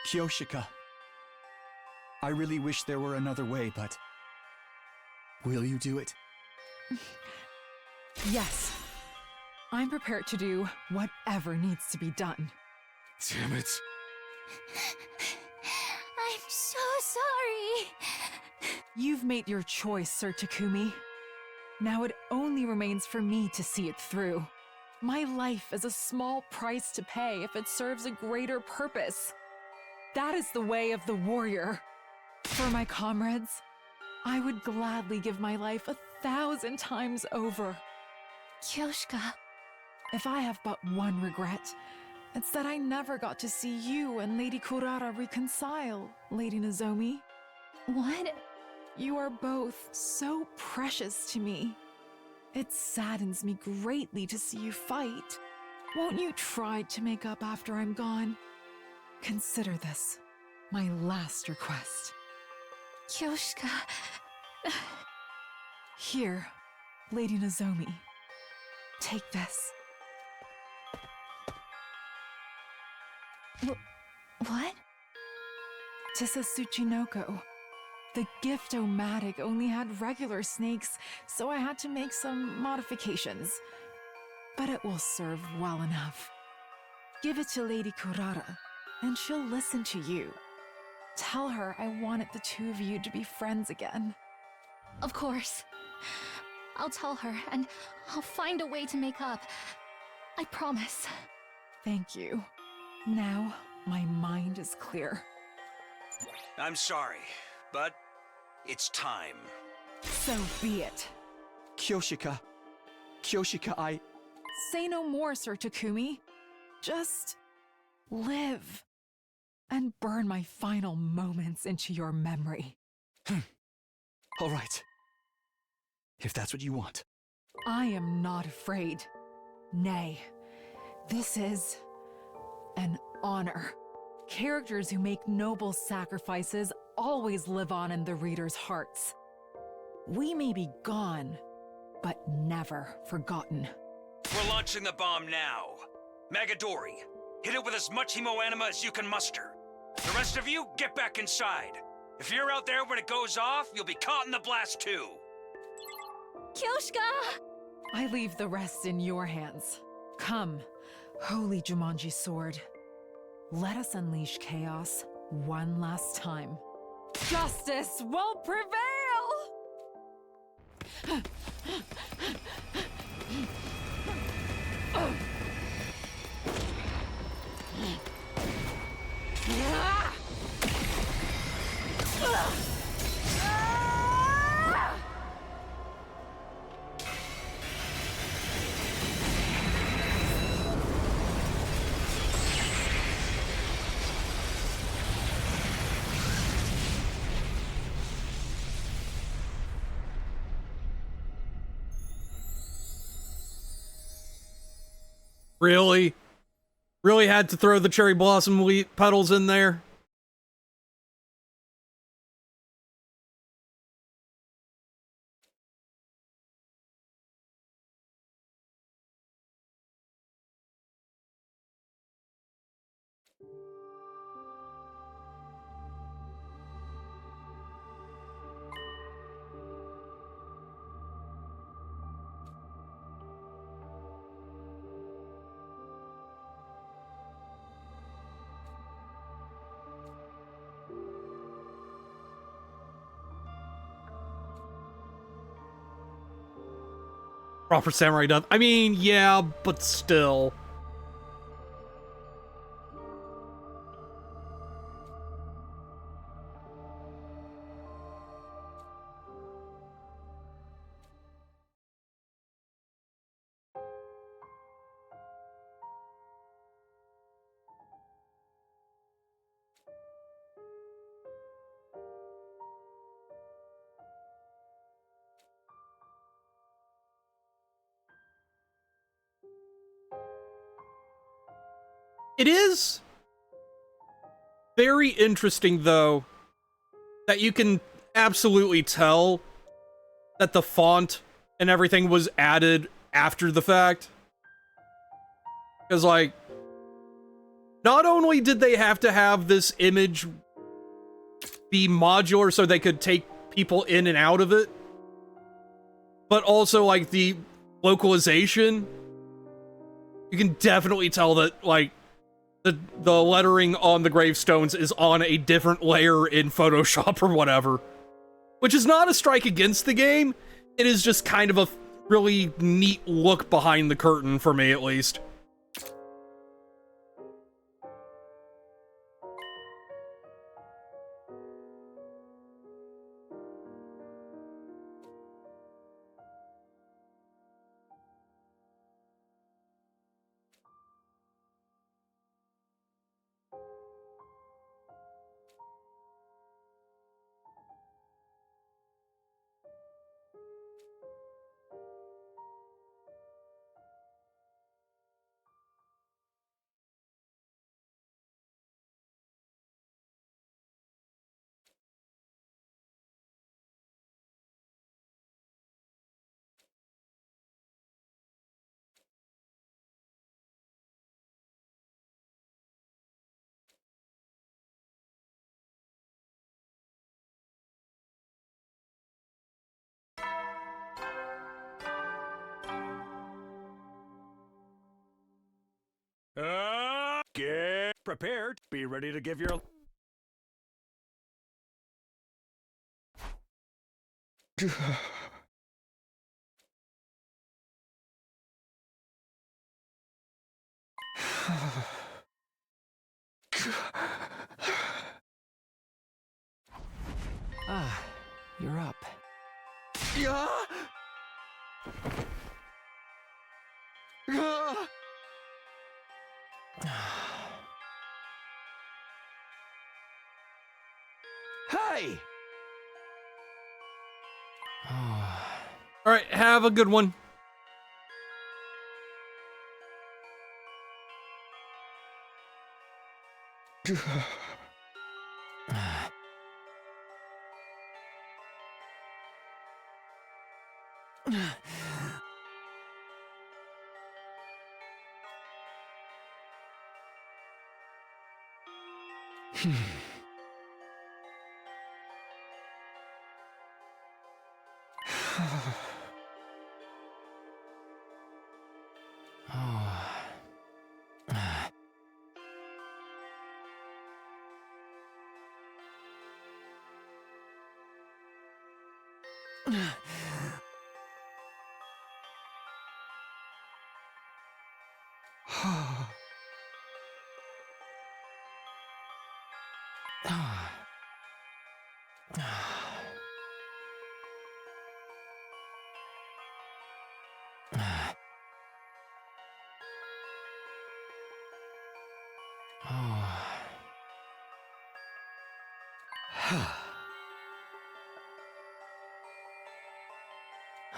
Kyoshika, I really wish there were another way, but will you do it? Yes. I'm prepared to do whatever needs to be done. Damn it. I'm so sorry. You've made your choice, Sir Takumi. Now it only remains for me to see it through. My life is a small price to pay if it serves a greater purpose. That is the way of the warrior. For my comrades, I would gladly give my life 1,000 times over. Kyoshka. If I have but one regret, it's that I never got to see you and Lady Kurara reconcile, Lady Nozomi. What? You are both so precious to me. It saddens me greatly to see you fight. Won't you try to make up after I'm gone? Consider this my last request. Kyoshka. Here, Lady Nozomi. Take this. What? Tsusutsuchinoko, The gift-o-matic only had regular snakes, so I had to make some modifications. But it will serve well enough. Give it to Lady Kurara, and she'll listen to you. Tell her I wanted the two of you to be friends again. Of course. I'll tell her, and I'll find a way to make up. I promise. Thank you. Now, my mind is clear. I'm sorry, but it's time. So be it. Kyoshika, I... Say no more, Sir Takumi. Just live and burn my final moments into your memory. All right. If that's what you want. I am not afraid. Nay, this is an honor. Characters who make noble sacrifices always live on in the reader's hearts. We may be gone, but never forgotten. We're launching the bomb now. Magadori, hit it with as much hemoanima as you can muster. The rest of you, get back inside. If you're out there when it goes off, you'll be caught in the blast too. Kyoshika! I leave the rest in your hands. Come, holy Jumanji sword. Let us unleash chaos one last time. Justice will prevail! Really? Really had to throw the cherry blossom petals in there? Proper samurai death. I mean, yeah, but still. It is very interesting, though, that you can absolutely tell that the font and everything was added after the fact. Because, like, not only did they have to have this image be modular so they could take people in and out of it, but also, like, the localization. You can definitely tell that, like, the lettering on the gravestones is on a different layer in Photoshop or whatever. Which is not a strike against the game. It is just kind of a really neat look behind the curtain, for me at least. prepared. Be ready to give your... Ah, you're up. Yeah. Ah. Hey! All right, have a good one.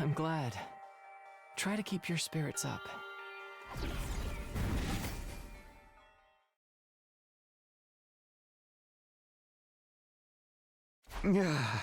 I'm glad. Try to keep your spirits up. Yeah.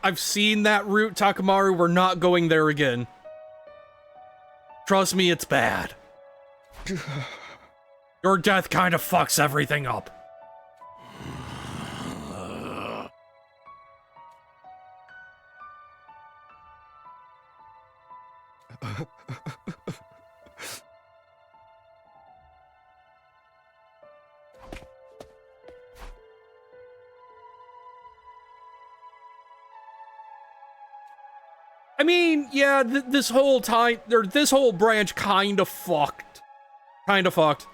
I've seen that route, Takamaru. We're not going there again. Trust me, it's bad. Your death kind of fucks everything up. I mean, yeah, this whole time, or this whole branch kind of fucked. Kind of fucked.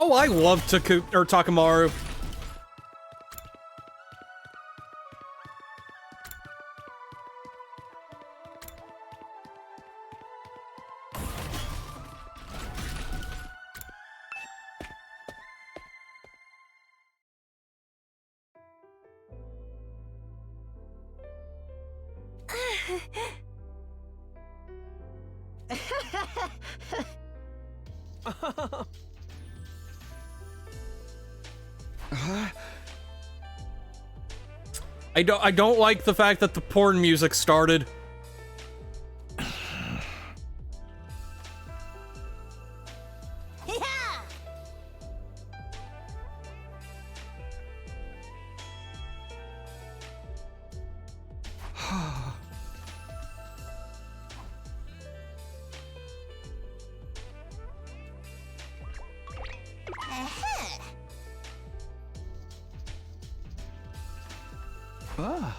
Oh, I love Takamaru. I don't like the fact that the porn music started. Ah.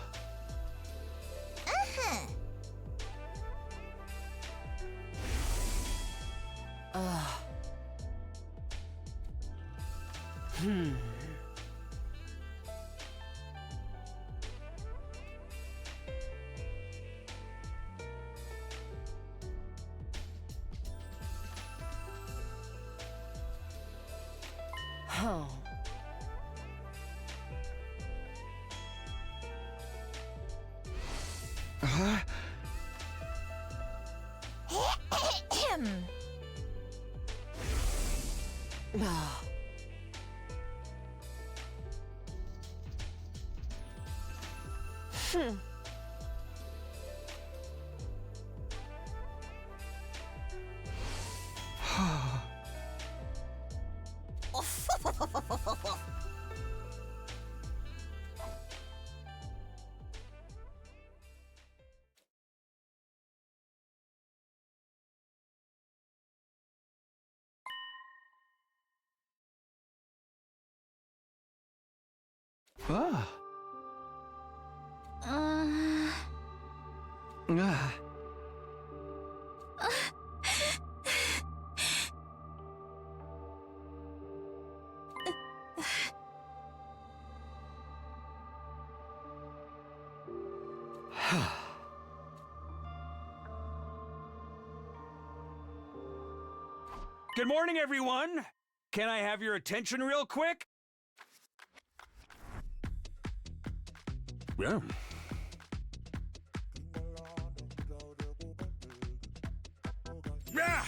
fun. Ah. Ah. Good morning, everyone. Can I have your attention real quick? Yeah. Yeah.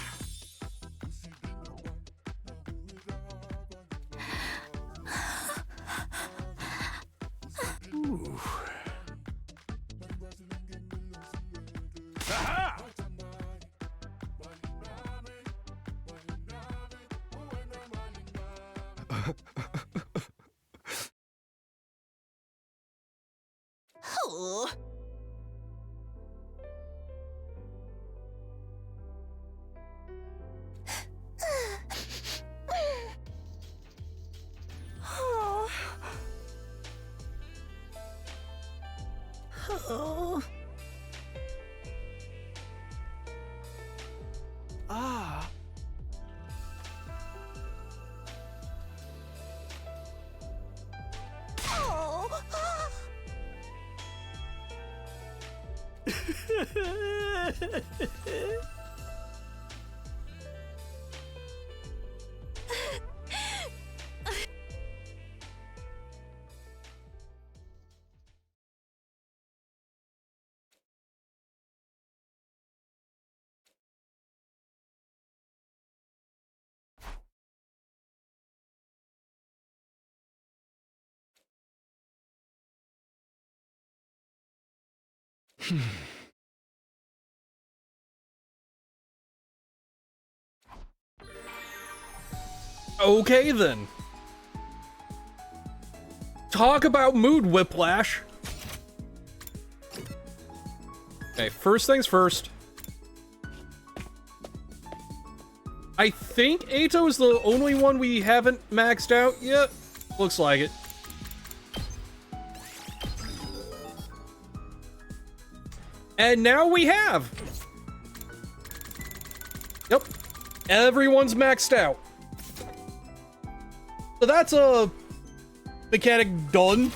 Aha! Ah. Okay then. Talk about mood whiplash. Okay, first things first. I think Ato is the only one we haven't maxed out yet. Looks like it. And now we have. Yep. Everyone's maxed out. So that's a mechanic done.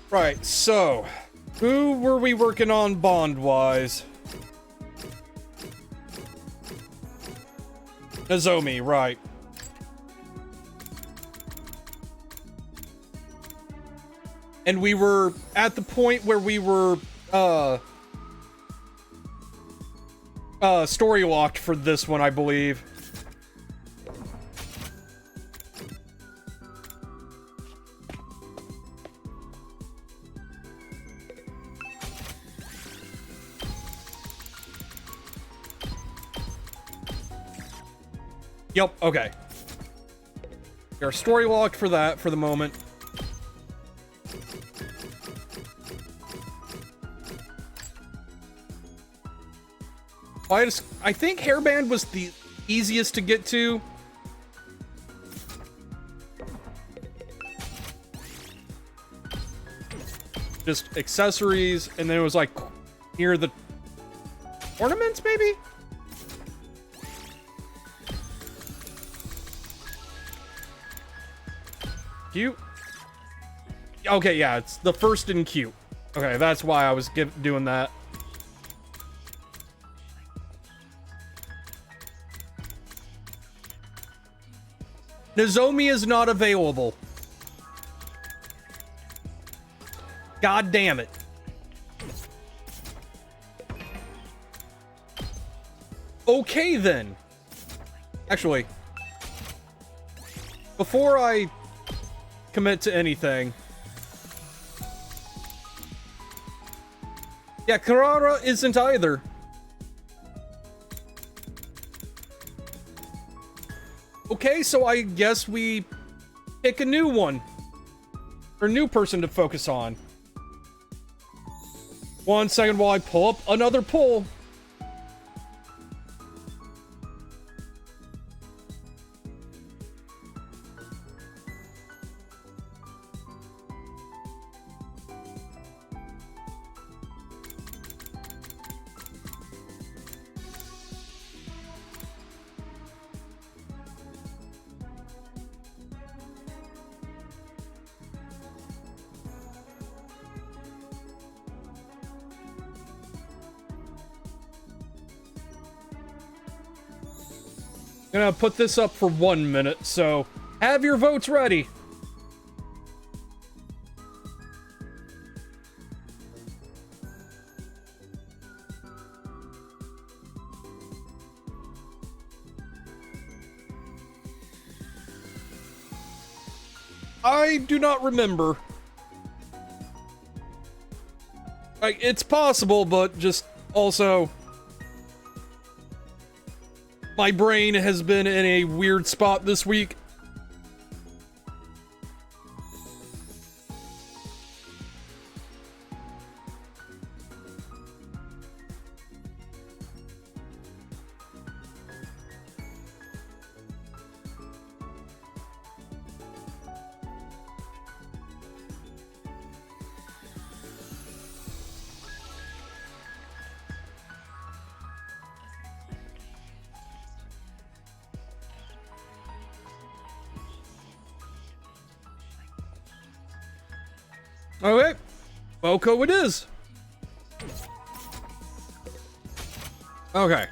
Right, so who were we working on bond-wise? Nozomi, right. And we were at the point where we were story locked for this one, I believe. Yep, okay. We are story locked for that for the moment. I think Hairband was the easiest to get to. Just accessories, and then it was like near the ornaments, maybe? Cute. Okay, yeah, it's the first in cute. Okay, that's why I was doing that. Nozomi is not available. God damn it. Okay, then. Actually, before I commit to anything... Yeah, Karara isn't either. Okay, so I guess we pick a new one. Or new person to focus on. 1 second while I pull up another poll. Gonna put this up for 1 minute, so have your votes ready. I do not remember. Like, it's possible, but just also... My brain has been in a weird spot this week. Okay, Boko it is. Okay.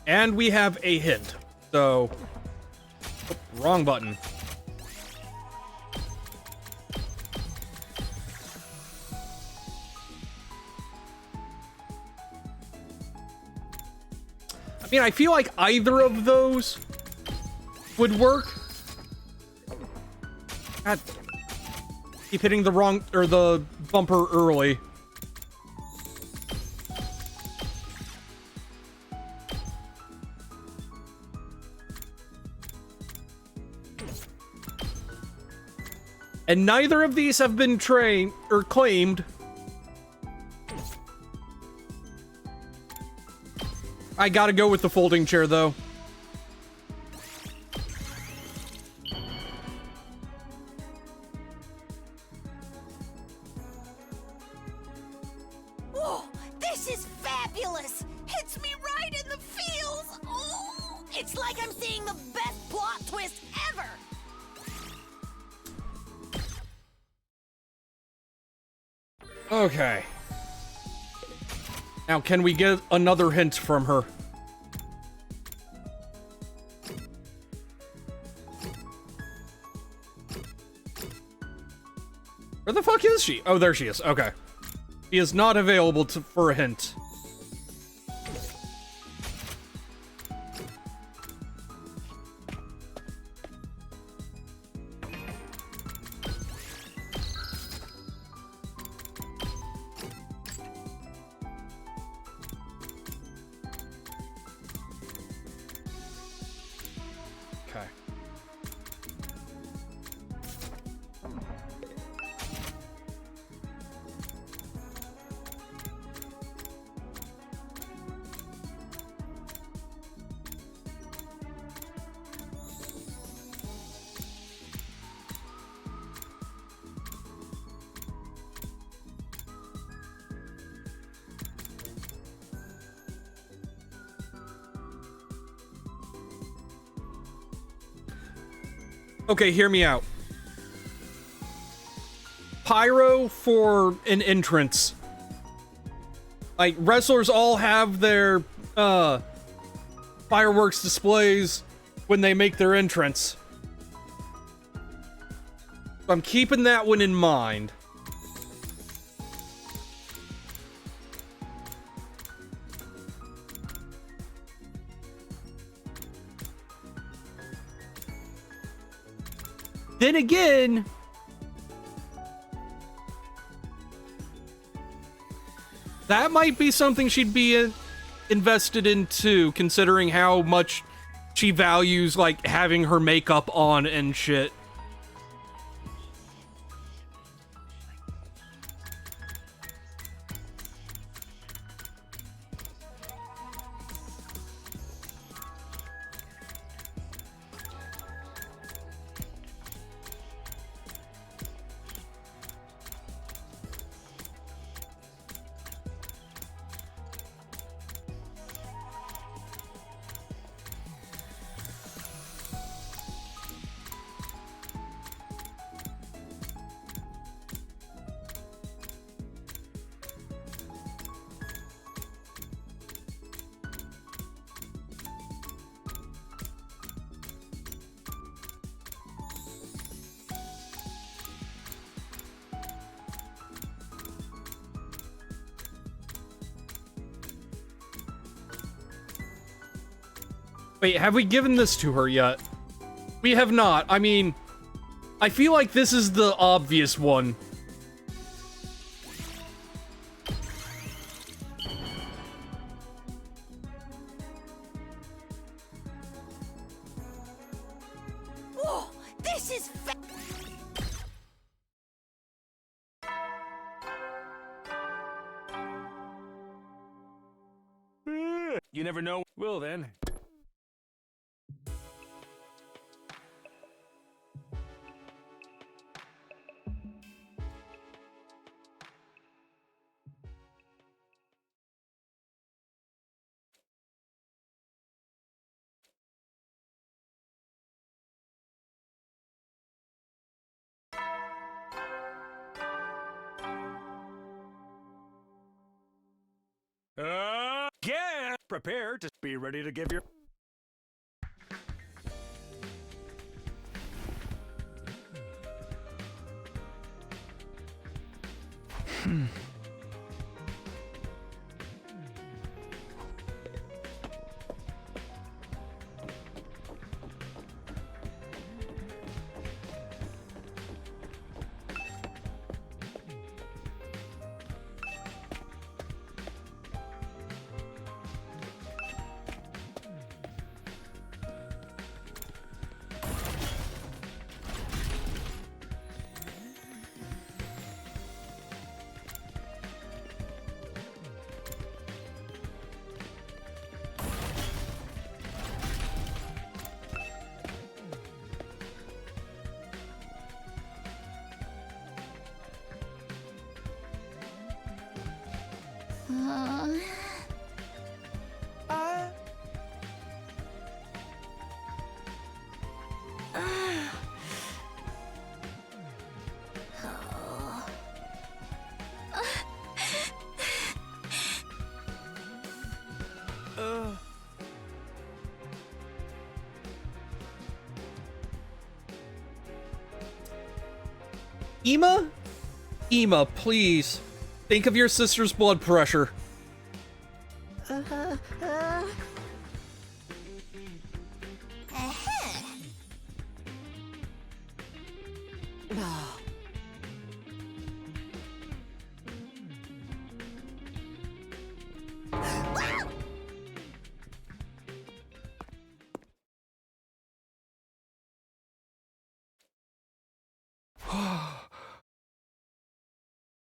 And we have a hint. So, wrong button. I mean, I feel like either of those would work. God, keep hitting the wrong, or the bumper early. And neither of these have been trained or claimed. I gotta go with the folding chair, though. Whoa, this is fabulous! Hits me right in the feels! Oh, it's like I'm seeing the best plot twist ever! Okay. Now, can we get another hint from her? Where the fuck is she? Oh, there she is. Okay. She is not available for a hint. Okay. Okay, hear me out. Pyro for an entrance. Like, wrestlers all have their, fireworks displays when they make their entrance. So I'm keeping that one in mind. Then again, that might be something she'd be invested in too, considering how much she values, like, having her makeup on and shit. Wait, have we given this to her yet? We have not. I mean, I feel like this is the obvious one. Whoa, this is You never know. Well then. Get prepared to be ready to give your. Ema? Ema, please. Think of your sister's blood pressure.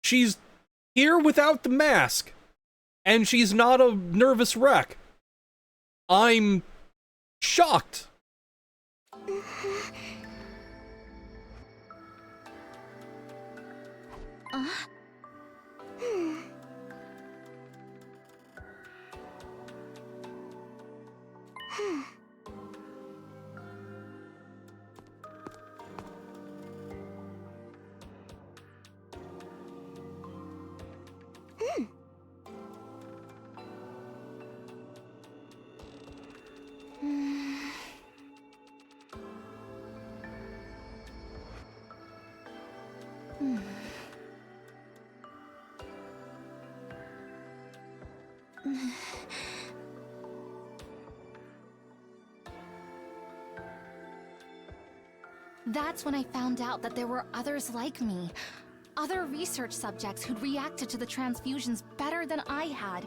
She's here without the mask, and she's not a nervous wreck. I'm shocked. That's when I found out that there were others like me. Other research subjects who'd reacted to the transfusions better than I had.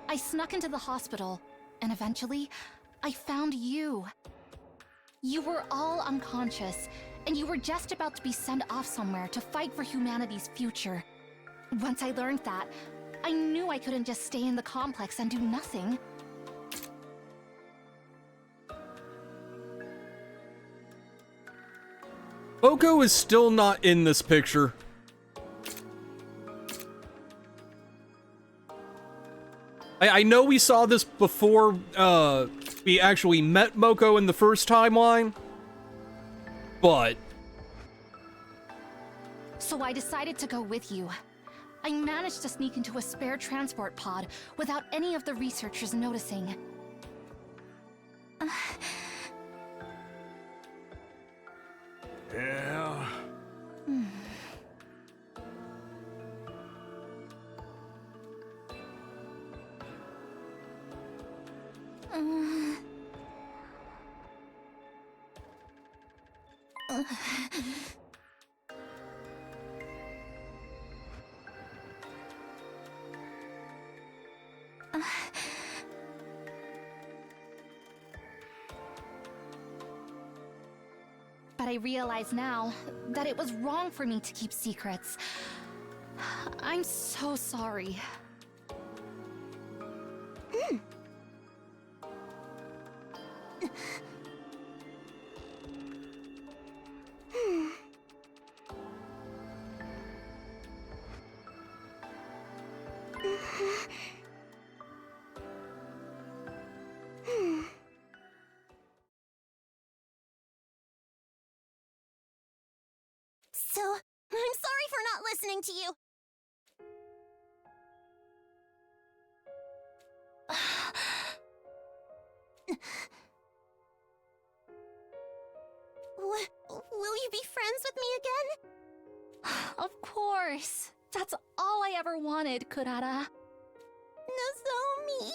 I snuck into the hospital, and eventually, I found you. You were all unconscious, and you were just about to be sent off somewhere to fight for humanity's future. Once I learned that, I knew I couldn't just stay in the complex and do nothing. Oko is still not in this picture. I know we saw this before we actually met Moko in the first timeline, but... So I decided to go with you. I managed to sneak into a spare transport pod without any of the researchers noticing. Yeah. But I realize now that it was wrong for me to keep secrets. I'm so sorry. So, I'm sorry for not listening to you. Will you be friends with me again? Of course. That's all I ever wanted, Kurara. Nozomi!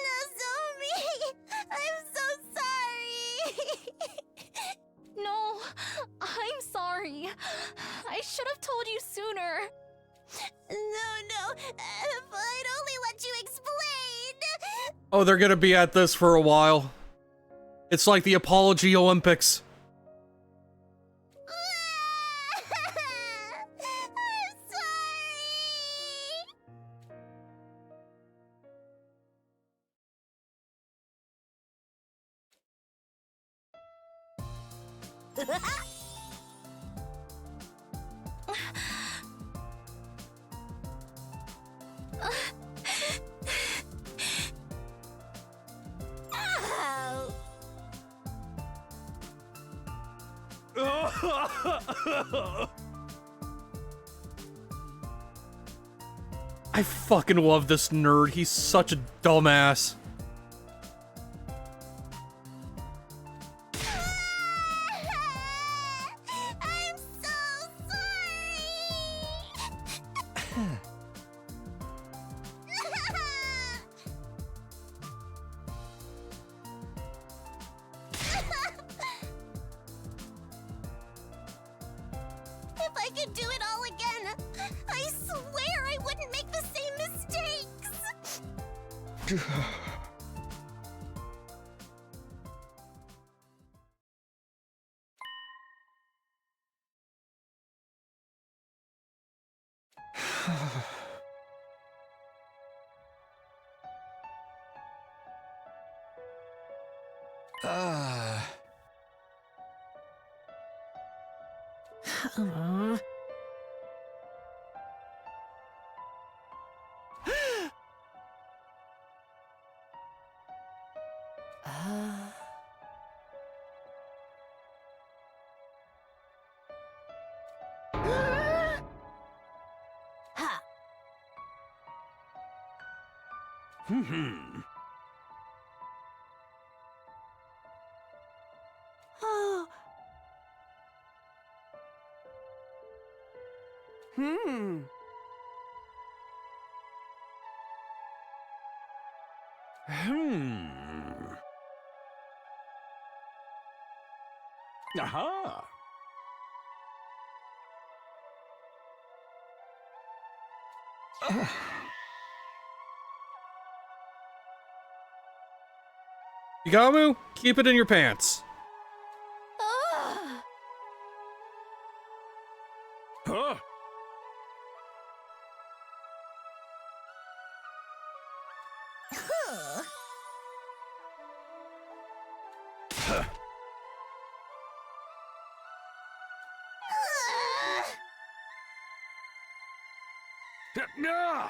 Nozomi! I'm so sorry! No, I'm sorry. I should have told you sooner. No, if I'd only let you explain! Oh, they're gonna be at this for a while. It's like the Apology Olympics. I'm sorry! I fucking love this nerd. He's such a dumbass. I'm so sorry! If I could do it all again, I swear I wouldn't make the same mistakes! Ha! Oh. Aha! Igamu, keep it in your pants. Huh? No!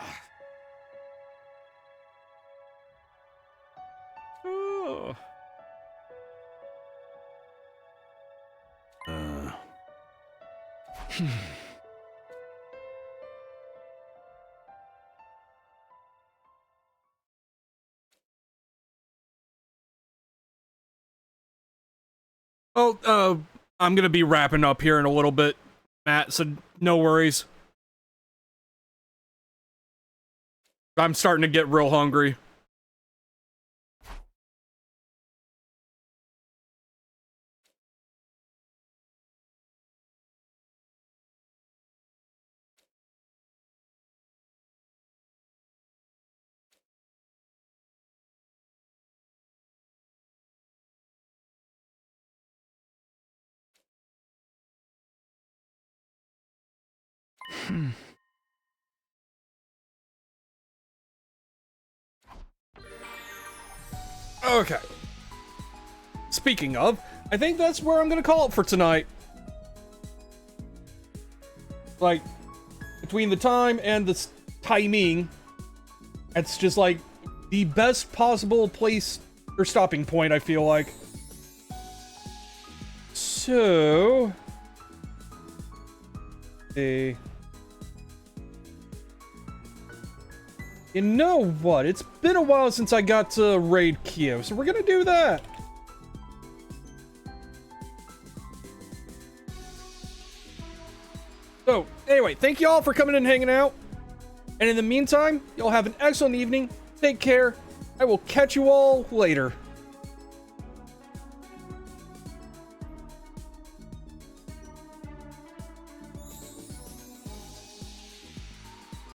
Oh. Oh, I'm gonna be wrapping up here in a little bit, Matt, so no worries. I'm starting to get real hungry. Okay. Speaking of, I think that's where I'm gonna call it for tonight. Like, between the time and the timing, it's just like the best possible place or stopping point, I feel like. So, you know what? It's been a while since I got to raid Kyo, so we're gonna do that. So, anyway, thank you all for coming and hanging out. And in the meantime, y'all have an excellent evening. Take care. I will catch you all later.